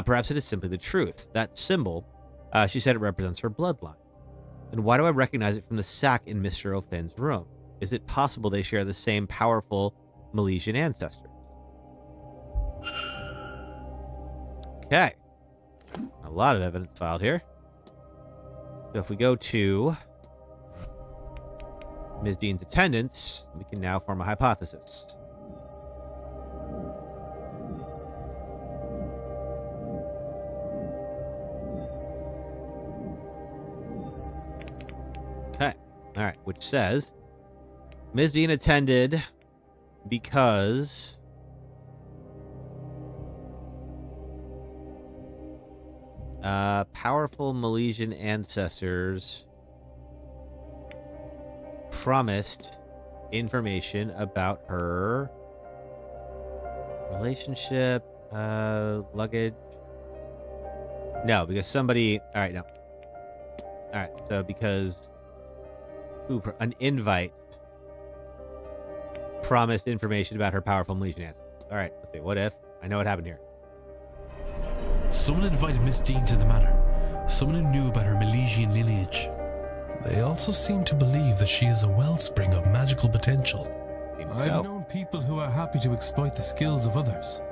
Perhaps it is simply the truth. That symbol, she said it represents her bloodline. Then why do I recognize it from the sack in Mr. O'Finn's room? Is it possible they share the same powerful Milesian ancestors? Okay. A lot of evidence filed here. So if we go to Ms. Dean's attendance, we can now form a hypothesis. Okay. All right. Which says Ms. Dean attended because powerful Milesian ancestors promised information about her relationship, luggage. No, because somebody. All right, no. All right, so because an invite promised information about her powerful Milesian ancestors. All right, let's see. What if? I know what happened here. Someone invited Miss Dean to the manor. Someone who knew about her Milesian lineage. They also seem to believe that she is a wellspring of magical potential. I've known people who are happy to exploit the skills of others.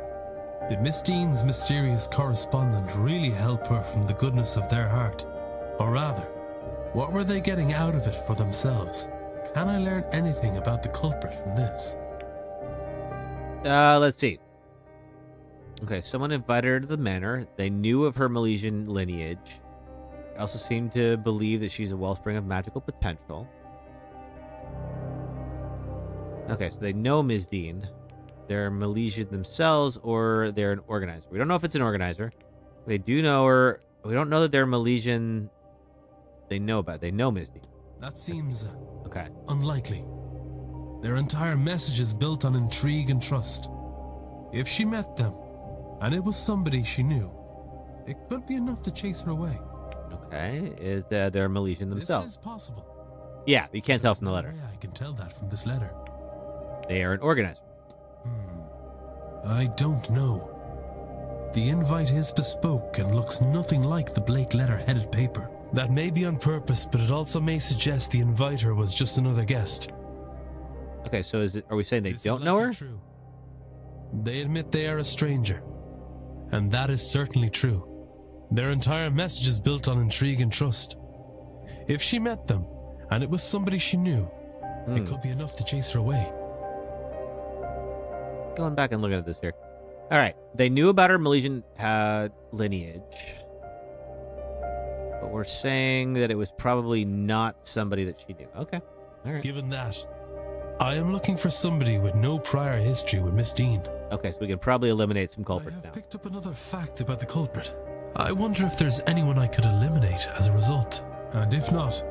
Did Miss Dean's mysterious correspondent really help her from the goodness of their heart? Or rather, what were they getting out of it for themselves? Can I learn anything about the culprit from this? Let's see. Okay, someone invited her to the manor. They knew of her Milesian lineage. They also seem to believe that she's a wellspring of magical potential. Okay, so they know Ms. Dean. They're Milesian themselves, or they're an organizer. We don't know if it's an organizer. They do know her. We don't know that they're Milesian. They know about it. They know Ms. Dean. That seems okay. Unlikely. Their entire message is built on intrigue and trust. If she met them, and it was somebody she knew, it could be enough to chase her away. Okay, is they're Milesian themselves? This is possible. Yeah, you can't tell from the letter. Yeah, I can tell that from this letter. They are an organizer. I don't know. The invite is bespoke and looks nothing like the Blake letter-headed paper. That may be on purpose, but it also may suggest the inviter was just another guest. Okay, so are we saying they don't know her? True. They admit they are a stranger, and that is certainly true. Their entire message is built on intrigue and trust. If she met them, and it was somebody she knew, it could be enough to chase her away. Going back and looking at this here. All right, they knew about her Milesian lineage, but we're saying that it was probably not somebody that she knew. Okay, all right. Given that, I am looking for somebody with no prior history with Miss Dean. Okay, so we can probably eliminate some culprits now. I have picked up another fact about the culprit. I wonder if there's anyone I could eliminate as a result. And if not,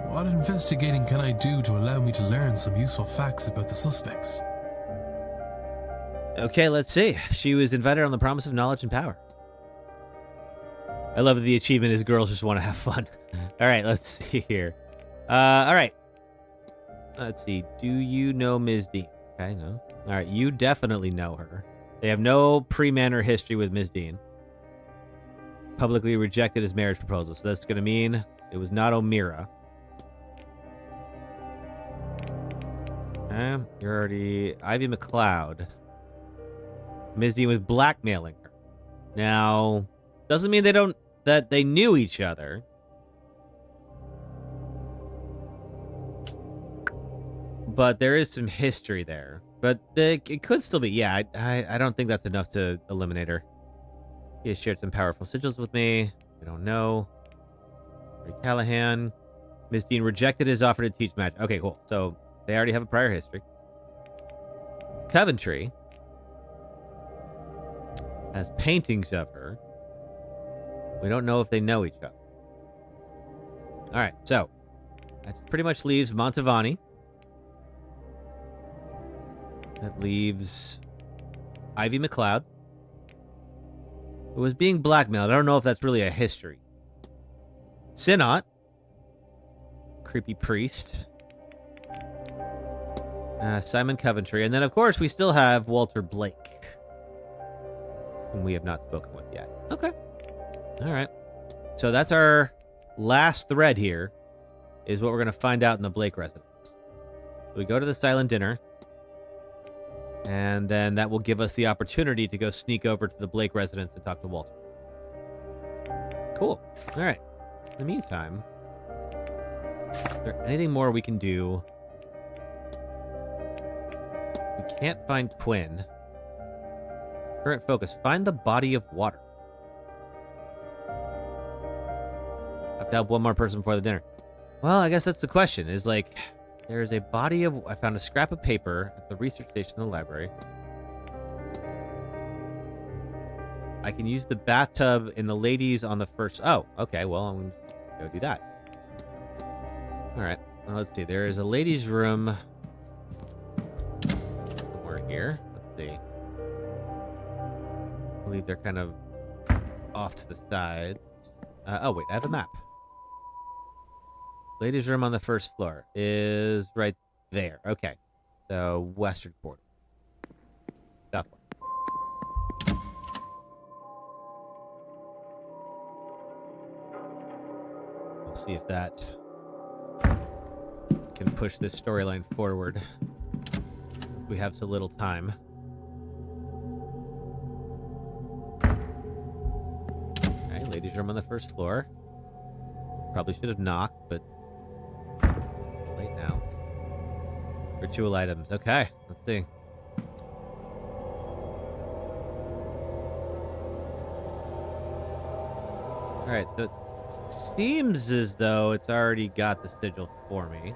what investigating can I do to allow me to learn some useful facts about the suspects? Okay, let's see. She was invited on the promise of knowledge and power. I love that the achievement is girls just want to have fun. All right, let's see here. All right. Let's see. Do you know Ms. Dean? Okay, no. All right, you definitely know her. They have no pre-Manor history with Ms. Dean. Publicly rejected his marriage proposal. So that's going to mean it was not O'Meara. Okay, you're already... Ivy McLeod. Ms. Dean was blackmailing her. Now, doesn't mean that they knew each other. But there is some history there. But it could still be. Yeah, I don't think that's enough to eliminate her. He has shared some powerful sigils with me. We don't know. Ray Callahan. Ms. Dean rejected his offer to teach magic. Okay, cool. So they already have a prior history. Coventry has paintings of her. We don't know if they know each other. All right, so that pretty much leaves Montavani. That leaves Ivy McLeod, who was being blackmailed. I don't know if that's really a history. Synot, creepy priest. Simon Coventry. And then, of course, we still have Walter Blake, whom we have not spoken with yet. Okay. All right. So that's our last thread here, is what we're going to find out in the Blake residence. So we go to the silent dinner, and then that will give us the opportunity to go sneak over to the Blake residence and talk to Walter. Cool. All right. In the meantime, is there anything more we can do? We can't find Quinn. Current focus. Find the body of water. I have to help one more person before the dinner. Well, I guess that's the question. Is like, there's a body of... I found a scrap of paper at the research station in the library. I can use the bathtub in the ladies on the first... Oh, okay. Well, I'm going to go do that. All right. Well, let's see. There is a ladies' room somewhere here. Let's see. I believe they're kind of off to the side. Oh, wait. I have a map. Ladies' room on the first floor is right there. Okay. So, western quarter. South one. We'll see if that can push this storyline forward. We have so little time. Okay, ladies' room on the first floor. Probably should have knocked, but late now. Ritual items. Okay, let's see. Alright, so it seems as though it's already got the sigil for me.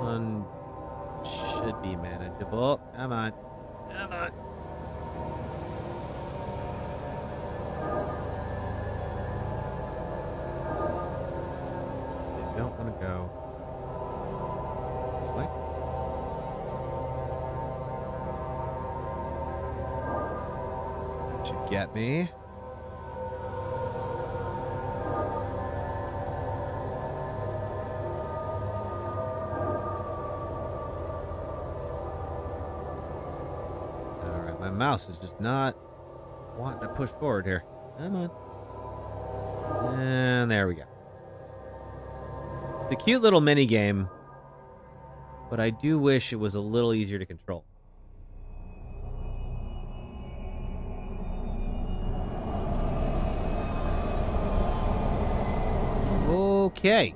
One should be manageable. Come on. Come on. I don't want to go this way. That should get me. Alright, my mouse is just not wanting to push forward here. Come on. And there we go. It's a cute little mini game, but I do wish it was a little easier to control. Okay.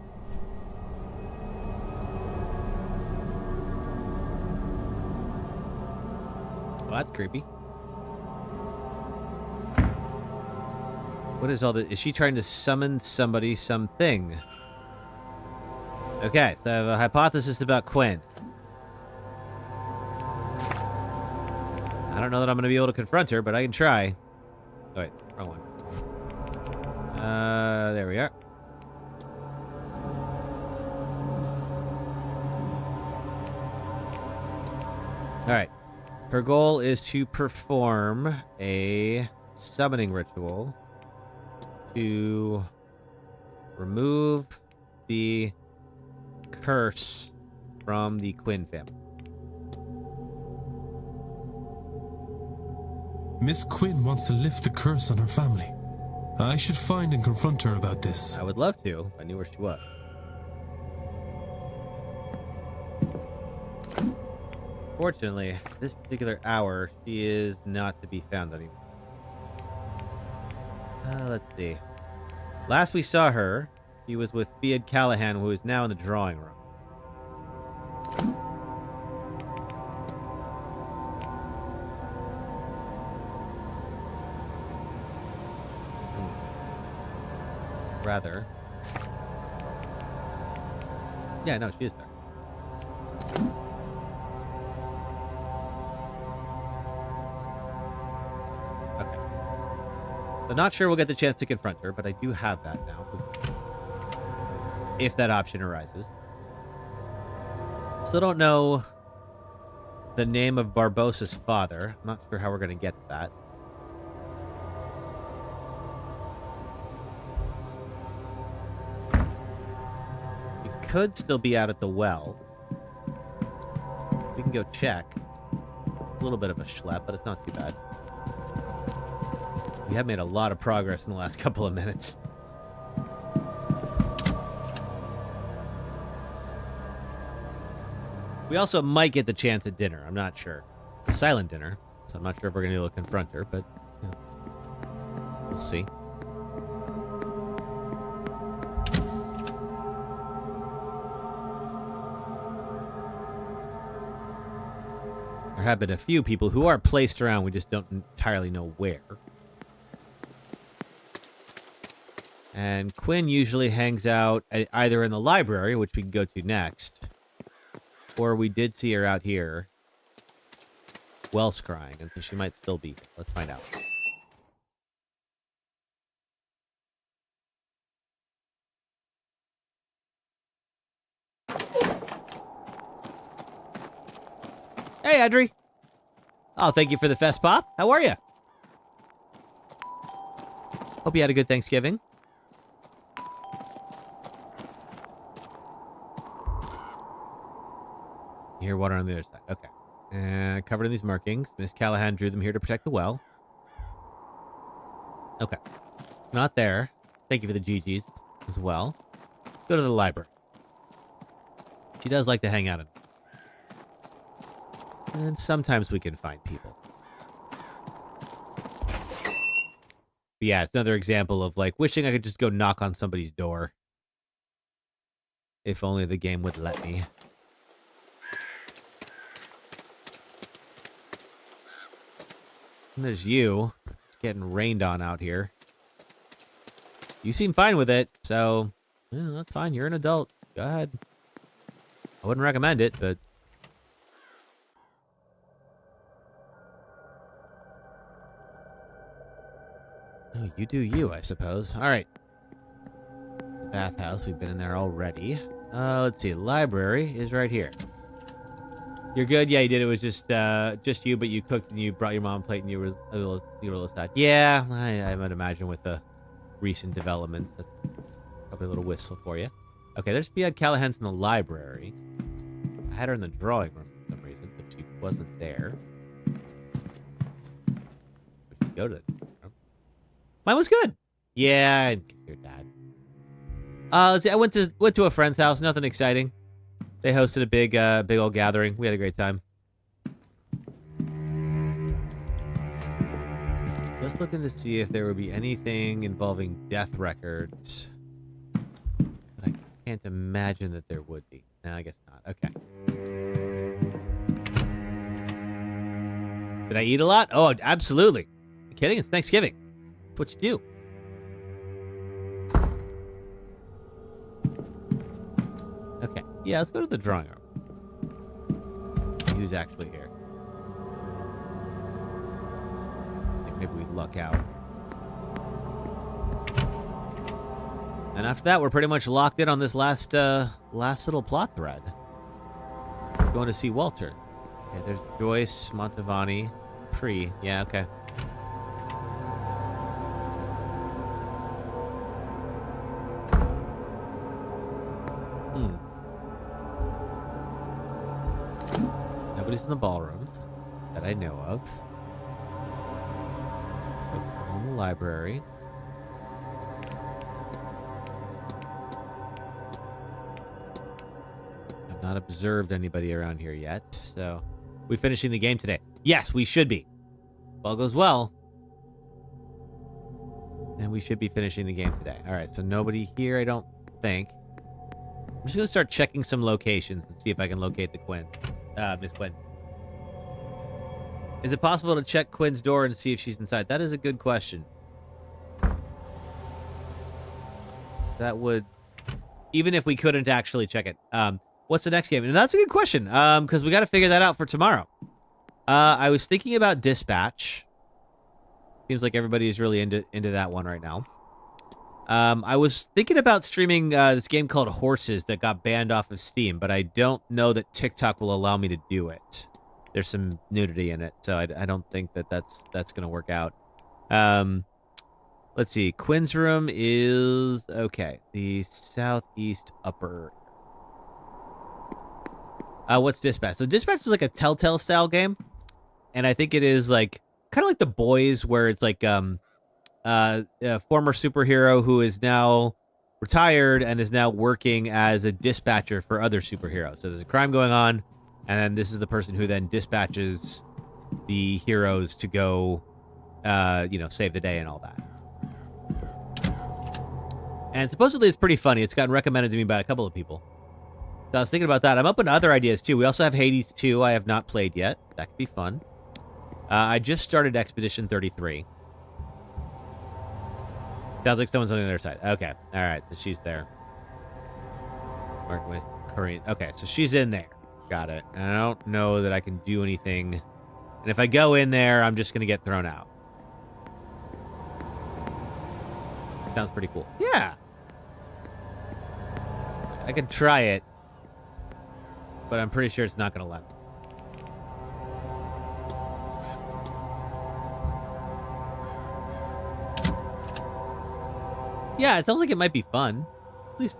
Well, that's creepy. What is all this? Is she trying to summon somebody, something? Okay, so I have a hypothesis about Quinn. I don't know that I'm going to be able to confront her, but I can try. Oh, wait, wrong one. There we are. All right. Her goal is to perform a summoning ritual to remove the curse from the Quinn family. Miss Quinn wants to lift the curse on her family. I should find and confront her about this. I would love to, if I knew where she was. Fortunately, this particular hour, she is not to be found anymore. Let's see. Last we saw her, she was with Fiad Callahan, who is now in the drawing room. Rather. Yeah, no, she is there. Okay. So not sure we'll get the chance to confront her, but I do have that now. If that option arises. Still don't know the name of Barbosa's father. I'm not sure how we're going to get to that. Could still be out at the well. We can go check. A little bit of a schlep, but it's not too bad. We have made a lot of progress in the last couple of minutes. We also might get the chance at dinner. I'm not sure. A silent dinner, so I'm not sure if we're going to be able to confront her, but you know, we'll see. There have been a few people who are placed around. We just don't entirely know where. And Quinn usually hangs out either in the library, which we can go to next, or we did see her out here, well scrying, and so she might still be here. Let's find out. Hey, Audrey. Oh, thank you for the fest pop. How are you? Hope you had a good Thanksgiving. You hear water on the other side. Okay. Covered in these markings. Miss Callahan drew them here to protect the well. Okay. Not there. Thank you for the GGs as well. Go to the library. She does like to hang out in. And sometimes we can find people. But yeah, it's another example of like wishing I could just go knock on somebody's door. If only the game would let me. And there's you. It's getting rained on out here. You seem fine with it, so yeah, that's fine. You're an adult. Go ahead. I wouldn't recommend it, but oh, you do you, I suppose. All right. The bathhouse. We've been in there already. Let's see. Library is right here. You're good? Yeah, you did. It was just you, but you cooked and you brought your mom a plate and you were a little sad. Yeah, I might imagine with the recent developments, that's probably a little wistful for you. Okay, there's Fiad Callahan's in the library. I had her in the drawing room for some reason, but she wasn't there. We should go to the room. Mine was good. Yeah, your dad. Let's see. I went to a friend's house. Nothing exciting. They hosted a big old gathering. We had a great time. Just looking to see if there would be anything involving death records. But I can't imagine that there would be. No, I guess not. Okay. Did I eat a lot? Oh, absolutely. Are you kidding? It's Thanksgiving. That's what you do. Yeah, let's go to the drawing room. See who's actually here. I think maybe we luck out. And after that, we're pretty much locked in on this last little plot thread. We're going to see Walter. Okay, there's Joyce, Montavani, Pre. Yeah, okay. Nobody's in the ballroom that I know of. So we're in the library. I've not observed anybody around here yet, so we finishing the game today? Yes, we should be. If all goes well, and we should be finishing the game today. All right, so nobody here, I don't think. I'm just gonna start checking some locations and see if I can locate the Quinn. Miss Quinn. Is it possible to check Quinn's door and see if she's inside? That is a good question. That would... Even if we couldn't actually check it. What's the next game? And that's a good question, because we got to figure that out for tomorrow. I was thinking about Dispatch. Seems like everybody is really into that one right now. I was thinking about streaming this game called Horses that got banned off of Steam, but I don't know that TikTok will allow me to do it. There's some nudity in it, so I don't think that that's going to work out. Let's see. Quinn's room is... Okay. The southeast upper... what's Dispatch? So Dispatch is like a Telltale style game, and I think it is like kind of like The Boys, where it's like a former superhero who is now retired and is now working as a dispatcher for other superheroes. So there's a crime going on, and then this is the person who then dispatches the heroes to go, save the day and all that. And supposedly it's pretty funny. It's gotten recommended to me by a couple of people. So I was thinking about that. I'm open to other ideas, too. We also have Hades 2 I have not played yet. That could be fun. I just started Expedition 33. Sounds like someone's on the other side. Okay. All right. So she's there. Working with Korean. Okay. So she's in there. Got it. And I don't know that I can do anything. And if I go in there, I'm just going to get thrown out. Sounds pretty cool. Yeah. I could try it. But I'm pretty sure it's not going to let me. Yeah, it sounds like it might be fun. At least,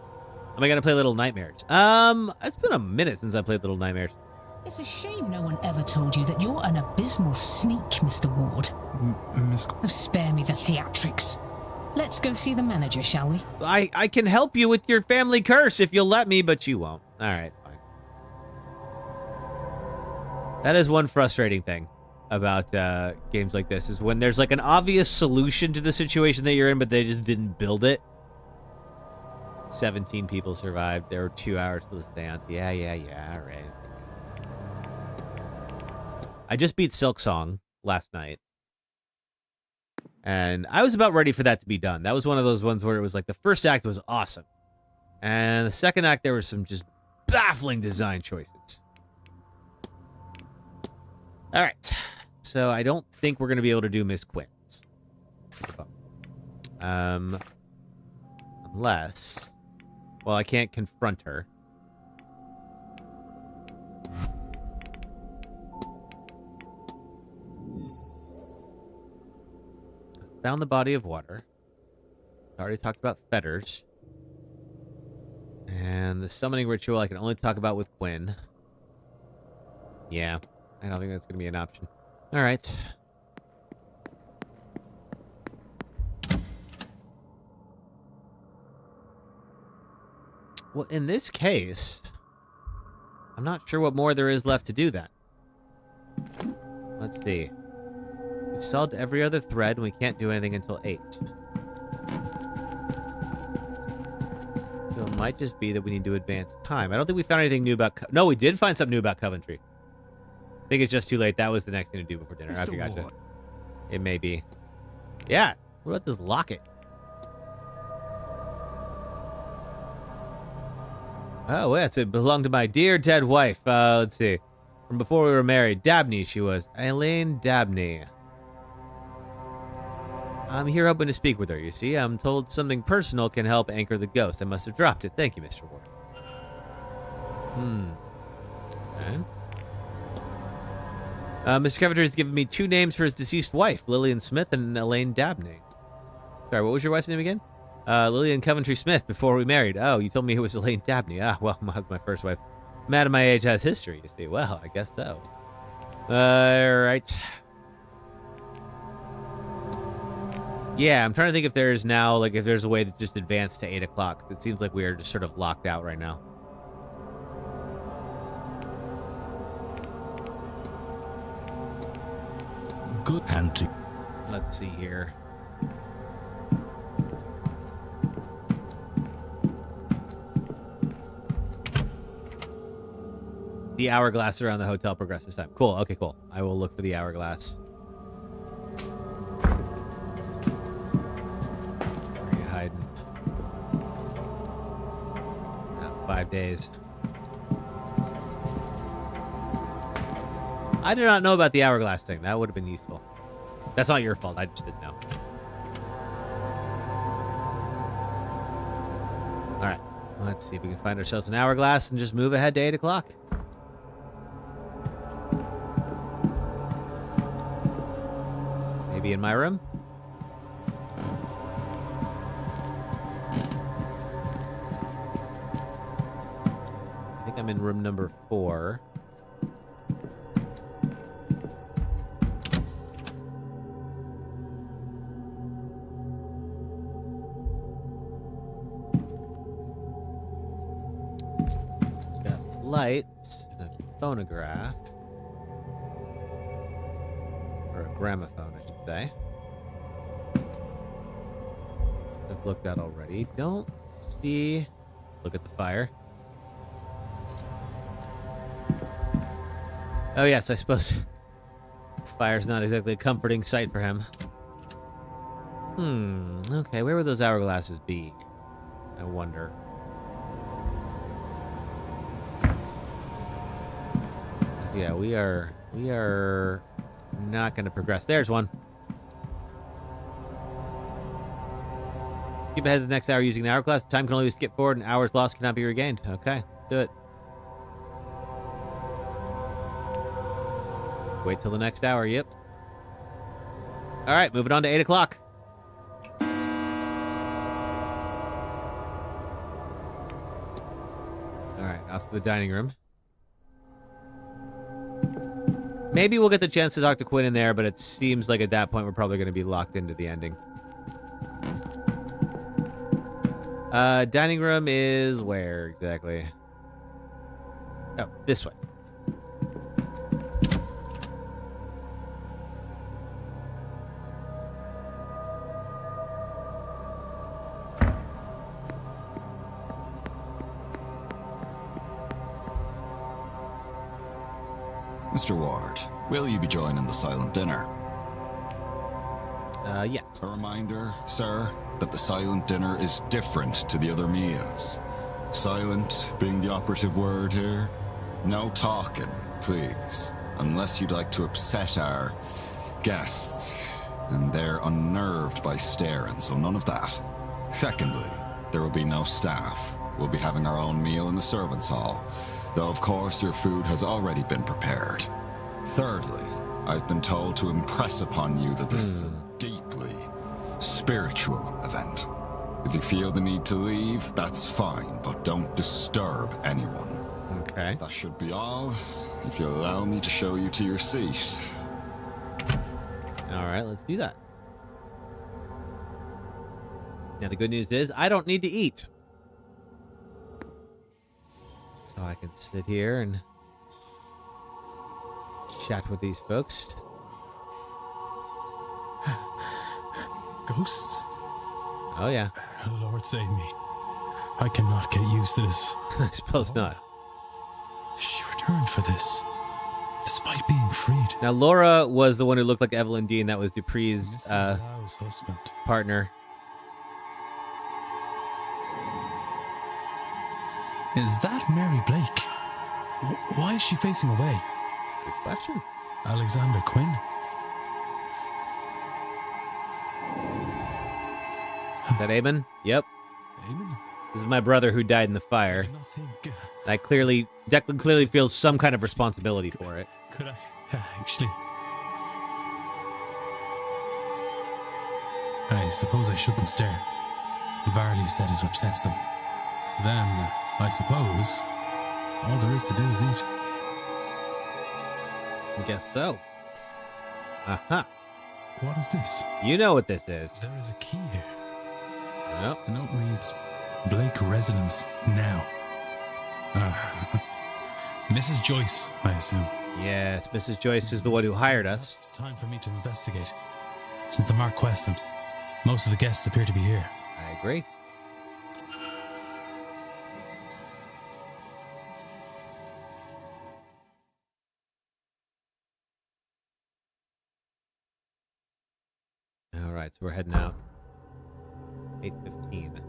am I going to play Little Nightmares? It's been a minute since I played Little Nightmares. It's a shame no one ever told you that you're an abysmal sneak, Mr. Ward. Miss... Oh, spare me the theatrics. Let's go see the manager, shall we? I can help you with your family curse if you'll let me, but you won't. All right, fine. That is one frustrating thing about games like this, is when there's like an obvious solution to the situation that you're in, but they just didn't build it. 17 people survived. There were 2 hours to the seance. Yeah, all right. I just beat Silk Song last night. And I was about ready for that to be done. That was one of those ones where it was like the first act was awesome. And the second act, there were some just baffling design choices. All right. So I don't think we're going to be able to do Miss Quinn's. Unless... Well, I can't confront her. Found the body of water. I already talked about fetters. And the summoning ritual I can only talk about with Quinn. Yeah, I don't think that's going to be an option. All right. Well, in this case, I'm not sure what more there is left to do then. Let's see. We've solved every other thread, and we can't do anything until 8. So it might just be that we need to advance time. I don't think we found anything new about... No, we did find something new about Coventry. I think it's just too late. That was the next thing to do before dinner. Mr. Okay, gotcha. Ward. It may be. Yeah. What about this locket? Oh, yes, it belonged to my dear dead wife. Let's see. From before we were married. Dabney, she was. Elaine Dabney. I'm here hoping to speak with her, you see. I'm told something personal can help anchor the ghost. I must have dropped it. Thank you, Mr. Ward. Okay. Mr. Coventry has given me 2 names for his deceased wife, Lillian Smith and Elaine Dabney. Sorry, what was your wife's name again? Lillian Coventry Smith, before we married. Oh, you told me it was Elaine Dabney. Ah, well, that's my first wife. A man of my age has history, you see. Well, I guess so. Alright. Yeah, I'm trying to think if there's now, like, if there's a way to just advance to 8 o'clock. It seems like we are just sort of locked out right now. Good. And let's see here. The hourglass around the hotel progresses time. Cool. Okay, cool. I will look for the hourglass. Where are you hiding? 5 days. I do not know about the hourglass thing. That would have been useful. That's not your fault. I just didn't know. All right. Let's see if we can find ourselves an hourglass and just move ahead to 8 o'clock. Maybe in my room? I think I'm in room number 4. Lights and a phonograph, or a gramophone, I should say. I've looked at already. Don't see. Look at the fire. Oh yes, I suppose fire's not exactly a comforting sight for him. Okay, where would those hourglasses be? I wonder. Yeah, we are not going to progress. There's one. Keep ahead of the next hour using an hourglass. Time can only be skipped forward, and hours lost cannot be regained. Okay, do it. Wait till the next hour. Yep. All right, moving on to 8 o'clock. All right, off to the dining room. Maybe we'll get the chance to talk to Quinn in there, but it seems like at that point we're probably going to be locked into the ending. Dining room is where exactly? Oh, this way. Mr. Ward, will you be joining the silent dinner? Yes. A reminder, sir, that the silent dinner is different to the other meals. Silent being the operative word here. No talking, please. Unless you'd like to upset our guests. And they're unnerved by staring, so none of that. Secondly, there will be no staff. We'll be having our own meal in the servants' hall. Though, of course, your food has already been prepared. Thirdly, I've been told to impress upon you that this is a deeply spiritual event. If you feel the need to leave, that's fine, but don't disturb anyone. Okay. That should be all, if you'll allow me to show you to your seat. All right, let's do that. Now, the good news is I don't need to eat. So I can sit here and chat with these folks. Ghosts? Oh, yeah. Lord save me. I cannot get used to this. I suppose not. She returned for this, despite being freed. Now, Laura was the one who looked like Evelyn Dean. That was Dupree's husband. Partner. Is that Mary Blake? Why is she facing away? Good question. Alexander Quinn? Is that Eamon? Yep. Eamon? This is my brother who died in the fire. I don't think... Declan clearly feels some kind of responsibility for it. Could I... actually... I suppose I shouldn't stare. Varley said it upsets them. Then, I suppose, all there is to do is eat. Guess so. Uh-huh. What is this? You know what this is. There is a key here. Yep. The note reads, Blake residence now. Mrs. Joyce, I assume. Yes, Mrs. Joyce is the one who hired us. It's time for me to investigate. Since the Marquess and most of the guests appear to be here. I agree. All right, so we're heading out. 8:15.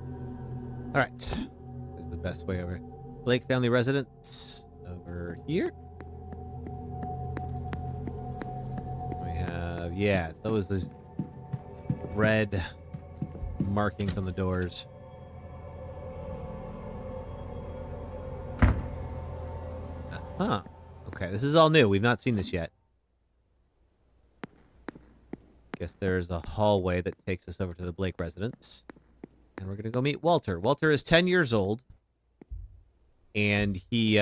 All right. This is the best way over. Blake family residence over here. We have, yeah, those red markings on the doors. Huh. Okay, this is all new. We've not seen this yet. Guess there's a hallway that takes us over to the Blake residence. And we're going to go meet Walter. Walter is 10 years old. And he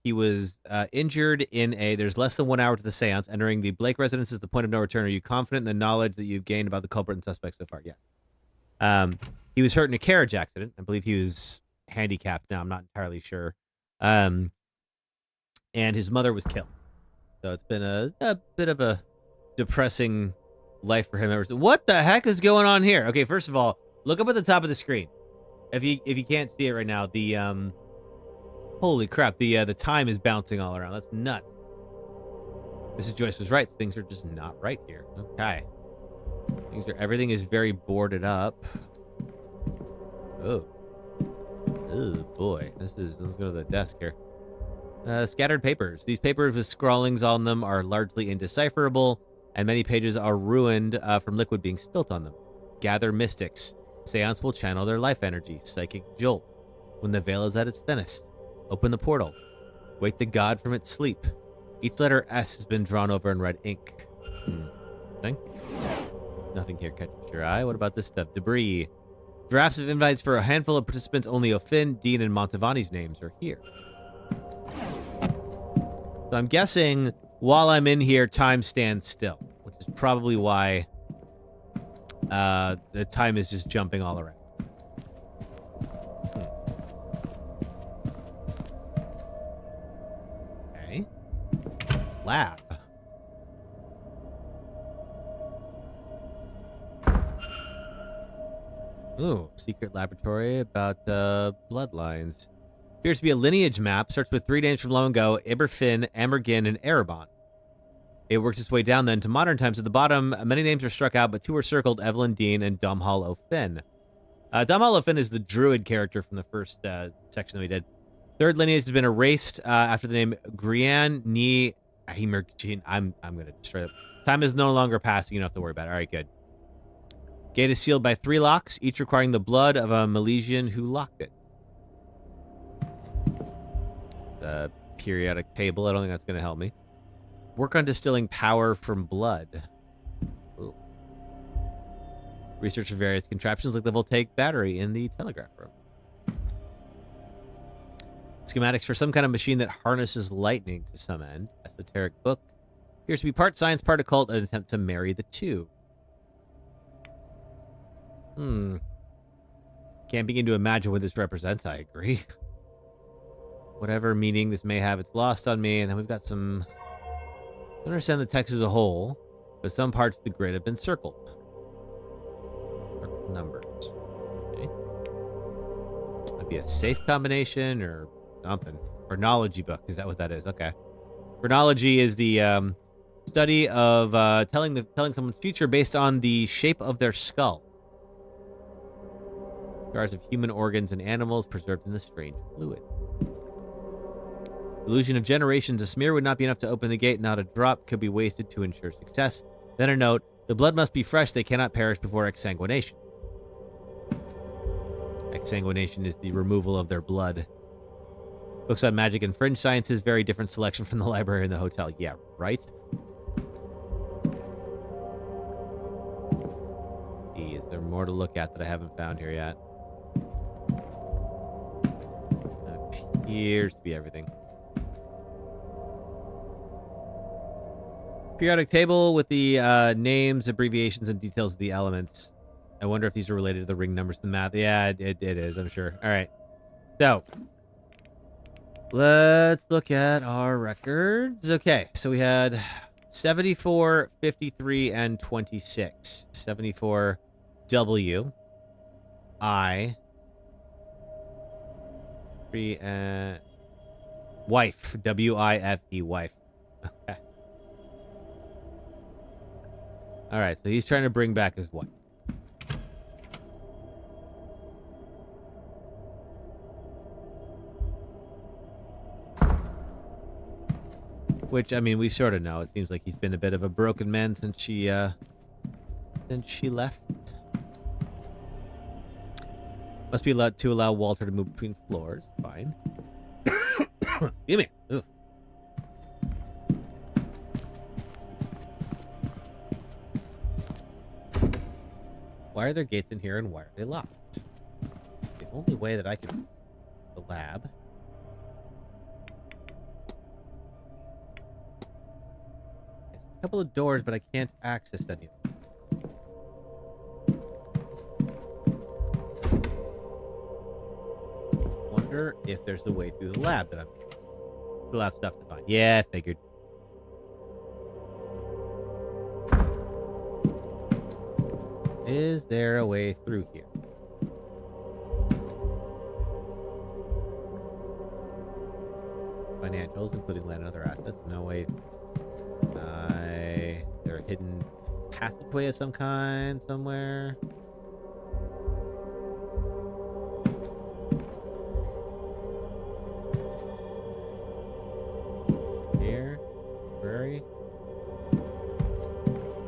was injured in a... There's less than 1 hour to the seance. Entering the Blake residence is the point of no return. Are you confident in the knowledge that you've gained about the culprit and suspect so far? Yes. He was hurt in a carriage accident. I believe he was handicapped now. I'm not entirely sure. And his mother was killed. So it's been a bit of a depressing life for him ever since. What the heck is going on here? Okay, first of all, look up at the top of the screen. If you can't see it right now, the holy crap, the time is bouncing all around. That's nuts. Mrs. Joyce was right. Things are just not right here. Okay. Everything is very boarded up. Oh boy. Let's go to the desk here. Scattered papers. These papers with scrawlings on them are largely indecipherable, and many pages are ruined from liquid being spilt on them. Gather mystics. Seance will channel their life energy. Psychic jolt. When the veil is at its thinnest. Open the portal. Wake the god from its sleep. Each letter S has been drawn over in red ink. Nothing? Nothing here catches your eye. What about this stuff? Debris. Drafts of invites for a handful of participants. Only O'Finn, Dean, and Montavani's names are here. So I'm guessing while I'm in here, time stands still, which is probably why the time is just jumping all around. Okay. Lab. Ooh, secret laboratory about bloodlines. Appears to be a lineage map. Starts with 3 names from long ago: Iberfin, Amergin, and Erebon. It works its way down then to modern times. At the bottom, many names are struck out, but 2 are circled: Evelyn Dean and Domhall O'Finn. Domhall O'Finn is the druid character from the first section that we did. Third lineage has been erased after the name Grian Ni Ahimergin. I'm going to destroy it. Time is no longer passing. You don't have to worry about it. All right, good. Gate is sealed by 3 locks, each requiring the blood of a Milesian who locked it. The periodic table. I don't think that's going to help me. Work on distilling power from blood. Ooh. Research for various contraptions like the voltaic battery in the telegraph room. Schematics for some kind of machine that harnesses lightning to some end. Esoteric book. Appears to be part science, part occult, an attempt to marry the two. Can't begin to imagine what this represents, I agree. Whatever meaning this may have, it's lost on me. And then we've got some... I understand the text as a whole, but some parts of the grid have been circled. Or numbers. Okay. Might be a safe combination or something. Chronology book. Is that what that is? Okay. Chronology is the study of telling someone's future based on the shape of their skull. Jars of human organs and animals preserved in the strange fluid. Illusion of generations. A smear would not be enough to open the gate. Not a drop could be wasted to ensure success. Then a note. The blood must be fresh. They cannot perish before exsanguination. Exsanguination is the removal of their blood. Books on magic and fringe sciences. Very different selection from the library in the hotel. Yeah, right? Is there more to look at that I haven't found here yet? Appears to be everything. Periodic table with the names, abbreviations, and details of the elements. I wonder if these are related to the ring numbers, the math. Yeah, it is, I'm sure. All right. So, let's look at our records. Okay, so we had 74, 53, and 26. 74 W, I, 3, and wife, W-I-F-E, wife. Okay. All right, so he's trying to bring back his wife. Which, I mean, we sort of know. It seems like he's been a bit of a broken man since she left. Must be allowed to allow Walter to move between floors. Fine. Excuse me. Ugh. Why are there gates in here and why are they locked? The only way that I can... The lab... A couple of doors, but I can't access any of them. Wonder if there's a way through the lab that I'm still have stuff to find. Yeah, I figured. Is there a way through here? Financials, including land and other assets. No way. There a hidden passageway of some kind somewhere. Here. Library.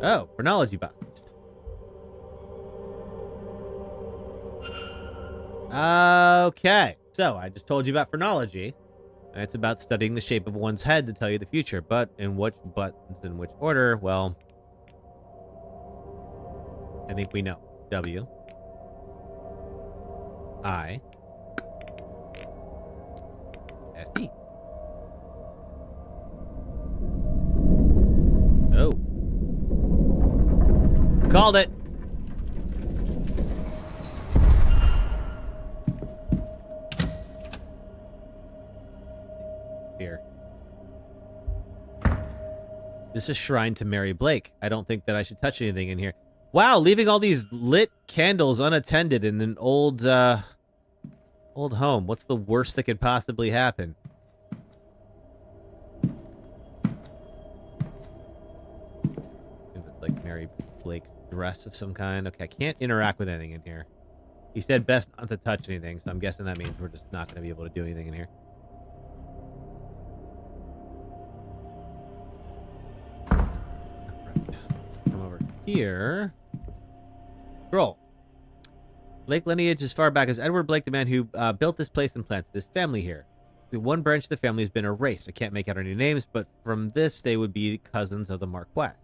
Oh, chronology bust. Okay. So, I just told you about phrenology. It's about studying the shape of one's head to tell you the future, but in which buttons in which order? Well, I think we know. W, I, F, E. Oh. Called it. This is a shrine to Mary Blake. I don't think that I should touch anything in here. Wow, leaving all these lit candles unattended in an old home. What's the worst that could possibly happen? If it's like Mary Blake's dress of some kind. Okay, I can't interact with anything in here. He said best not to touch anything, so I'm guessing that means we're just not going to be able to do anything in here. Here. Scroll. Blake lineage as far back as Edward Blake, the man who built this place and planted his family here. The one branch of the family has been erased. I can't make out any names, but from this, they would be cousins of the Marquess.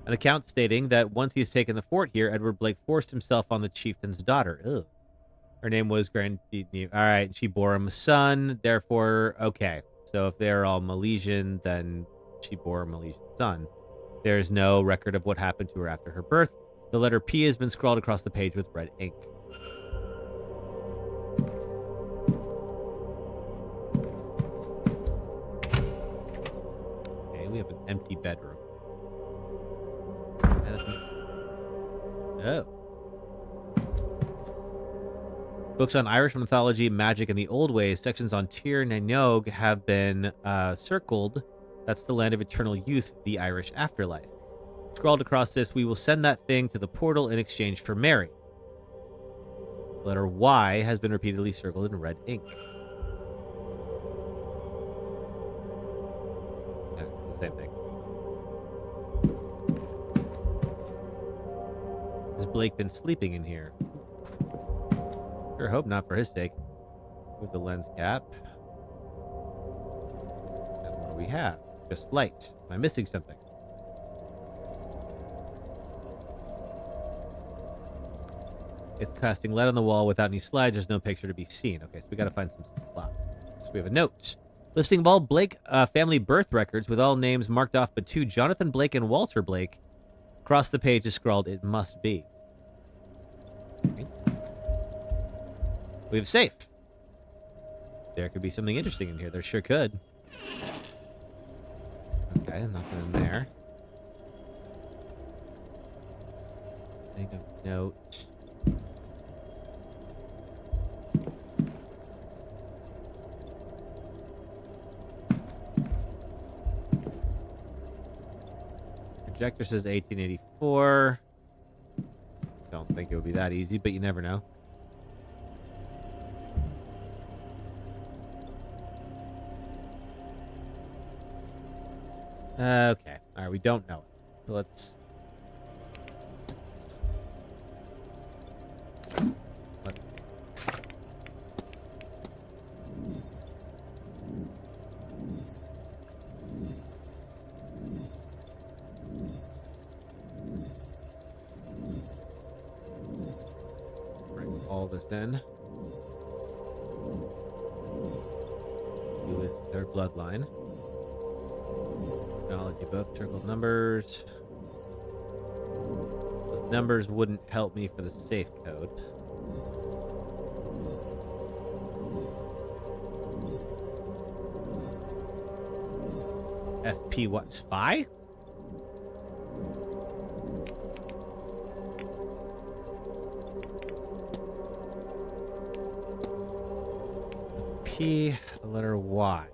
An account stating that once he has taken the fort here, Edward Blake forced himself on the chieftain's daughter. Ugh. Her name was All right, she bore him a son. Therefore, okay. So if they're all Milesian, then she bore a Milesian son. There is no record of what happened to her after her birth. The letter P has been scrawled across the page with red ink. Okay, we have an empty bedroom. Oh. Books on Irish mythology, magic, and the old ways, sections on Tir Nanog have been circled. That's the land of eternal youth, the Irish afterlife. Scrawled across this, we will send that thing to the portal in exchange for Mary. The letter Y has been repeatedly circled in red ink. the same thing. Has Blake been sleeping in here? Sure hope not for his sake. With the lens cap. And what do we have? Just light. Am I missing something? It's casting light on the wall without any slides. There's no picture to be seen. Okay, so we got to find some slides. So we have a note. Listing of all Blake family birth records with all names marked off but 2, Jonathan Blake and Walter Blake. Across the page is scrawled, "It must be." Okay. We have a safe. There could be something interesting in here. There sure could. Okay, nothing in there. Make a note. Projector says 1884. Don't think it would be that easy, but you never know. Okay. All right, we don't know it. So let's... bring all this in. Do with their bloodline. Technology book, circled numbers. Those numbers wouldn't help me for the safe code. SP what? Spy? P, the letter Y.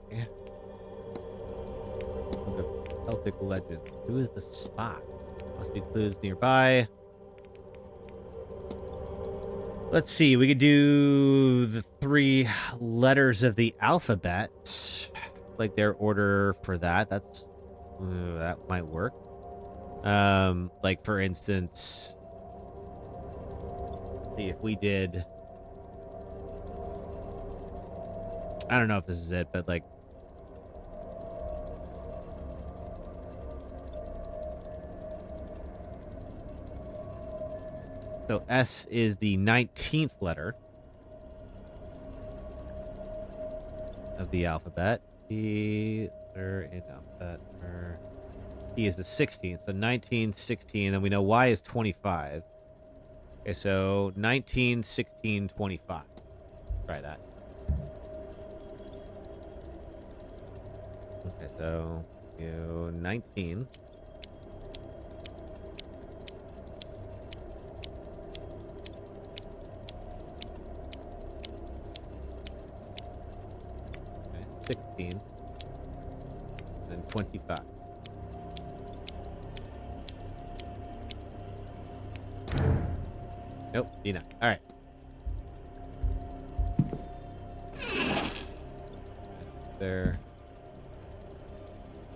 Celtic legend. Who is the spy? Must be clues nearby. Let's see. We could do the 3 letters of the alphabet, like their order for that. That's that might work. Like for instance, see if we did. I don't know if this is it, but like. So S is the 19th letter of the alphabet. T letter in alphabet. T is the 16th. So 19, 16. And we know Y is 25. Okay, so 19, 16, 25. Try that. Okay, so 19. Okay, 16. And 25. Nope, D9. All right. There.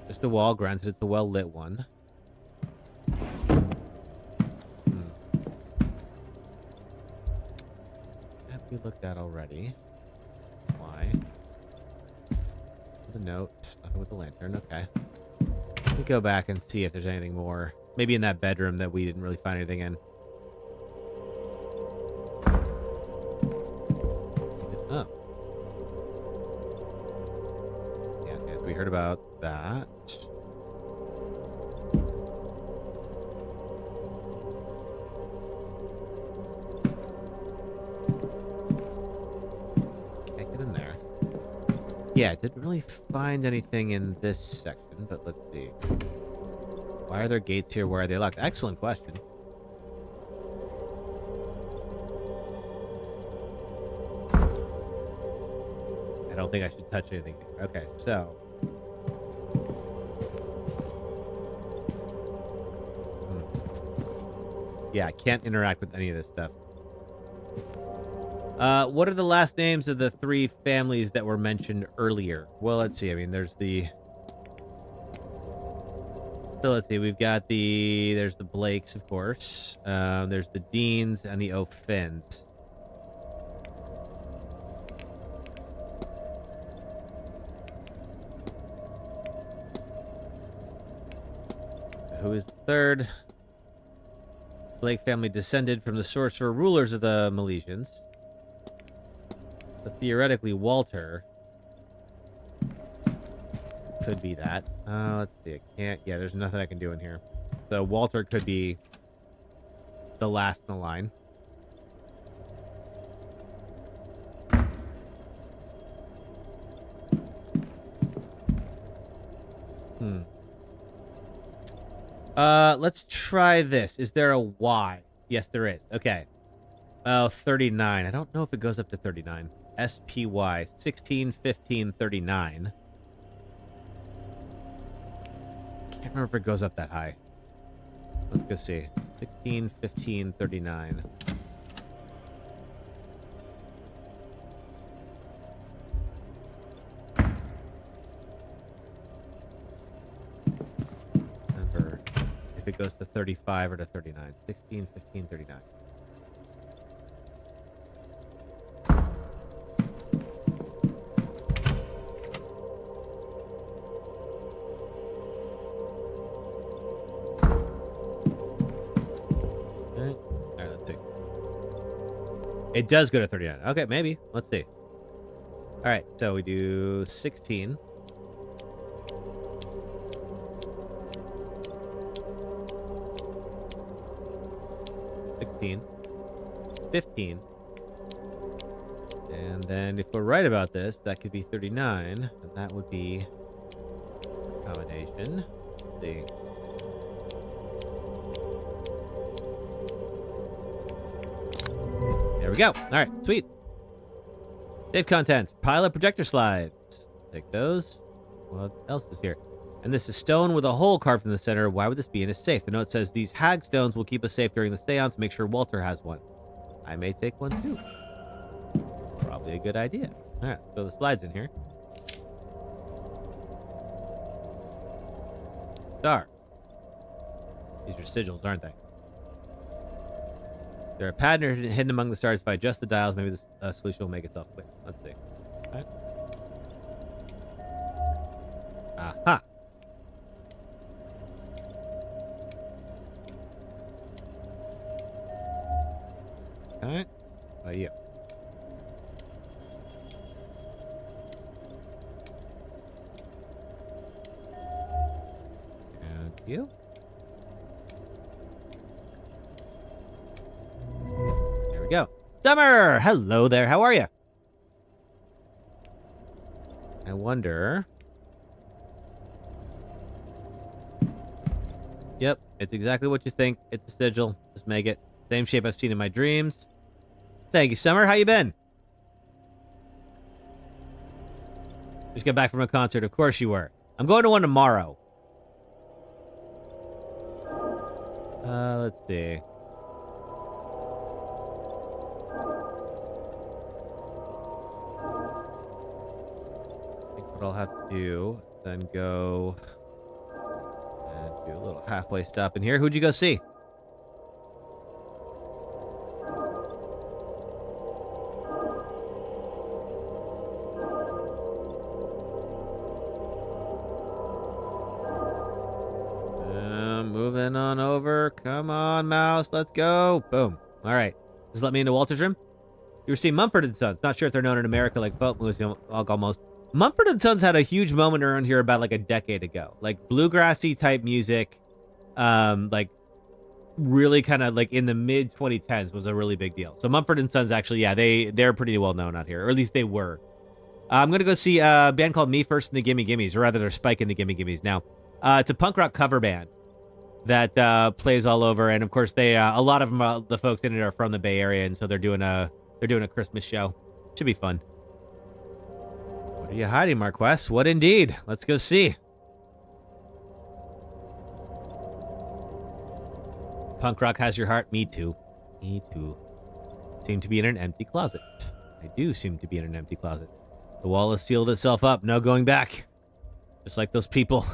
Just a wall, granted it's a well-lit one. That we looked at already. Why? The note. Nothing with the lantern. Okay. Let me go back and see if there's anything more. Maybe in that bedroom that we didn't really find anything in. Oh. Yeah, okay, so we heard about that. Can't get in there. Yeah, I didn't really find anything in this section, but let's see. Why are there gates here? Why are they locked? Excellent question. I don't think I should touch anything here. Okay, so. Yeah, I can't interact with any of this stuff. What are the last names of the 3 families that were mentioned earlier? Well, let's see. I mean, there's the So let's see. We've got there's the Blakes, of course. There's the Deans and the O'Finns. Who is the third? Blake family descended from the sorcerer rulers of the Milesians. So theoretically, Walter could be that. Let's see. I can't. Yeah, there's nothing I can do in here. So Walter could be the last in the line. Let's try this. Is there a Y? Yes, there is. Okay. Oh, 39. I don't know if it goes up to 39. SPY 16, 15, 39. Can't remember if it goes up that high. Let's go see. 16, 15, 39. Remember if it goes to 35 or to 39. 16, 15, 39. It does go to 39. Okay, maybe. Let's see. All right, so we do 16. $15. And then if we're right about this, that could be 39. And that would be combination. Let's see. There we go. All right, sweet. Save contents. Pile of projector slides. Take those. What else is here? And this is stone with a hole carved in the center. Why would this be in a safe? The note says these hag stones will keep us safe during the seance. Make sure Walter has one. I may take one too. Probably a good idea. All right, throw the slides in here. Star. These are sigils, aren't they? There are patterns hidden among the stars. If I adjust the dials, maybe the solution will make itself clear. Let's see. All right. Aha. All right. How about you? And you? There we go. Summer! Hello there. How are you? I wonder... Yep, it's exactly what you think. It's a sigil. Just make it. Same shape I've seen in my dreams. Thank you, Summer. How you been? Just got back from a concert. Of course you were. I'm going to one tomorrow. Let's see. I think what I'll have to do, then go and do a little halfway stop in here. Who'd you go see? Moving on over. Come on, mouse. Let's go. Boom. All right. Just let me into Walter's room. You were seeing Mumford & Sons. Not sure if they're known in America like Folk Museum almost. Mumford & Sons had a huge moment around here about like a decade ago. Like bluegrassy type music. Like really kind of like in the mid 2010s was a really big deal. So Mumford & Sons actually, yeah, they're pretty well known out here. Or at least they were. I'm going to go see a band called Me First and the Gimme Gimmes. Or rather, they're Spike and the Gimme Gimmes. Now, it's a punk rock cover band that plays all over, and of course they a lot of them, the folks in it are from the Bay Area, and so they're doing a Christmas show. Should be fun. What are you hiding, Marquess? What indeed? Let's go see. Punk rock has your heart. Me too. Me too. Seem to be in an empty closet. I do seem to be in an empty closet. The wall has sealed itself up. No going back. Just like those people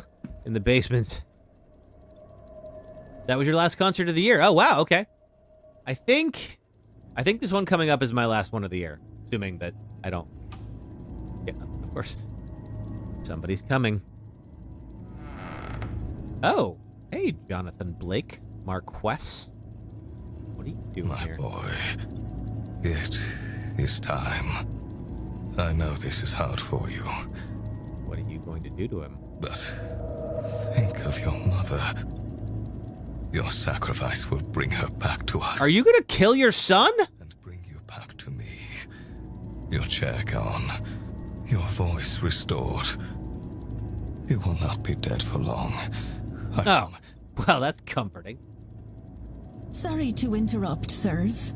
in the basement. That was your last concert of the year. Oh, wow. Okay. I think this one coming up is my last one of the year, assuming that I don't. Yeah, of course. Somebody's coming. Oh, hey, Jonathan Blake, Marquess. What are you doing here? My boy, it is time. I know this is hard for you. What are you going to do to him? But think of your mother. Your sacrifice will bring her back to us. Are you going to kill your son? And bring you back to me. Your chair gone. Your voice restored. You will not be dead for long. Oh, well, that's comforting. Sorry to interrupt, sirs.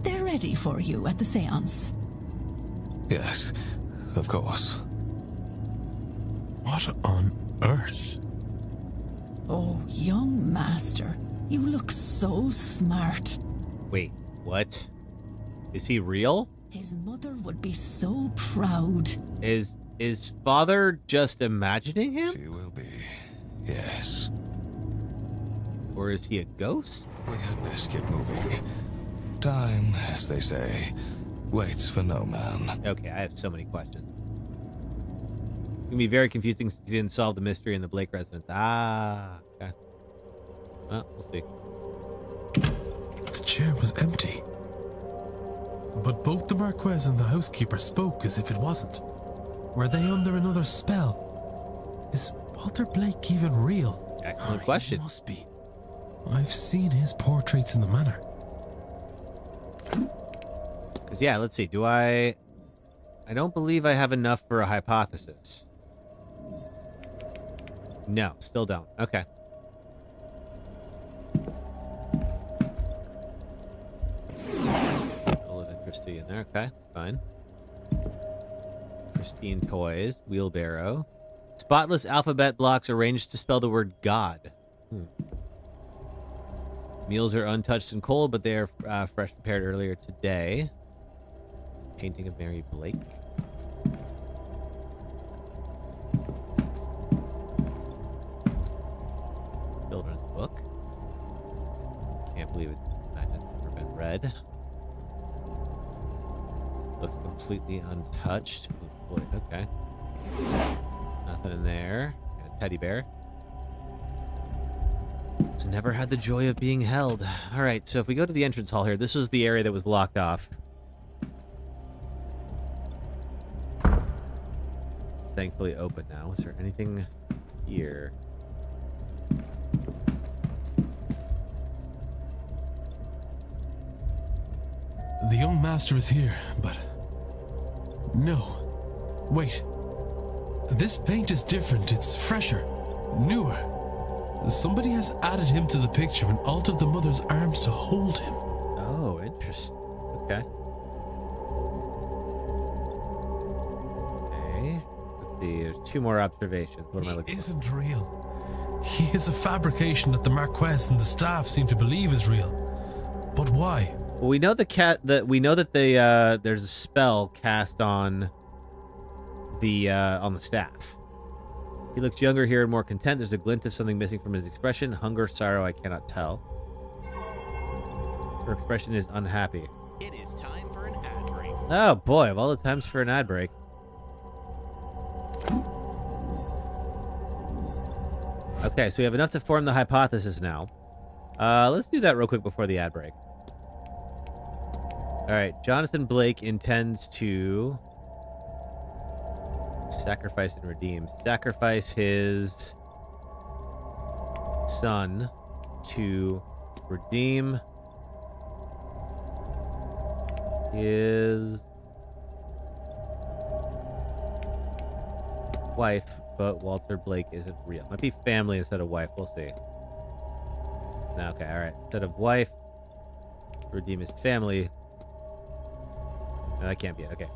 They're ready for you at the seance. Yes, of course. What on earth? Oh, young master, you look so smart. Wait, what? Is he real? His mother would be so proud. Is father just imagining him? She will be, yes. Or is he a ghost? We had best get moving. Time, as they say, waits for no man. Okay, I have so many questions. It's gonna be very confusing since you didn't solve the mystery in the Blake residence. Ah, okay. Well, we'll see. The chair was empty. But both the Marquez and the housekeeper spoke as if it wasn't. Were they under another spell? Is Walter Blake even real? Excellent question. He must be. I've seen his portraits in the manor. Because, yeah, let's see. I don't believe I have enough for a hypothesis. No, still don't. Okay. Full of interest in there. Okay, fine. Pristine toys. Wheelbarrow. Spotless alphabet blocks arranged to spell the word God. Meals are untouched and cold, but they are fresh prepared earlier today. Painting of Mary Blake. Children's book. Can't believe it. Imagine it's never been read. Looks completely untouched. Boy, okay. Nothing in there. Got a teddy bear. It's never had the joy of being held. All right, so if we go to the entrance hall here, this was the area that was locked off. Thankfully open now. Is there anything here? The young master is here, but... No. Wait. This paint is different. It's fresher. Newer. Somebody has added him to the picture and altered the mother's arms to hold him. Oh, interesting. Okay. Okay. Let's see. There's two more observations. What am I looking for? He isn't real. He is a fabrication that the Marquez and the staff seem to believe is real. But why? Well, we know that there's a spell cast on the staff. He looks younger here and more content. There's a glint of something missing from his expression. Hunger, sorrow, I cannot tell. Her expression is unhappy. It is time for an ad break. Oh boy, of all the times for an ad break. Okay, so we have enough to form the hypothesis now. Let's do that real quick before the ad break. All right, Jonathan Blake intends to sacrifice and redeem. Sacrifice his son to redeem his wife, but Walter Blake isn't real. Might be family instead of wife. We'll see. No, okay, all right. Instead of wife, redeem his family. No, that can't be it. Okay.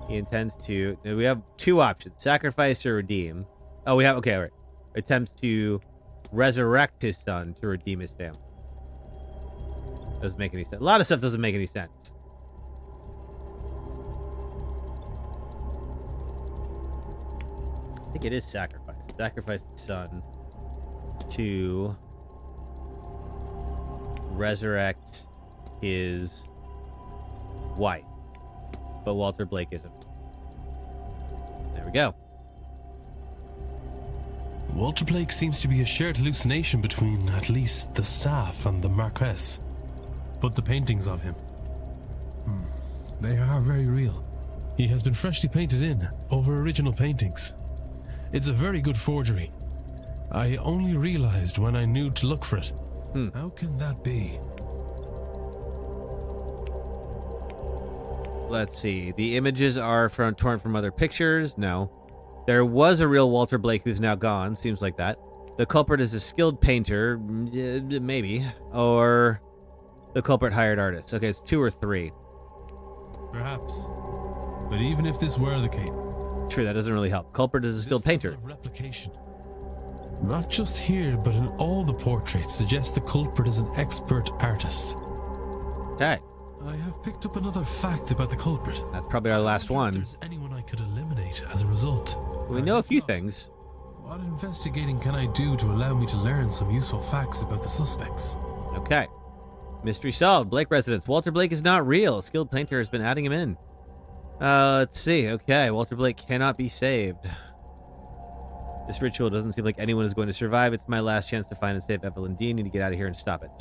He intends to... We have two options. Sacrifice or redeem. Oh, we have... Okay, all right. Attempts to resurrect his son to redeem his family. Doesn't make any sense. A lot of stuff doesn't make any sense. I think it is sacrifice. Sacrifice his son to resurrect his wife. But Walter Blake isn't. There we go. Walter Blake seems to be a shared hallucination between at least the staff and the Marquess. But the paintings of him, they are very real. He has been freshly painted in over original paintings. It's a very good forgery. I only realized when I knew to look for it. How can that be? Let's see. The images are torn from other pictures. No. There was a real Walter Blake who's now gone. Seems like that. The culprit is a skilled painter. Maybe. Or the culprit hired artists. Okay, it's 2 or 3. Perhaps. But even if this were the case... True, that doesn't really help. Culprit is a skilled painter. Of replication, not just here, but in all the portraits, suggests the culprit is an expert artist. Okay. I have picked up another fact about the culprit. That's probably our last one. If there's anyone I could eliminate as a result. We know a few things. What investigating can I do to allow me to learn some useful facts about the suspects? Okay. Mystery solved. Blake residence. Walter Blake is not real. A skilled painter has been adding him in. Let's see. Okay, Walter Blake cannot be saved. This ritual doesn't seem like anyone is going to survive. It's my last chance to find and save Evelyn Dean. Need to get out of here and stop it.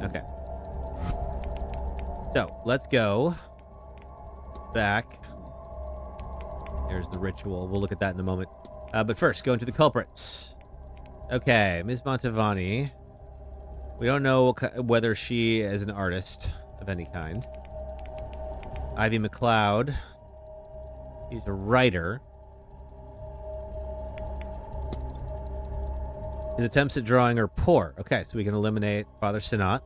Okay. So, let's go back. There's the ritual. We'll look at that in a moment. But first, go into the culprits. Okay, Ms. Montavani. We don't know whether she is an artist of any kind. Ivy McLeod. He's a writer. His attempts at drawing are poor. Okay, so we can eliminate Father Sinat.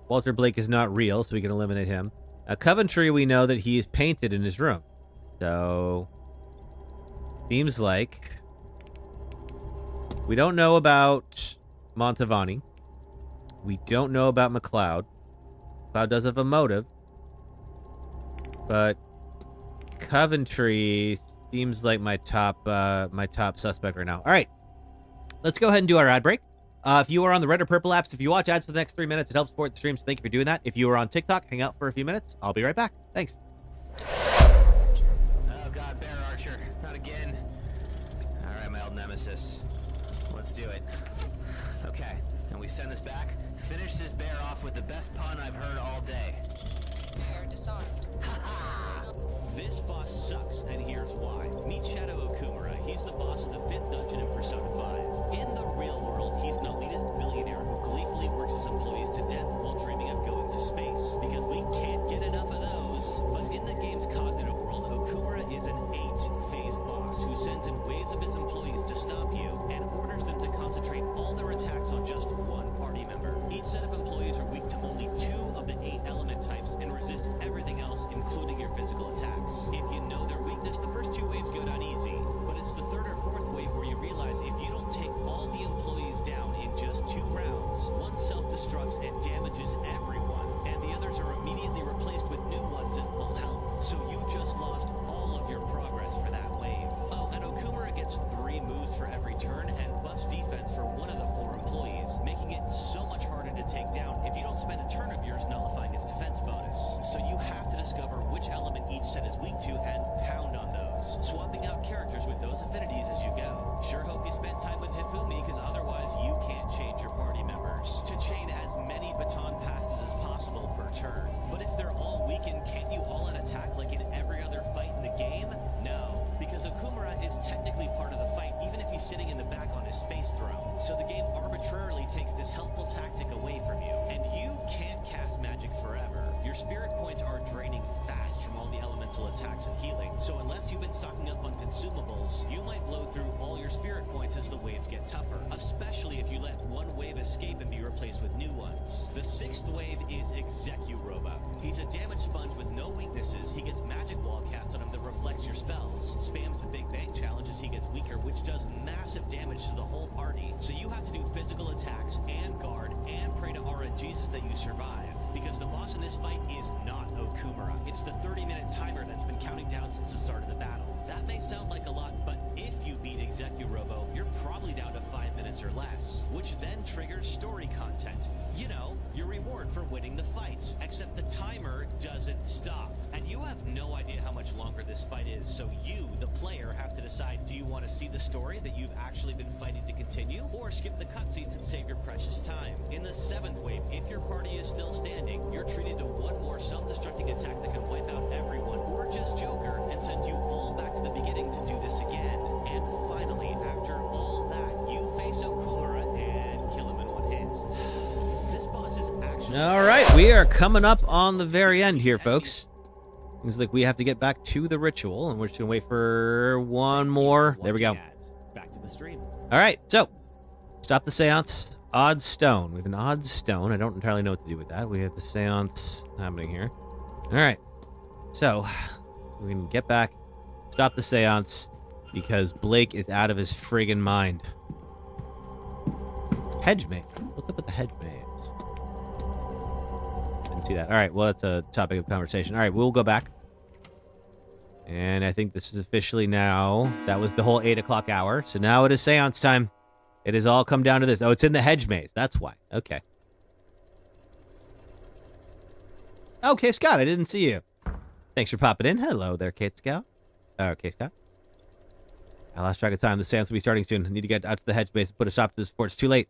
Walter Blake is not real, so we can eliminate him. Coventry, we know that he is painted in his room. So, seems like we don't know about Montavani. We don't know about McLeod. McLeod does have a motive. But Coventry seems like my top suspect right now. All right, let's go ahead and do our ad break. If you are on the Red or Purple apps, if you watch ads for the next 3 minutes, it helps support the stream, so thank you for doing that. If you are on TikTok, hang out for a few minutes. I'll be right back. Thanks. Oh god, Bear Archer. Not again. Alright, my old nemesis. Let's do it. Okay, and we send this back. Finish this bear off with the best pun I've heard all day. Bear disarmed. This boss sucks, and here's why. Meet Shadow Okumura. He's the boss of the 5th dungeon in Persona 5. In the real world, he's an elitist billionaire who gleefully works his employees to death while dreaming of going to space, because we can't get enough of those. But in the game's cognitive world, Okumura is an 8-phase boss who sends in waves of his employees to stop you and orders them to concentrate all their attacks on just one party member. Each set of employees are weak to only 2 of the 8 element types and resist everything else, including your physical attacks. If you know their weakness, the first 2 waves go down easy, but it's the 3rd or 4th wave where you realize if you don't take all the employees down in just 2 rounds, one self-destructs and damages everyone, and the others are immediately replaced with new ones at full health. So you just lost all of your progress for that wave. Oh, and Okumura gets 3 moves for every turn and buffs defense for one of the 4 employees, making it so much harder to take down if you don't spend a turn of yours nullifying its defense bonus. So you have to discover which element each set is weak to and pound on those, swapping out characters with those affinities as you go. Sure hope you spent time with Hifumi, because otherwise you can't change your party members to chain as many baton passes as possible per turn. But if they're all weakened, can't you all out attack like in every other fight in the game? No, because Okumura is technically part of the fight, even if he's sitting in the back on his space throne. So the game arbitrarily takes this helpful tactic away from you, and you can't cast magic forever. Your spirit points are draining fast from all the elemental attacks and healing, so unless you've been stocking up on consumables, you might blow through all your spirit points as the waves get tougher, especially if you let one wave escape and be replaced with new ones. The 6th wave is Execuroba. He's a damage sponge with no weaknesses. He gets magic wall cast on him that reflects your spells, spams the Big Bang challenge as he gets weaker, which does massive damage to the whole party. So you have to do physical attacks and guard and pray to Aura Jesus that you survive, because the boss in this fight is not Okumura. It's the 30-minute timer that's been counting down since the start of the battle. That may sound like a lot, but if you beat ExecuRobo, you're probably down to 5 minutes or less, which then triggers story content. You know, your reward for winning the fight. Except the timer doesn't stop. And you have no idea how much longer this fight is, so you, the player, have to decide, do you want to see the story that you've actually been fighting to continue, or skip the cutscenes and save your precious time? In the 7th wave, if your party is still standing, you're treated to one more self-destructing attack that can wipe out everyone, or just Joker, and send you all back to the beginning to do this again. And finally, after all that, you face Okumura and kill him in one hit. This boss is actually... All right, we are coming up on the very end here, folks. Seems like we have to get back to the ritual, and we're just going to wait for one more. There we go. Back to the stream. All right, so stop the seance. Odd stone. We have an odd stone. I don't entirely know what to do with that. We have the seance happening here. All right, so we can get back, stop the seance, because Blake is out of his friggin' mind. Hedge maze. What's up with the hedge maze? Didn't see that. All right, well, that's a topic of conversation. All right, we'll go back. And I think this is officially now. That was the whole 8 o'clock hour. So now it is seance time. It has all come down to this. Oh, it's in the hedge maze. That's why. Okay. Okay, Scott, I didn't see you. Thanks for popping in. Hello there, Kate Scout. Okay, Scott. I lost track of time. The seance will be starting soon. I need to get out to the hedge maze and put a stop to this before it's too late.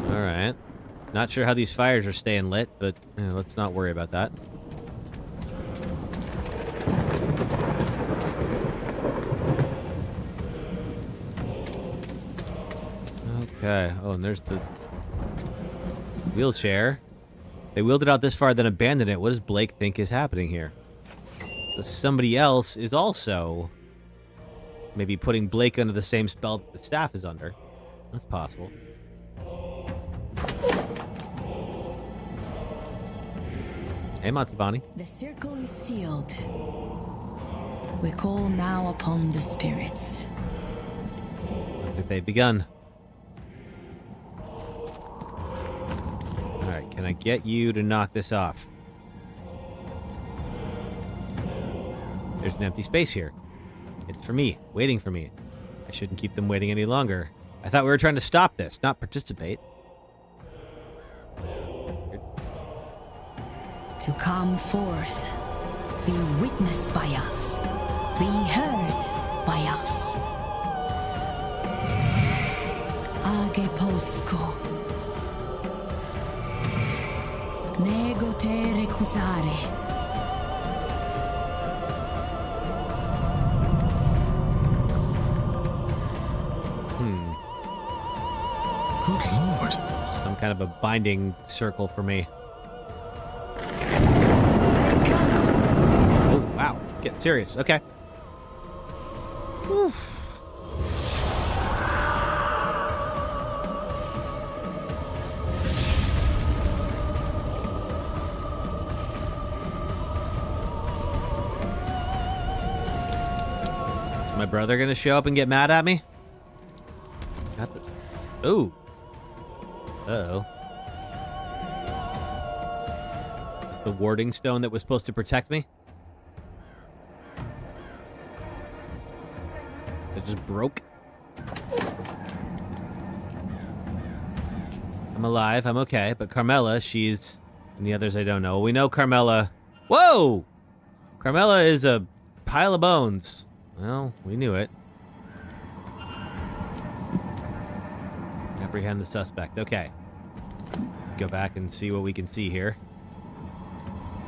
All right. Not sure how these fires are staying lit, but let's not worry about that. Okay. Oh, and there's the wheelchair. They wheeled it out this far, then abandoned it. What does Blake think is happening here? So somebody else is also maybe putting Blake under the same spell that the staff is under. That's possible. Hey, Matavani. The circle is sealed. We call now upon the spirits. Look at they've begun. Alright, can I get you to knock this off? There's an empty space here. It's for me, waiting for me. I shouldn't keep them waiting any longer. I thought we were trying to stop this, not participate. To come forth, be witnessed by us, be heard by us. Age posco. Nego te recusare. Good lord. Some kind of a binding circle for me. Oh, wow. Get serious. Okay. Whew. My brother gonna show up and get mad at me? Got the... Ooh. Uh-oh. Is the warding stone that was supposed to protect me? It just broke. I'm alive. I'm okay. But Carmela, she's... And the others I don't know. We know Carmela... Whoa! Carmela is a pile of bones. Well, we knew it. Apprehend the suspect. Okay. Go back and see what we can see here.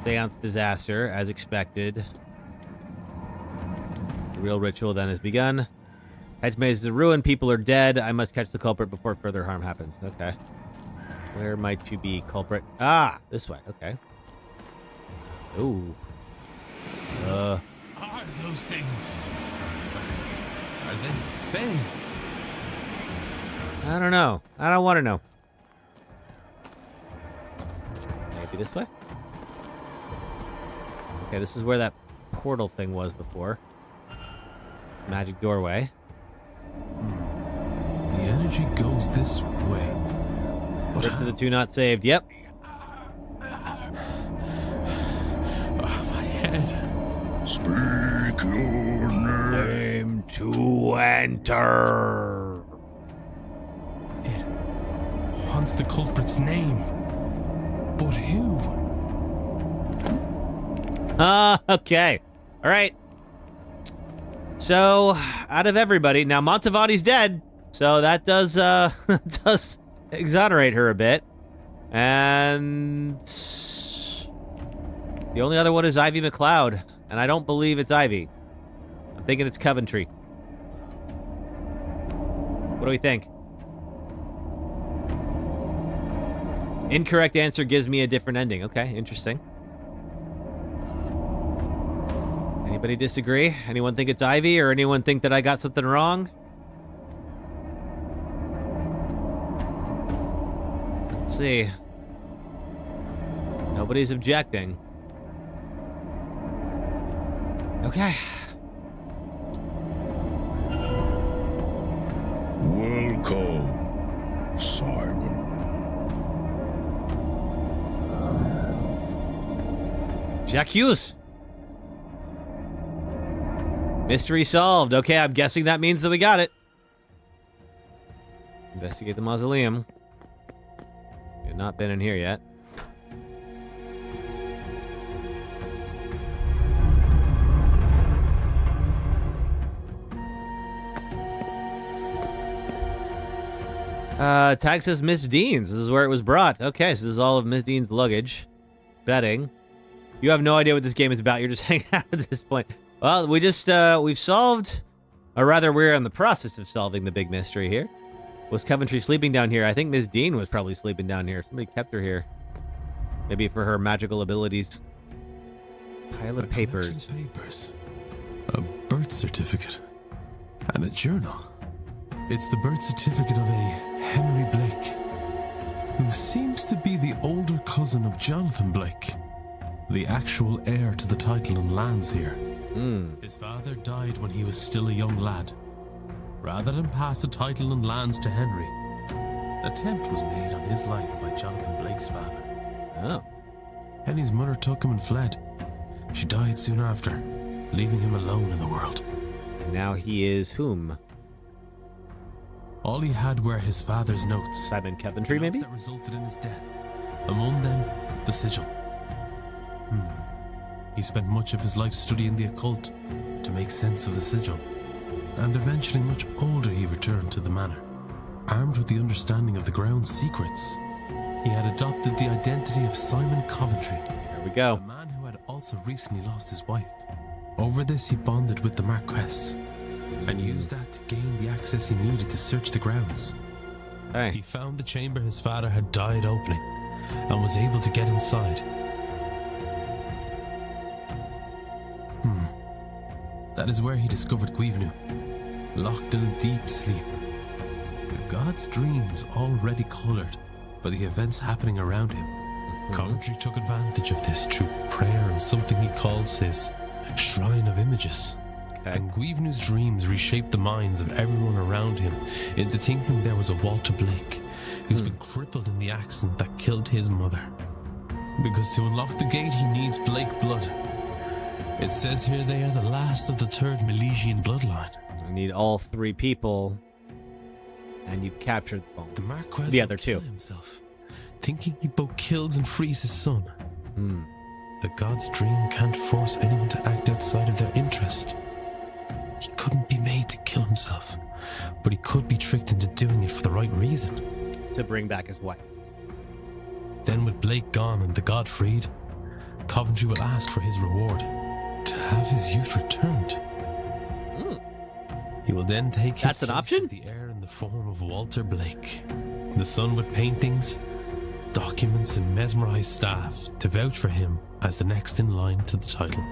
Seance disaster, as expected. The real ritual then has begun. Hedge maze is a ruin. People are dead. I must catch the culprit before further harm happens. Okay. Where might you be, culprit? Ah! This way. Okay. Ooh. Are those things? Are they Fae? I don't know. I don't want to know. Maybe this way? Okay, this is where that portal thing was before. Magic doorway. The energy energy goes this way. But Trip to the 2 not saved. Yep. my head. Speak your name to enter. It wants the culprit's name. But who? Okay. All right. So, out of everybody, now Montevani's dead, so that does does exonerate her a bit. And the only other one is Ivy McLeod, and I don't believe it's Ivy. I'm thinking it's Coventry. What do we think? Incorrect answer gives me a different ending. Okay, interesting. Anybody disagree? Anyone think it's Ivy, or anyone think that I got something wrong? Let's see. Nobody's objecting. Okay. Welcome, Simon. Jacques Hughes. Mystery solved. Okay, I'm guessing that means that we got it. Investigate the mausoleum. We've not been in here yet. Tag says Miss Dean's. This is where it was brought. Okay, so this is all of Miss Dean's luggage. Betting. You have no idea what this game is about. You're just hanging out at this point. Well, we just, we've solved, or rather, we're in the process of solving the big mystery here. Was Coventry sleeping down here? I think Miss Dean was probably sleeping down here. Somebody kept her here. Maybe for her magical abilities. Pile of papers. A birth certificate. And a journal. It's the birth certificate of a Henry Blake, who seems to be the older cousin of Jonathan Blake, the actual heir to the title and lands here. His father died when he was still a young lad. Rather than pass the title and lands to Henry, an attempt was made on his life by Jonathan Blake's father. Oh. Henry's mother took him and fled. She died soon after, leaving him alone in the world. Now he is whom? All he had were his father's notes. Simon Coventry, maybe? That resulted in his death. Among them, the sigil. He spent much of his life studying the occult to make sense of the sigil. And eventually, much older, he returned to the manor. Armed with the understanding of the ground's secrets, he had adopted the identity of Simon Coventry. There we go. A man who had also recently lost his wife. Over this, he bonded with the Marquess and used that to gain the access he needed to search the grounds. Hey. He found the chamber his father had died opening and was able to get inside. That is where he discovered Guivenu, locked in a deep sleep. The god's dreams already colored by the events happening around him. Coventry took advantage of this through prayer and something he calls his Shrine of Images. Okay. And Guivenu's dreams reshaped the minds of everyone around him into thinking there was a Walter Blake who's been crippled in the accident that killed his mother. Because to unlock the gate, he needs Blake blood. It says here they are the last of the third Milesian bloodline. I need all 3 people, and you've captured the Marquess the other 2. Himself, thinking he both kills and frees his son. The god's dream can't force anyone to act outside of their interest. He couldn't be made to kill himself, but he could be tricked into doing it for the right reason. To bring back his wife. Then with Blake gone and the god freed, Coventry will ask for his reward. To have his youth returned. He will then take his That's an place option? as the heir in the form of Walter Blake, the son with paintings, documents, and mesmerized staff to vouch for him as the next in line to the title.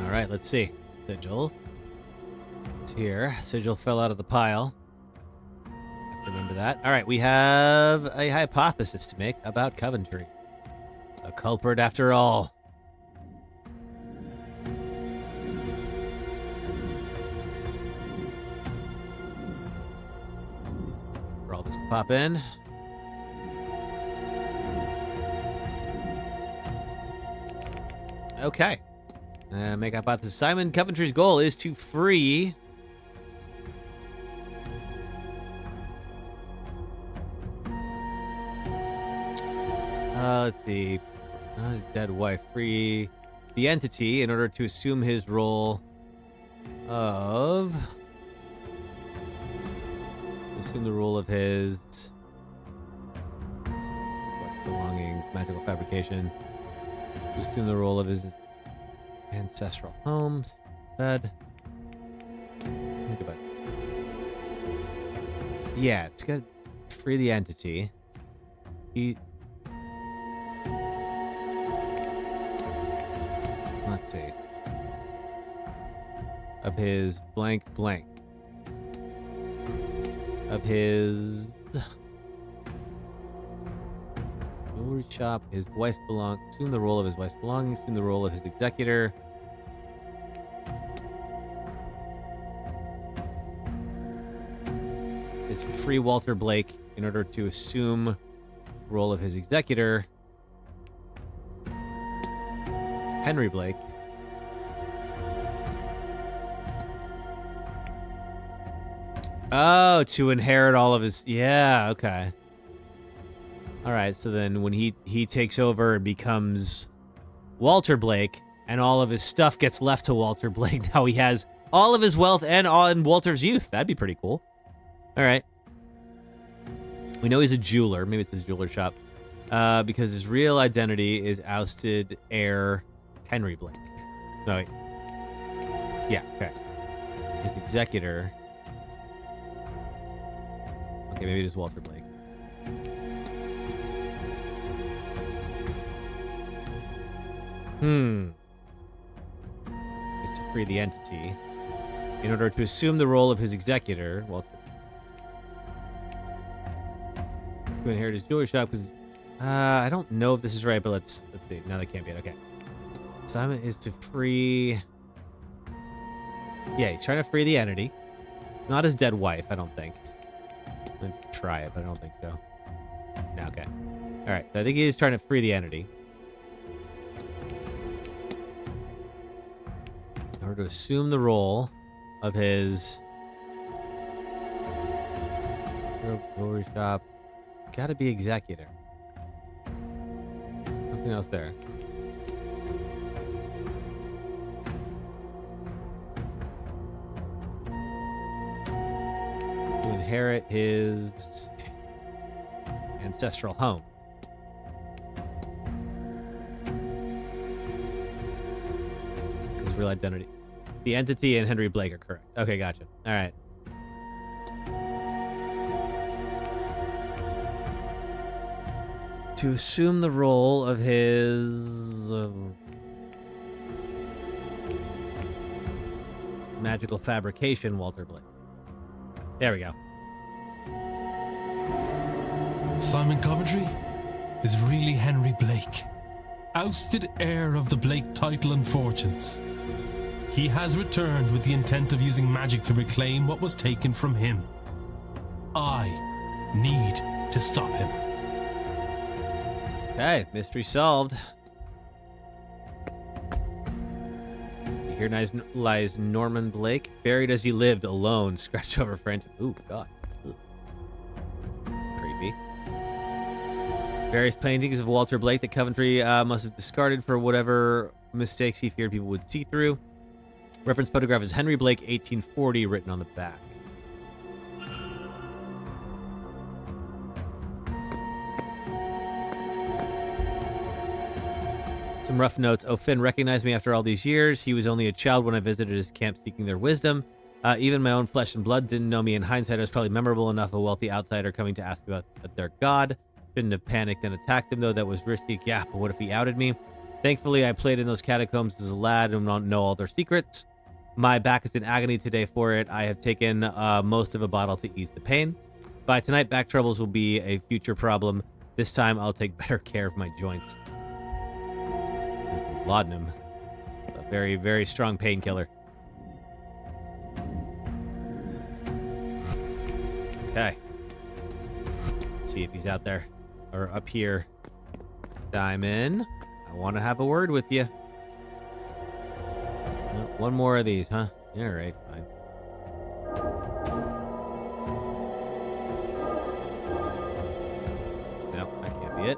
All right, let's see. Sigil. It's here. Sigil fell out of the pile. Remember that. All right, we have a hypothesis to make about Coventry. A culprit after all. For all this to pop in. Okay. Make hypothesis. Simon Coventry's goal is to free... let's see. His dead wife. Free the entity in order to assume his role of... Assume the role of his... belongings, magical fabrication. Assume the role of his ancestral homes. Bed. Think about it. Yeah, it's got to free the entity. Let's see. Of his blank. Of his jewelry shop, his wife's belongings. Assume the role of his wife's belongings. Assume the role of his executor. It's free Walter Blake in order to assume the role of his executor, Henry Blake. Oh, to inherit all of his... Yeah, okay. All right, so then when he takes over and becomes Walter Blake, and all of his stuff gets left to Walter Blake, now he has all of his wealth and all in Walter's youth. That'd be pretty cool. All right. We know he's a jeweler. Maybe it's his jeweler shop. Because his real identity is ousted heir Henry Blake. No, wait. Yeah, okay. His executor... Okay, maybe it is Walter Blake. Is to free the entity in order to assume the role of his executor, Walter. To inherit his jewelry shop, because I don't know if this is right, but let's see. No, that can't be it. Okay. Simon is to free... Yeah, he's trying to free the entity. Not his dead wife, I don't think. I'm going to try it, but I don't think so. No, okay. Alright, so I think he is trying to free the entity. In order to assume the role of his... jewelry shop. Gotta be executor. Nothing else there. To inherit his ancestral home. His real identity. The entity and Henry Blake are correct. Okay, gotcha. All right. To assume the role of his magical fabrication, Walter Blake. There we go. Simon Coventry is really Henry Blake, ousted heir of the Blake title and fortunes. He has returned with the intent of using magic to reclaim what was taken from him. I need to stop him. Okay, mystery solved. Here lies Norman Blake, buried as he lived, alone, scratched over French. Ooh, God. Ugh. Creepy. Various paintings of Walter Blake that Coventry must have discarded for whatever mistakes he feared people would see through. Reference photograph is Henry Blake, 1840, written on the back. Some rough notes. Oh, Finn recognized me after all these years. He was only a child when I visited his camp seeking their wisdom. Even my own flesh and blood didn't know me. In hindsight, I was probably memorable enough, a wealthy outsider coming to ask about their god. Shouldn't have panicked and attacked him, though. That was risky. Yeah, but what if he outed me? Thankfully, I played in those catacombs as a lad and don't know all their secrets. My back is in agony today for it. I have taken most of a bottle to ease the pain. By tonight, back troubles will be a future problem. This time, I'll take better care of my joints. Laudanum. A very, very strong painkiller. Okay. Let's see if he's out there. Or up here. Diamond. I want to have a word with you. Oh, one more of these, huh? Alright, fine. No, that can't be it.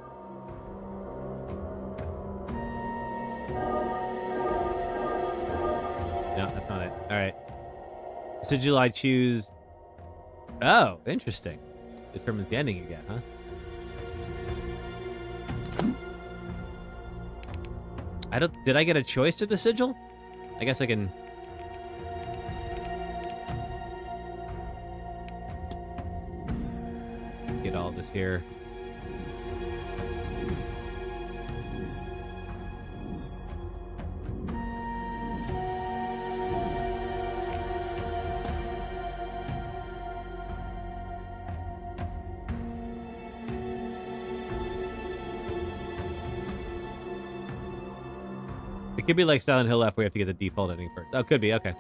No, that's not it. Alright. Sigil I choose. Oh, interesting. Determines the ending again, huh? Did I get a choice to the sigil? I guess I can. Get all this here. It could be like Silent Hill F, we have to get the default ending first. Oh, could be. Okay.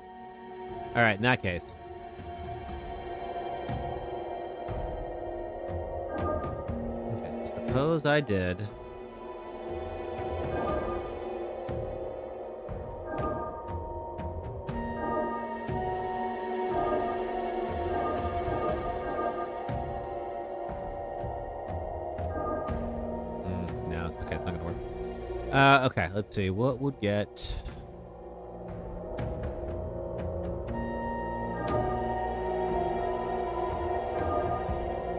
All right, in that case. Okay, so suppose I did. No, it's okay. It's not going to work. Okay, let's see. What would get...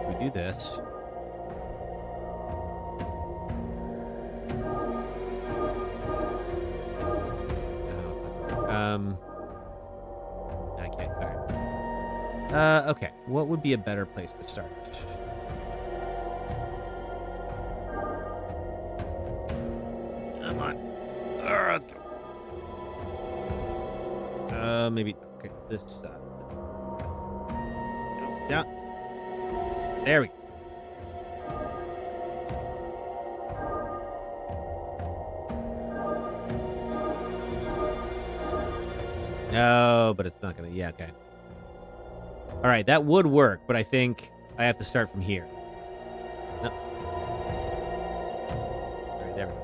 We do this. Okay, alright. Okay, what would be a better place to start? Come on. Let's go. Maybe, okay, this side. Yeah. There we go. No, but it's not gonna, yeah, okay. All right, that would work, but I think I have to start from here. No. All right, there we go.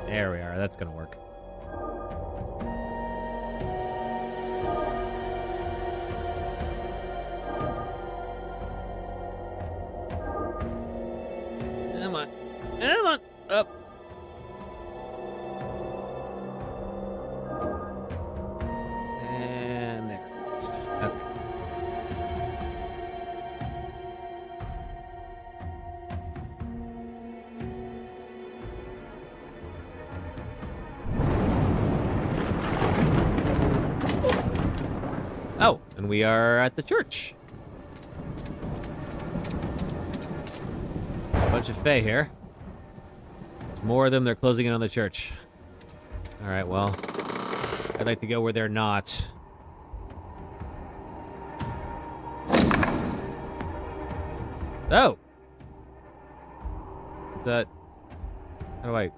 There we are. That's going to work. Come on. Come on. Up. And there. Okay. Oh, and we are at the church. A bunch of Fae here. There's more of them. They're closing in on the church. All right, well, I'd like to go where they're not. Oh! Is that... How do I...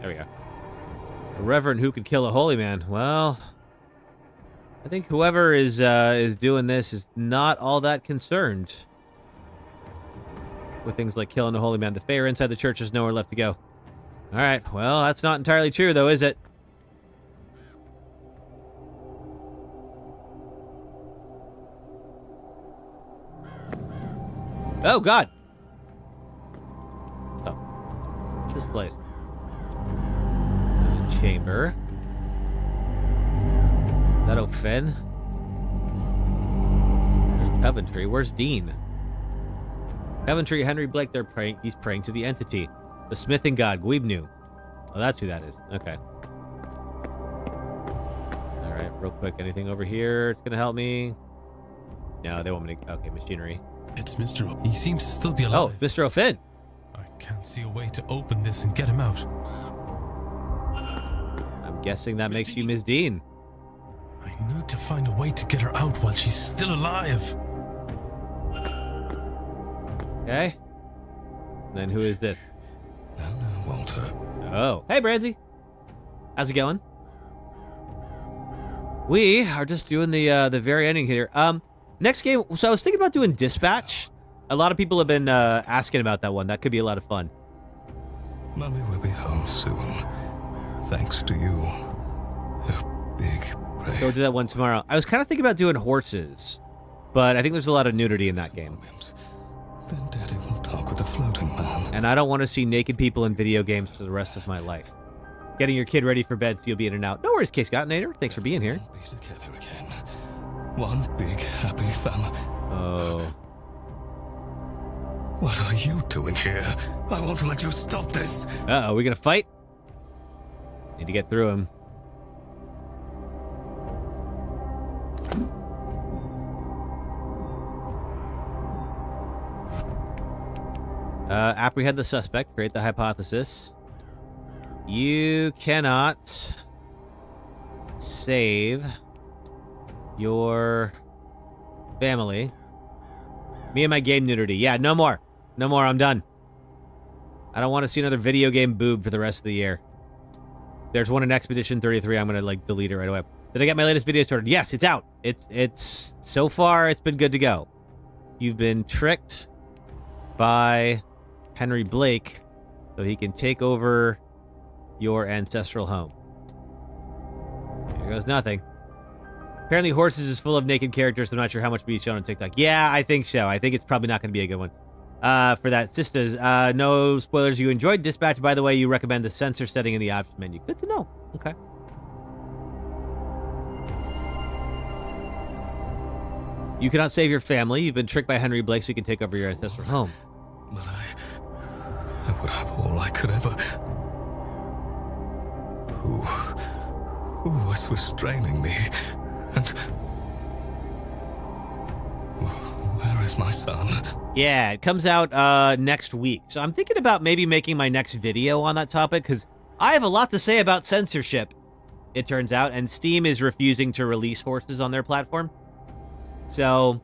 There we go. A reverend who could kill a holy man. Well... I think whoever is doing this is not all that concerned with things like killing a holy man. The Fae are inside the church. There's nowhere left to go. All right. Well, that's not entirely true, though, is it? Oh, God. Oh. This place. Chamber. Is that O'Finn? There's Coventry. Where's Dean? Coventry, Henry Blake, they're praying. He's praying to the entity. The smithing god, Gwibnu. Oh, that's who that is. Okay. Alright, real quick. Anything over here? It's gonna help me. No, they want me to... Okay, machinery. It's Mr. O. He seems to still be alive. Oh, Mr. O'Finn. I can't see a way to open this and get him out. I'm guessing that makes you Ms. Dean. I need to find a way to get her out while she's still alive. Okay. Then who is this? No, Walter. Oh, hey, Brandsy. How's it going? We are just doing the very ending here. Next game. So I was thinking about doing Dispatch. A lot of people have been asking about that one. That could be a lot of fun. Mummy will be home soon. Thanks to you. A big brave. Go do that one tomorrow. I was kind of thinking about doing horses, but I think there's a lot of nudity in that game. Then Daddy will talk with the floating man. And I don't want to see naked people in video games for the rest of my life. Getting your kid ready for bed so you'll be in and out. No worries, K-Scott Nader. Thanks for being here. Be together again. One big happy family. Oh. What are you doing here? I won't let you stop this. Uh-oh, we gonna fight? Need to get through him. Apprehend the suspect. Create the hypothesis. You cannot save your family. Me and my game nudity. Yeah, no more. No more. I'm done. I don't want to see another video game boob for the rest of the year. There's one in Expedition 33. I'm going to delete it right away. Did I get my latest video started? Yes, it's out. It's so far it's been good to go. You've been tricked by Henry Blake so he can take over your ancestral home. Here goes nothing. Apparently Horses is full of naked characters, so I'm not sure how much will be shown on TikTok. Yeah, I think so. I think it's probably not going to be a good one. For that, Sisters, no spoilers. You enjoyed Dispatch, by the way. You recommend the censor setting in the option menu. Good to know. Okay. You cannot save your family. You've been tricked by Henry Blake so you can take over your ancestral home. But I would have all I could ever... Who was restraining me? And... where is my son? Yeah, it comes out next week. So I'm thinking about maybe making my next video on that topic, because I have a lot to say about censorship, it turns out, and Steam is refusing to release Horses on their platform. So,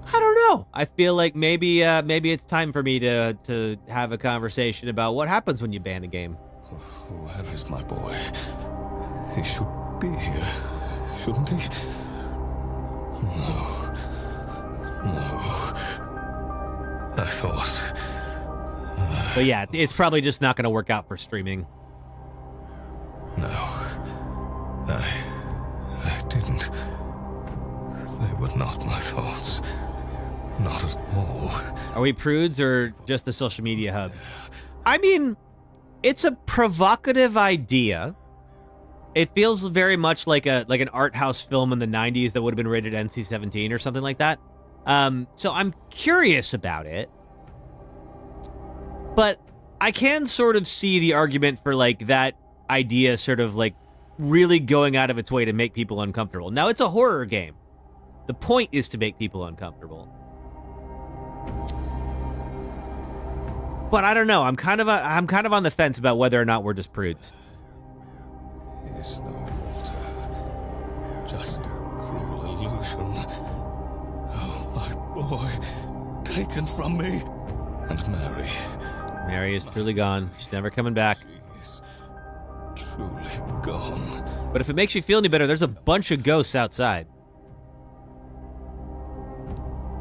I don't know. I feel like maybe it's time for me to have a conversation about what happens when you ban a game. Where is my boy? He should be here, shouldn't he? No. I thought... But yeah, it's probably just not going to work out for streaming. No. I didn't. They were not my thoughts. Not at all. Are we prudes or just the social media hub? I mean, it's a provocative idea. It feels very much like an art house film in the 90s that would have been rated NC-17 or something like that. So I'm curious about it. But I can sort of see the argument for that idea sort of really going out of its way to make people uncomfortable. Now, it's a horror game. The point is to make people uncomfortable. But I don't know. I'm kind of on the fence about whether or not we're just prudes. Is no Walter. Just a cruel illusion. Oh, my boy. Taken from me. And Mary. Mary is truly gone. She's never coming back. She's truly gone. But if it makes you feel any better, there's a bunch of ghosts outside.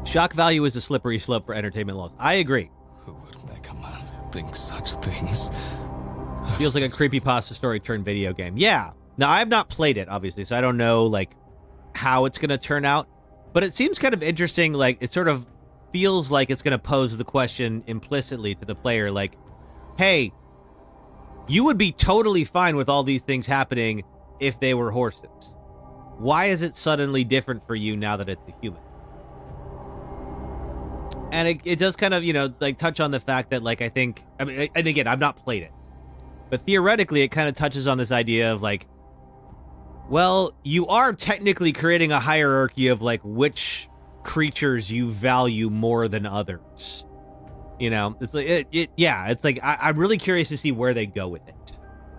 Shock value is a slippery slope for entertainment laws. I agree. Who would make a man think such things? Feels like a creepypasta story turned video game. Yeah. Now, I have not played it, obviously, so I don't know, how it's going to turn out. But it seems kind of interesting. It sort of feels like it's going to pose the question implicitly to the player, hey, you would be totally fine with all these things happening if they were horses. Why is it suddenly different for you now that it's a human? And it does kind of, touch on the fact that, I think... I mean, and again, I've not played it. But theoretically, it kind of touches on this idea of, well, you are technically creating a hierarchy of, which creatures you value more than others. It's I'm really curious to see where they go with it.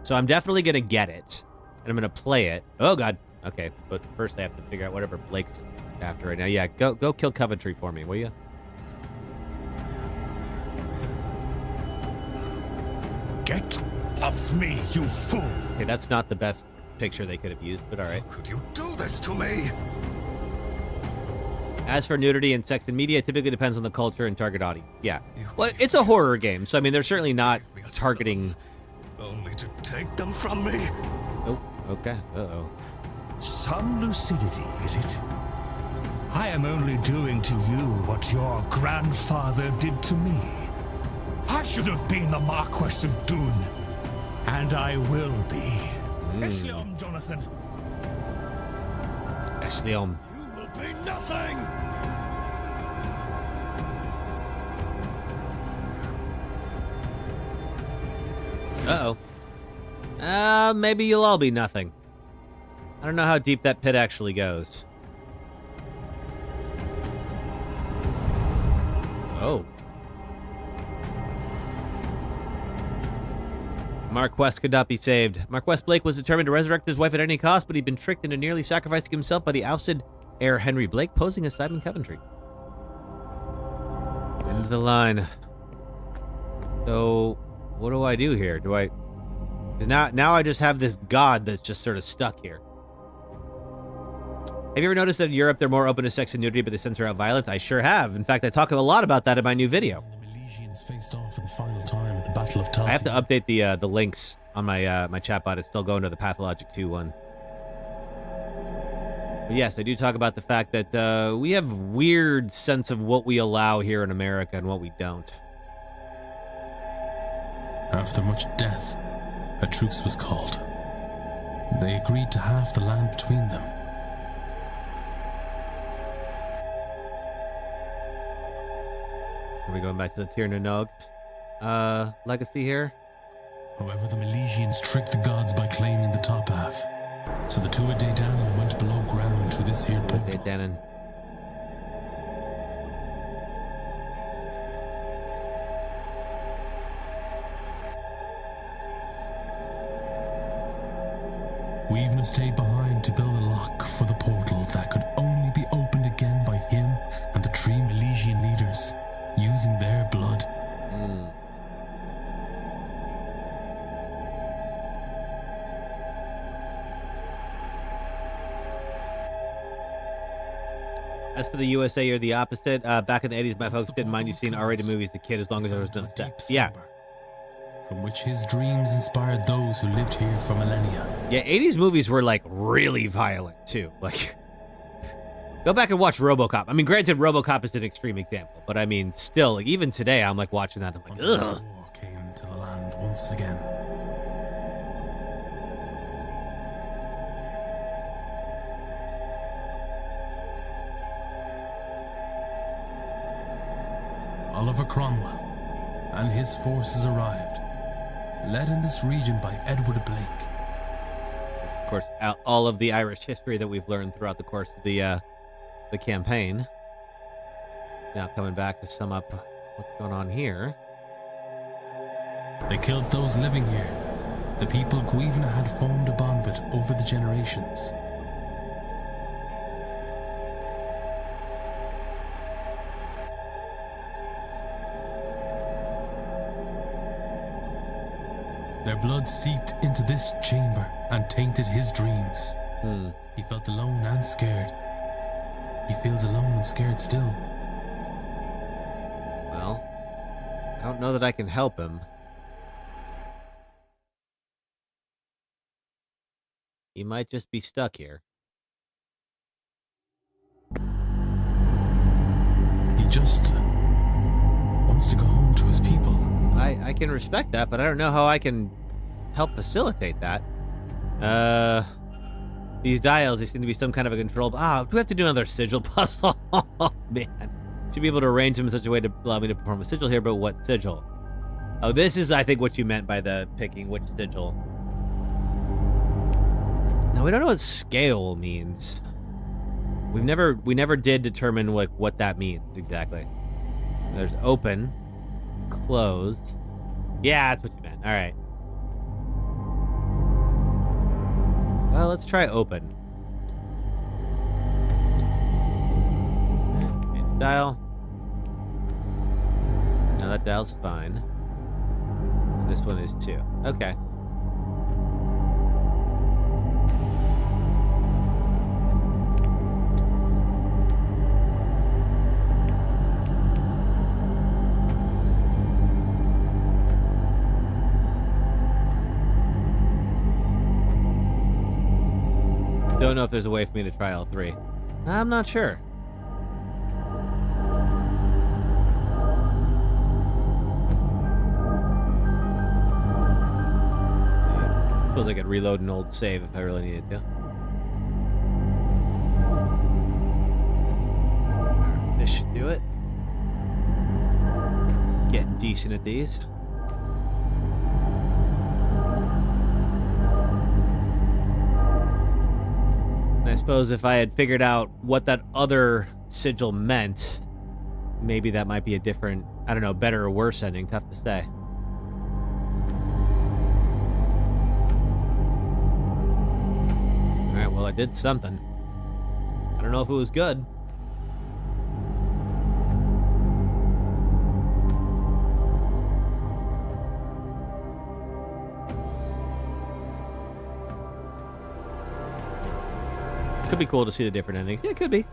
So I'm definitely going to get it. And I'm going to play it. Oh, God. Okay, but first I have to figure out whatever Blake's after right now. Yeah, go kill Coventry for me, will you? Get off me, you fool! Okay, that's not the best picture they could have used, but all right. How could you do this to me? As for nudity and sex in media, it typically depends on the culture and target audience. Yeah. Well, it's a horror game, so I mean, they're certainly not targeting... Only to take them from me? Oh, okay. Uh-oh. Some lucidity, is it? I am only doing to you what your grandfather did to me. I should have been the Marquess of Dune, and I will be. Eshleom, Jonathan. Eshleom. You will be nothing! Uh-oh. Maybe you'll all be nothing. I don't know how deep that pit actually goes. Oh. Marquess could not be saved. Marquess Blake was determined to resurrect his wife at any cost, but he'd been tricked into nearly sacrificing himself by the ousted heir Henry Blake, posing as Simon Coventry. End of the line. So, what do I do here? Do I... Because now I just have this god that's just sort of stuck here. Have you ever noticed that in Europe they're more open to sex and nudity, but they censor out violence? I sure have. In fact, I talk a lot about that in my new video. The Milesians faced off for the final time at the Battle of Talty. I have to update the links on my my chatbot. It's still going to the Pathologic 2 one. But yes, I do talk about the fact that we have weird sense of what we allow here in America and what we don't. After much death, a truce was called. They agreed to halve the land between them. Are we going back to the Tir na Nog legacy here? However, the Milesians tricked the gods by claiming the top half. So the Tua De Danann went below ground through this here portal. De Danann. We've stayed behind to build a lock for the portal that could only be opened again by him and the three Milesian leaders, using their blood. As for the USA, you're the opposite. Back in the 80s, my folks didn't mind you seeing R-rated movies as a kid as long as there was no sex. Yeah. From which his dreams inspired those who lived here for millennia. Yeah, 80s movies were, like, really violent, too. Like, go back and watch RoboCop. I mean, granted, RoboCop is an extreme example, but I mean, still, like, even today, I'm, like, watching that, I'm like, ugh. War came to the land once again. Oliver Cromwell and his forces arrived, led in this region by Edward Blake. Of course, all of the Irish history that we've learned throughout the course of the campaign. Now coming back to sum up what's going on here. They killed those living here, the people Gwevna had formed a bond with over the generations. Their blood seeped into this chamber and tainted his dreams. He felt alone and scared. He feels alone and scared still. Well, I don't know that I can help him. He might just be stuck here. He just wants to go home to his people. I can respect that, but I don't know how I can help facilitate that. These dials, they seem to be some kind of a control. Do we have to do another sigil puzzle? Oh, man. Should be able to arrange them in such a way to allow me to perform a sigil here, but what sigil? Oh, this is, I think, what you meant by the picking which sigil. Now, we don't know what scale means. We never did determine what that means exactly. There's open. Closed. Yeah, that's what you meant. All right. Well, let's try open. Okay, dial. Now that dial's fine. this one is too. Okay. Don't know if there's a way for me to try all three. I'm not sure. Suppose I could reload an old save if I really needed to. This should do it. Getting decent at these. And I suppose if I had figured out what that other sigil meant, maybe that might be a different, I don't know, better or worse ending. Tough to say. Alright, well, I did something. I don't know if it was good. Could be cool to see the different endings. Yeah, it could be.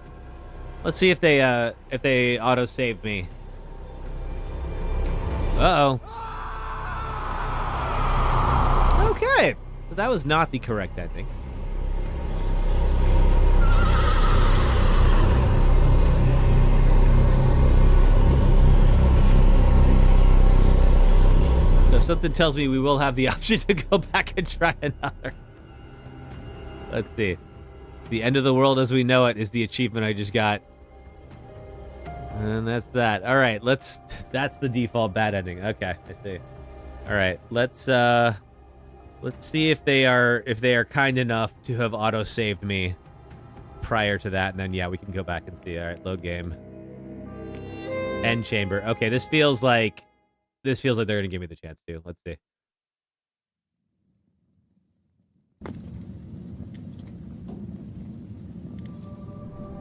Let's see if they auto-saved me. Uh-oh. Okay. So that was not the correct ending. So something tells me we will have the option to go back and try another. Let's see. The end of the world as we know it is the achievement I just got. And that's that. All right, that's the default bad ending. Okay, I see. All right, let's see if they are kind enough to have auto saved me prior to that, and then yeah, we can go back and see. All right, load game. End chamber. Okay, this feels like they're going to give me the chance to. Let's see.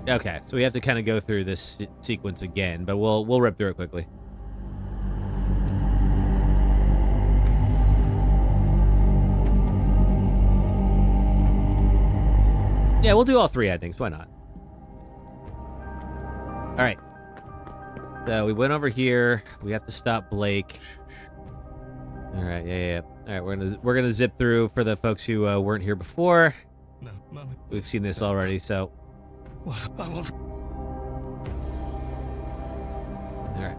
Okay, so we have to kind of go through this sequence again, but we'll rip through it quickly. Yeah, we'll do all three endings. Why not? All right. So we went over here. We have to stop Blake. All right. Yeah. All right. We're gonna zip through for the folks who weren't here before. No, Mummy. We've seen this already, so. What? I want. All right.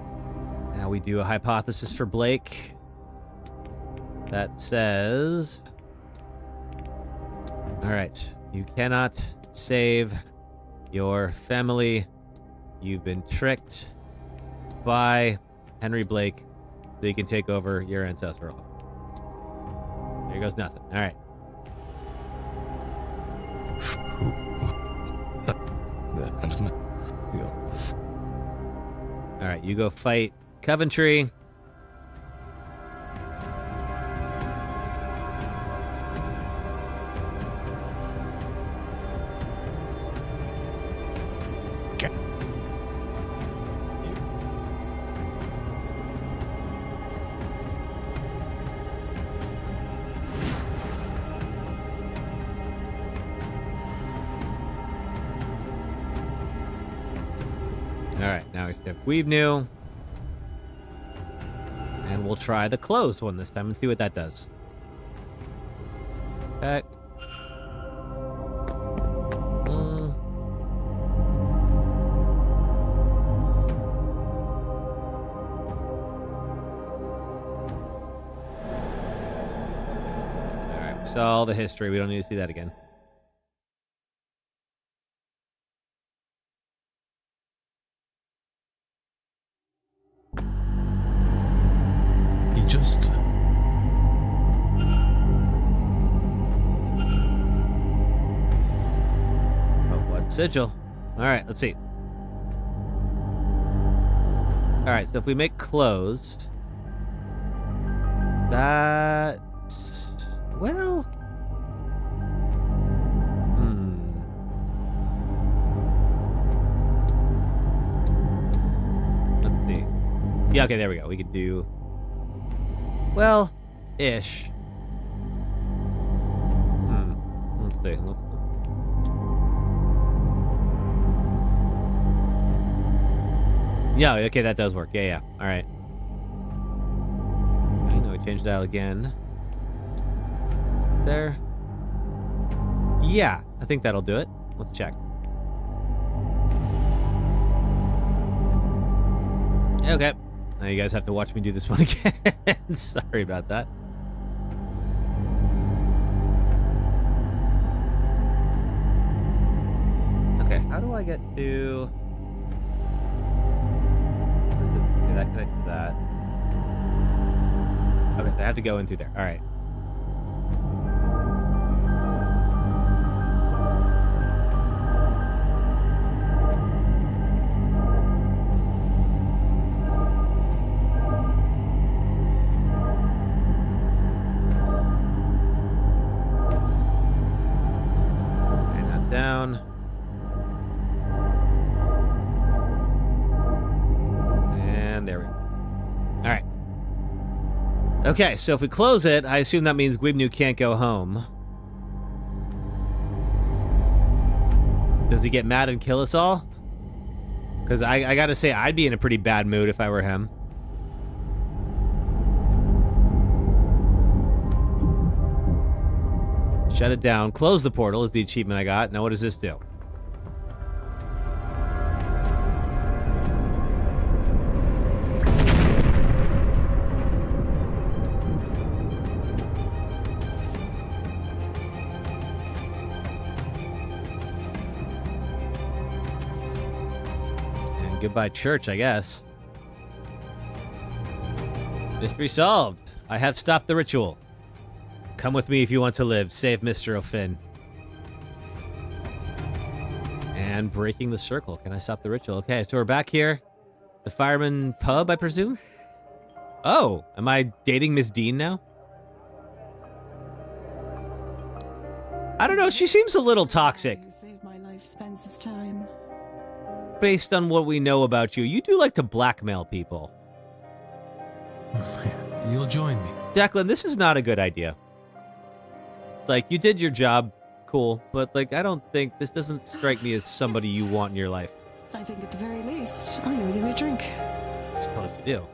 Now we do a hypothesis for Blake. That says. All right. You cannot save your family. You've been tricked by Henry Blake, so you can take over your ancestral home. There goes nothing. All right. All right, you go fight Coventry. We've new. And we'll try the closed one this time and see what that does. Okay. Alright, we saw all the history. We don't need to see that again. Just oh, what sigil? All right, let's see. All right, so if we make closed, that well, let's see. Yeah, okay, there we go. We could do. Well, Ish. Let's see. Yeah, okay, that does work. Yeah. All right. I know we changed dial again. There. Yeah, I think that'll do it. Let's check. Okay. Now you guys have to watch me do this one again. Sorry about that. Okay, how do I get to... What is this? Okay, that connects to that. Okay, so I have to go in through there. All right. Down. And there we go. All right. Okay, so if we close it, I assume that means Gwibnu can't go home. Does he get mad and kill us all? Because I gotta say, I'd be in a pretty bad mood if I were him. Shut it down. Close the portal is the achievement I got. Now what does this do? And goodbye church, I guess. Mystery solved. I have stopped the ritual. Come with me if you want to live. Save Mr. O'Finn. And breaking the circle. Can I stop the ritual? Okay, so we're back here. The Fireman Pub, I presume? Oh, am I dating Miss Dean now? I don't know. She seems a little toxic. You saved my life, Spencer's time. Based on what we know about you, you do like to blackmail people. You'll join me. Declan, this is not a good idea. Like, you did your job, cool, but, like, I don't think, this doesn't strike me as somebody you want in your life. I think at the very least, I owe you a drink. I suppose you do.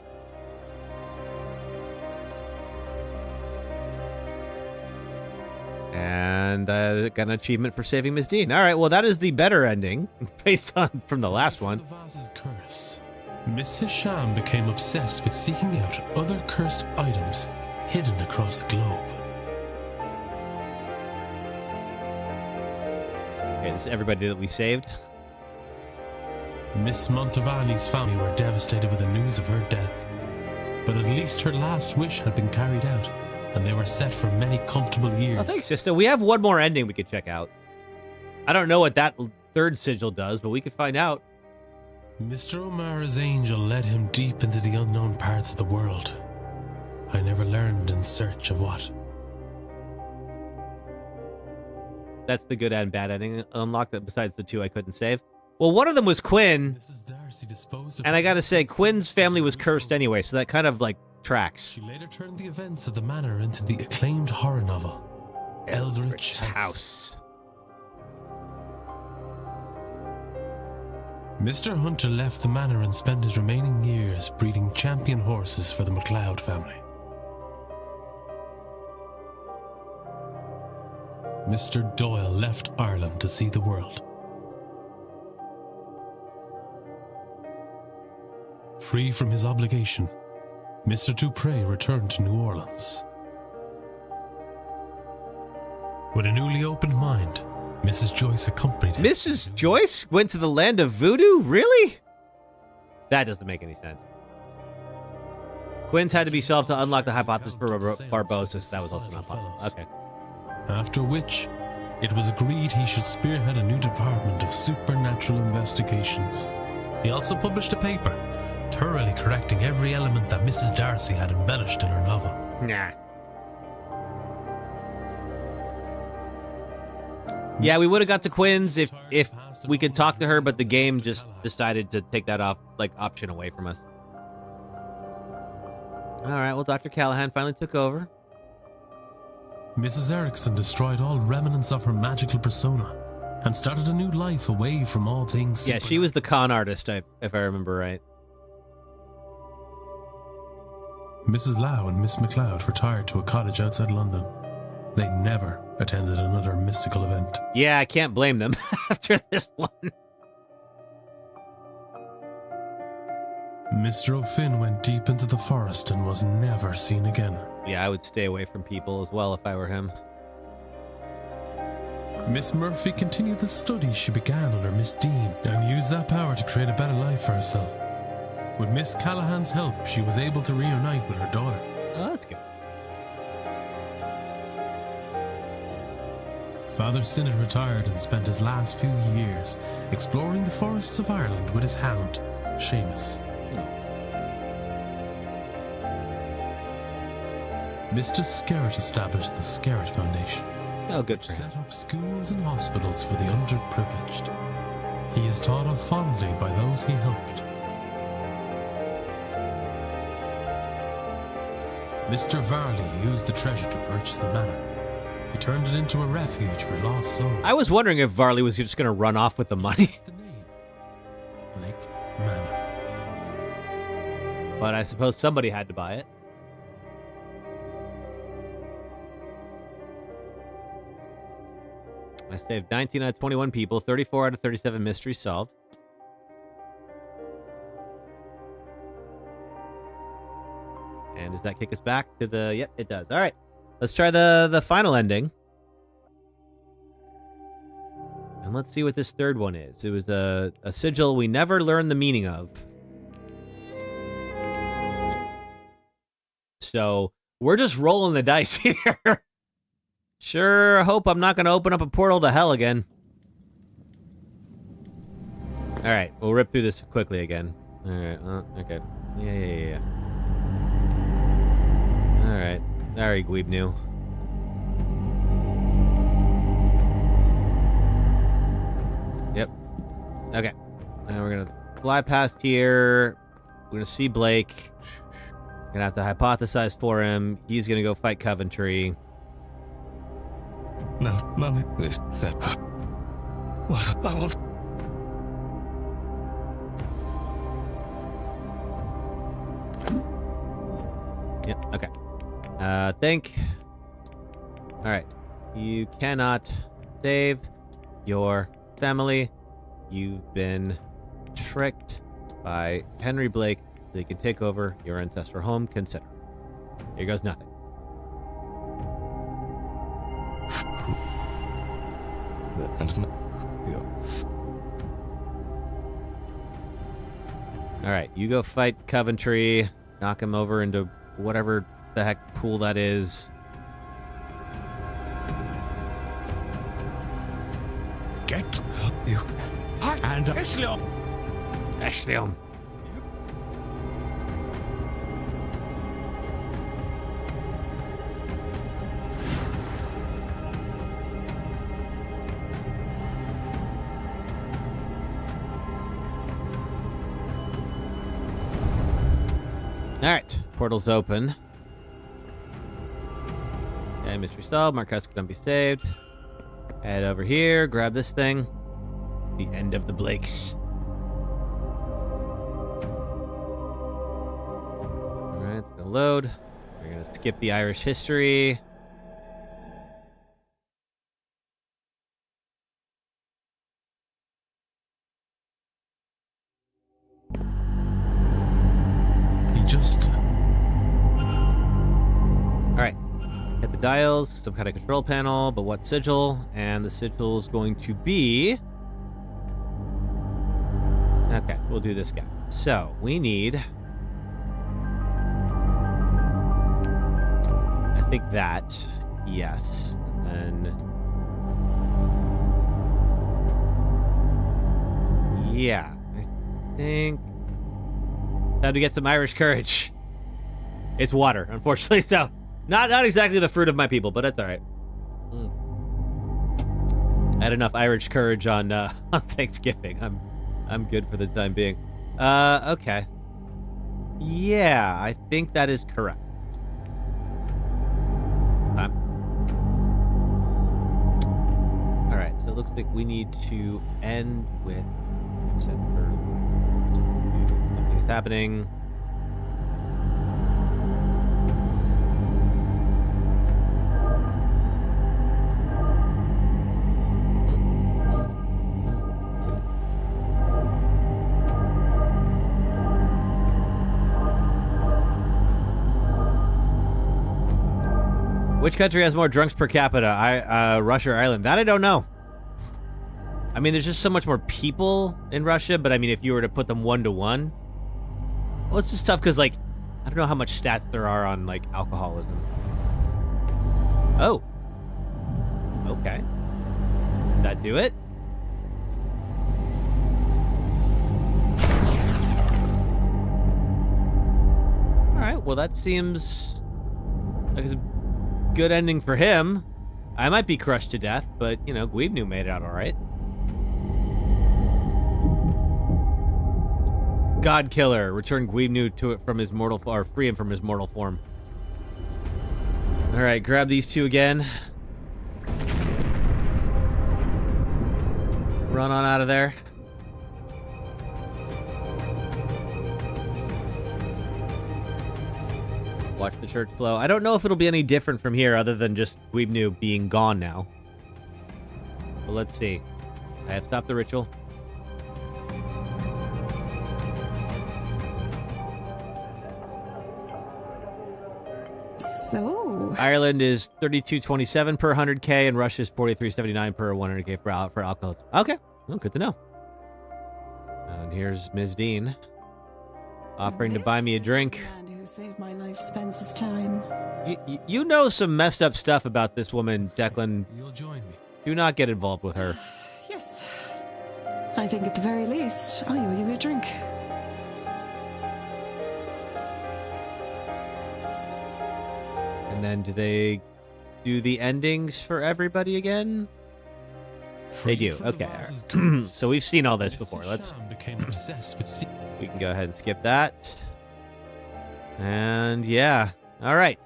And I got an achievement for saving Miss Dean. All right, well, that is the better ending, based on from the last one. The vase's curse. Miss Hisham became obsessed with seeking out other cursed items hidden across the globe. Okay, this is everybody that we saved. Miss Montavani's family were devastated with the news of her death, but at least her last wish had been carried out, and they were set for many comfortable years. Oh, thanks, sister. We have one more ending we could check out. I don't know what that third sigil does, but we could find out. Mr. O'Mara's angel led him deep into the unknown parts of the world. I never learned in search of what. That's the good and bad ending unlocked, that besides the two I couldn't save. Well, one of them was Quinn, and I gotta say, Quinn's family was cursed anyway, so that kind of, like, tracks. She later turned the events of the manor into the acclaimed horror novel, Eldritch House. Mr. Hunter left the manor and spent his remaining years breeding champion horses for the MacLeod family. Mr. Doyle left Ireland to see the world. Free from his obligation, Mr. Dupre returned to New Orleans. With a newly opened mind, Mrs. Joyce accompanied him. Mrs. Joyce went to the land of voodoo? Really? That doesn't make any sense. Quinn's had to be solved to unlock the hypothesis for Barbosa's. That was also not possible. Okay. After which, it was agreed he should spearhead a new department of supernatural investigations. He also published a paper, thoroughly correcting every element that Mrs. Darcy had embellished in her novel. Nah. Yeah, we would have got to Quinn's if we could talk to her, but the game just decided to take that option away from us. All right, well, Dr. Callahan finally took over. Mrs. Erickson destroyed all remnants of her magical persona and started a new life away from all things. Yeah, she was the con artist, if I remember right. Mrs. Lau and Miss McLeod retired to a cottage outside London. They never attended another mystical event. Yeah, I can't blame them after this one. Mr. O'Finn went deep into the forest and was never seen again. Yeah, I would stay away from people as well if I were him. Miss Murphy continued the studies she began under Miss Dean and used that power to create a better life for herself. With Miss Callahan's help, she was able to reunite with her daughter. Oh, that's good. Father Sinnott retired and spent his last few years exploring the forests of Ireland with his hound, Seamus. Mr. Skerritt established the Skerritt Foundation. Oh, good which for him. set up schools and hospitals for the underprivileged. He is thought of fondly by those he helped. Mr. Varley used the treasure to purchase the manor. He turned it into a refuge for lost souls. I was wondering if Varley was just going to run off with the money. Blake Manor. But I suppose somebody had to buy it. I saved 19 out of 21 people, 34 out of 37 mysteries solved. And does that kick us back to the... Yep, it does. All right. Let's try the final ending. And let's see what this third one is. It was a sigil we never learned the meaning of. So we're just rolling the dice here. Sure hope I'm not going to open up a portal to hell again. All right, we'll rip through this quickly again. All right, okay. Yeah. All right. Sorry, Gweeb New. Yep. Okay. Now we're going to fly past here. We're going to see Blake. Going to have to hypothesize for him. He's going to go fight Coventry. No, Mummy, this, that. What I want. Yep, okay. Think. Alright. You cannot save your family. You've been tricked by Henry Blake so you can take over your ancestral home. Consider. Here goes nothing. Alright, you go fight Coventry, knock him over into whatever the heck pool that is. Get you and Ashleon. Alright, portal's open. Okay, mystery solved. Marquez can be saved. Head over here, grab this thing. The end of the Blakes. Alright, it's gonna load. We're gonna skip the Irish history. Alright. Hit the dials, some kind of control panel, but what sigil? And the sigil is going to be... Okay, we'll do this guy. So, we need... I think that. Yes. And then... Yeah. I think... Time to get some Irish courage. It's water, unfortunately, so... Not exactly the fruit of my people, but that's all right. I had enough Irish courage on Thanksgiving. I'm good for the time being. Okay. Yeah, I think that is correct. looks like we need to end with something is happening. Which country has more drunks per capita? Russia or Ireland? That I don't know. I mean, there's just so much more people in Russia, but I mean, if you were to put them 1-to-1, well, it's just tough because, like, I don't know how much stats there are on, like, alcoholism. Oh. Okay. Did that do it? All right. Well, that seems like it's a good ending for him. I might be crushed to death, but, you know, Guibnu made it out all right. God Killer. Return Guibnu to it from his mortal form, or free him from his mortal form. All right, grab these two again. Run on out of there. Watch the church flow. I don't know if it'll be any different from here other than just Guibnu being gone now. But let's see. I have stopped the ritual. So Ireland is 32.27 per 100K and Russia is 43.79 per 100K for alcoholism. Okay, well, good to know. And here's Ms. Dean offering to buy me a drink. Who saved my life spends his time. You know some messed up stuff about this woman, Declan. You'll join me. Do not get involved with her. Yes. I think at the very least, I will give you a drink. And then do they do the endings for everybody again? They do. Okay. So we've seen all this before. Let's. Became obsessed with we can go ahead and skip that. And yeah. All right.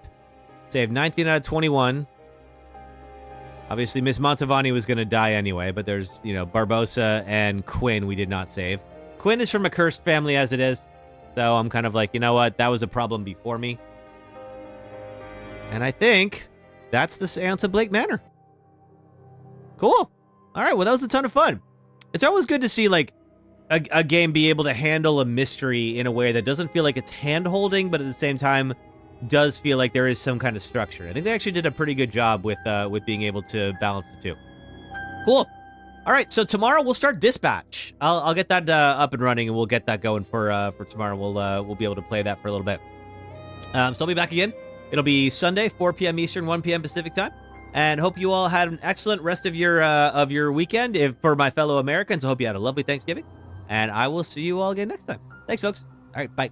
Save 19 out of 21. Obviously, Miss Montavani was going to die anyway, but there's, you know, Barbosa and Quinn we did not save. Quinn is from a cursed family as it is. So I'm kind of like, you know what? That was a problem before me. And I think that's the Seance of Blake Manor. Cool. All right. Well, that was a ton of fun. It's always good to see, like, a game be able to handle a mystery in a way that doesn't feel like it's hand-holding, but at the same time does feel like there is some kind of structure. I think they actually did a pretty good job with being able to balance the two. Cool. All right. So tomorrow we'll start Dispatch. I'll get that up and running, and we'll get that going for tomorrow. We'll be able to play that for a little bit. So I'll be back again. It'll be Sunday, 4 p.m. Eastern, 1 p.m. Pacific time. And hope you all had an excellent rest of your weekend. For my fellow Americans, I hope you had a lovely Thanksgiving. And I will see you all again next time. Thanks, folks. All right, bye.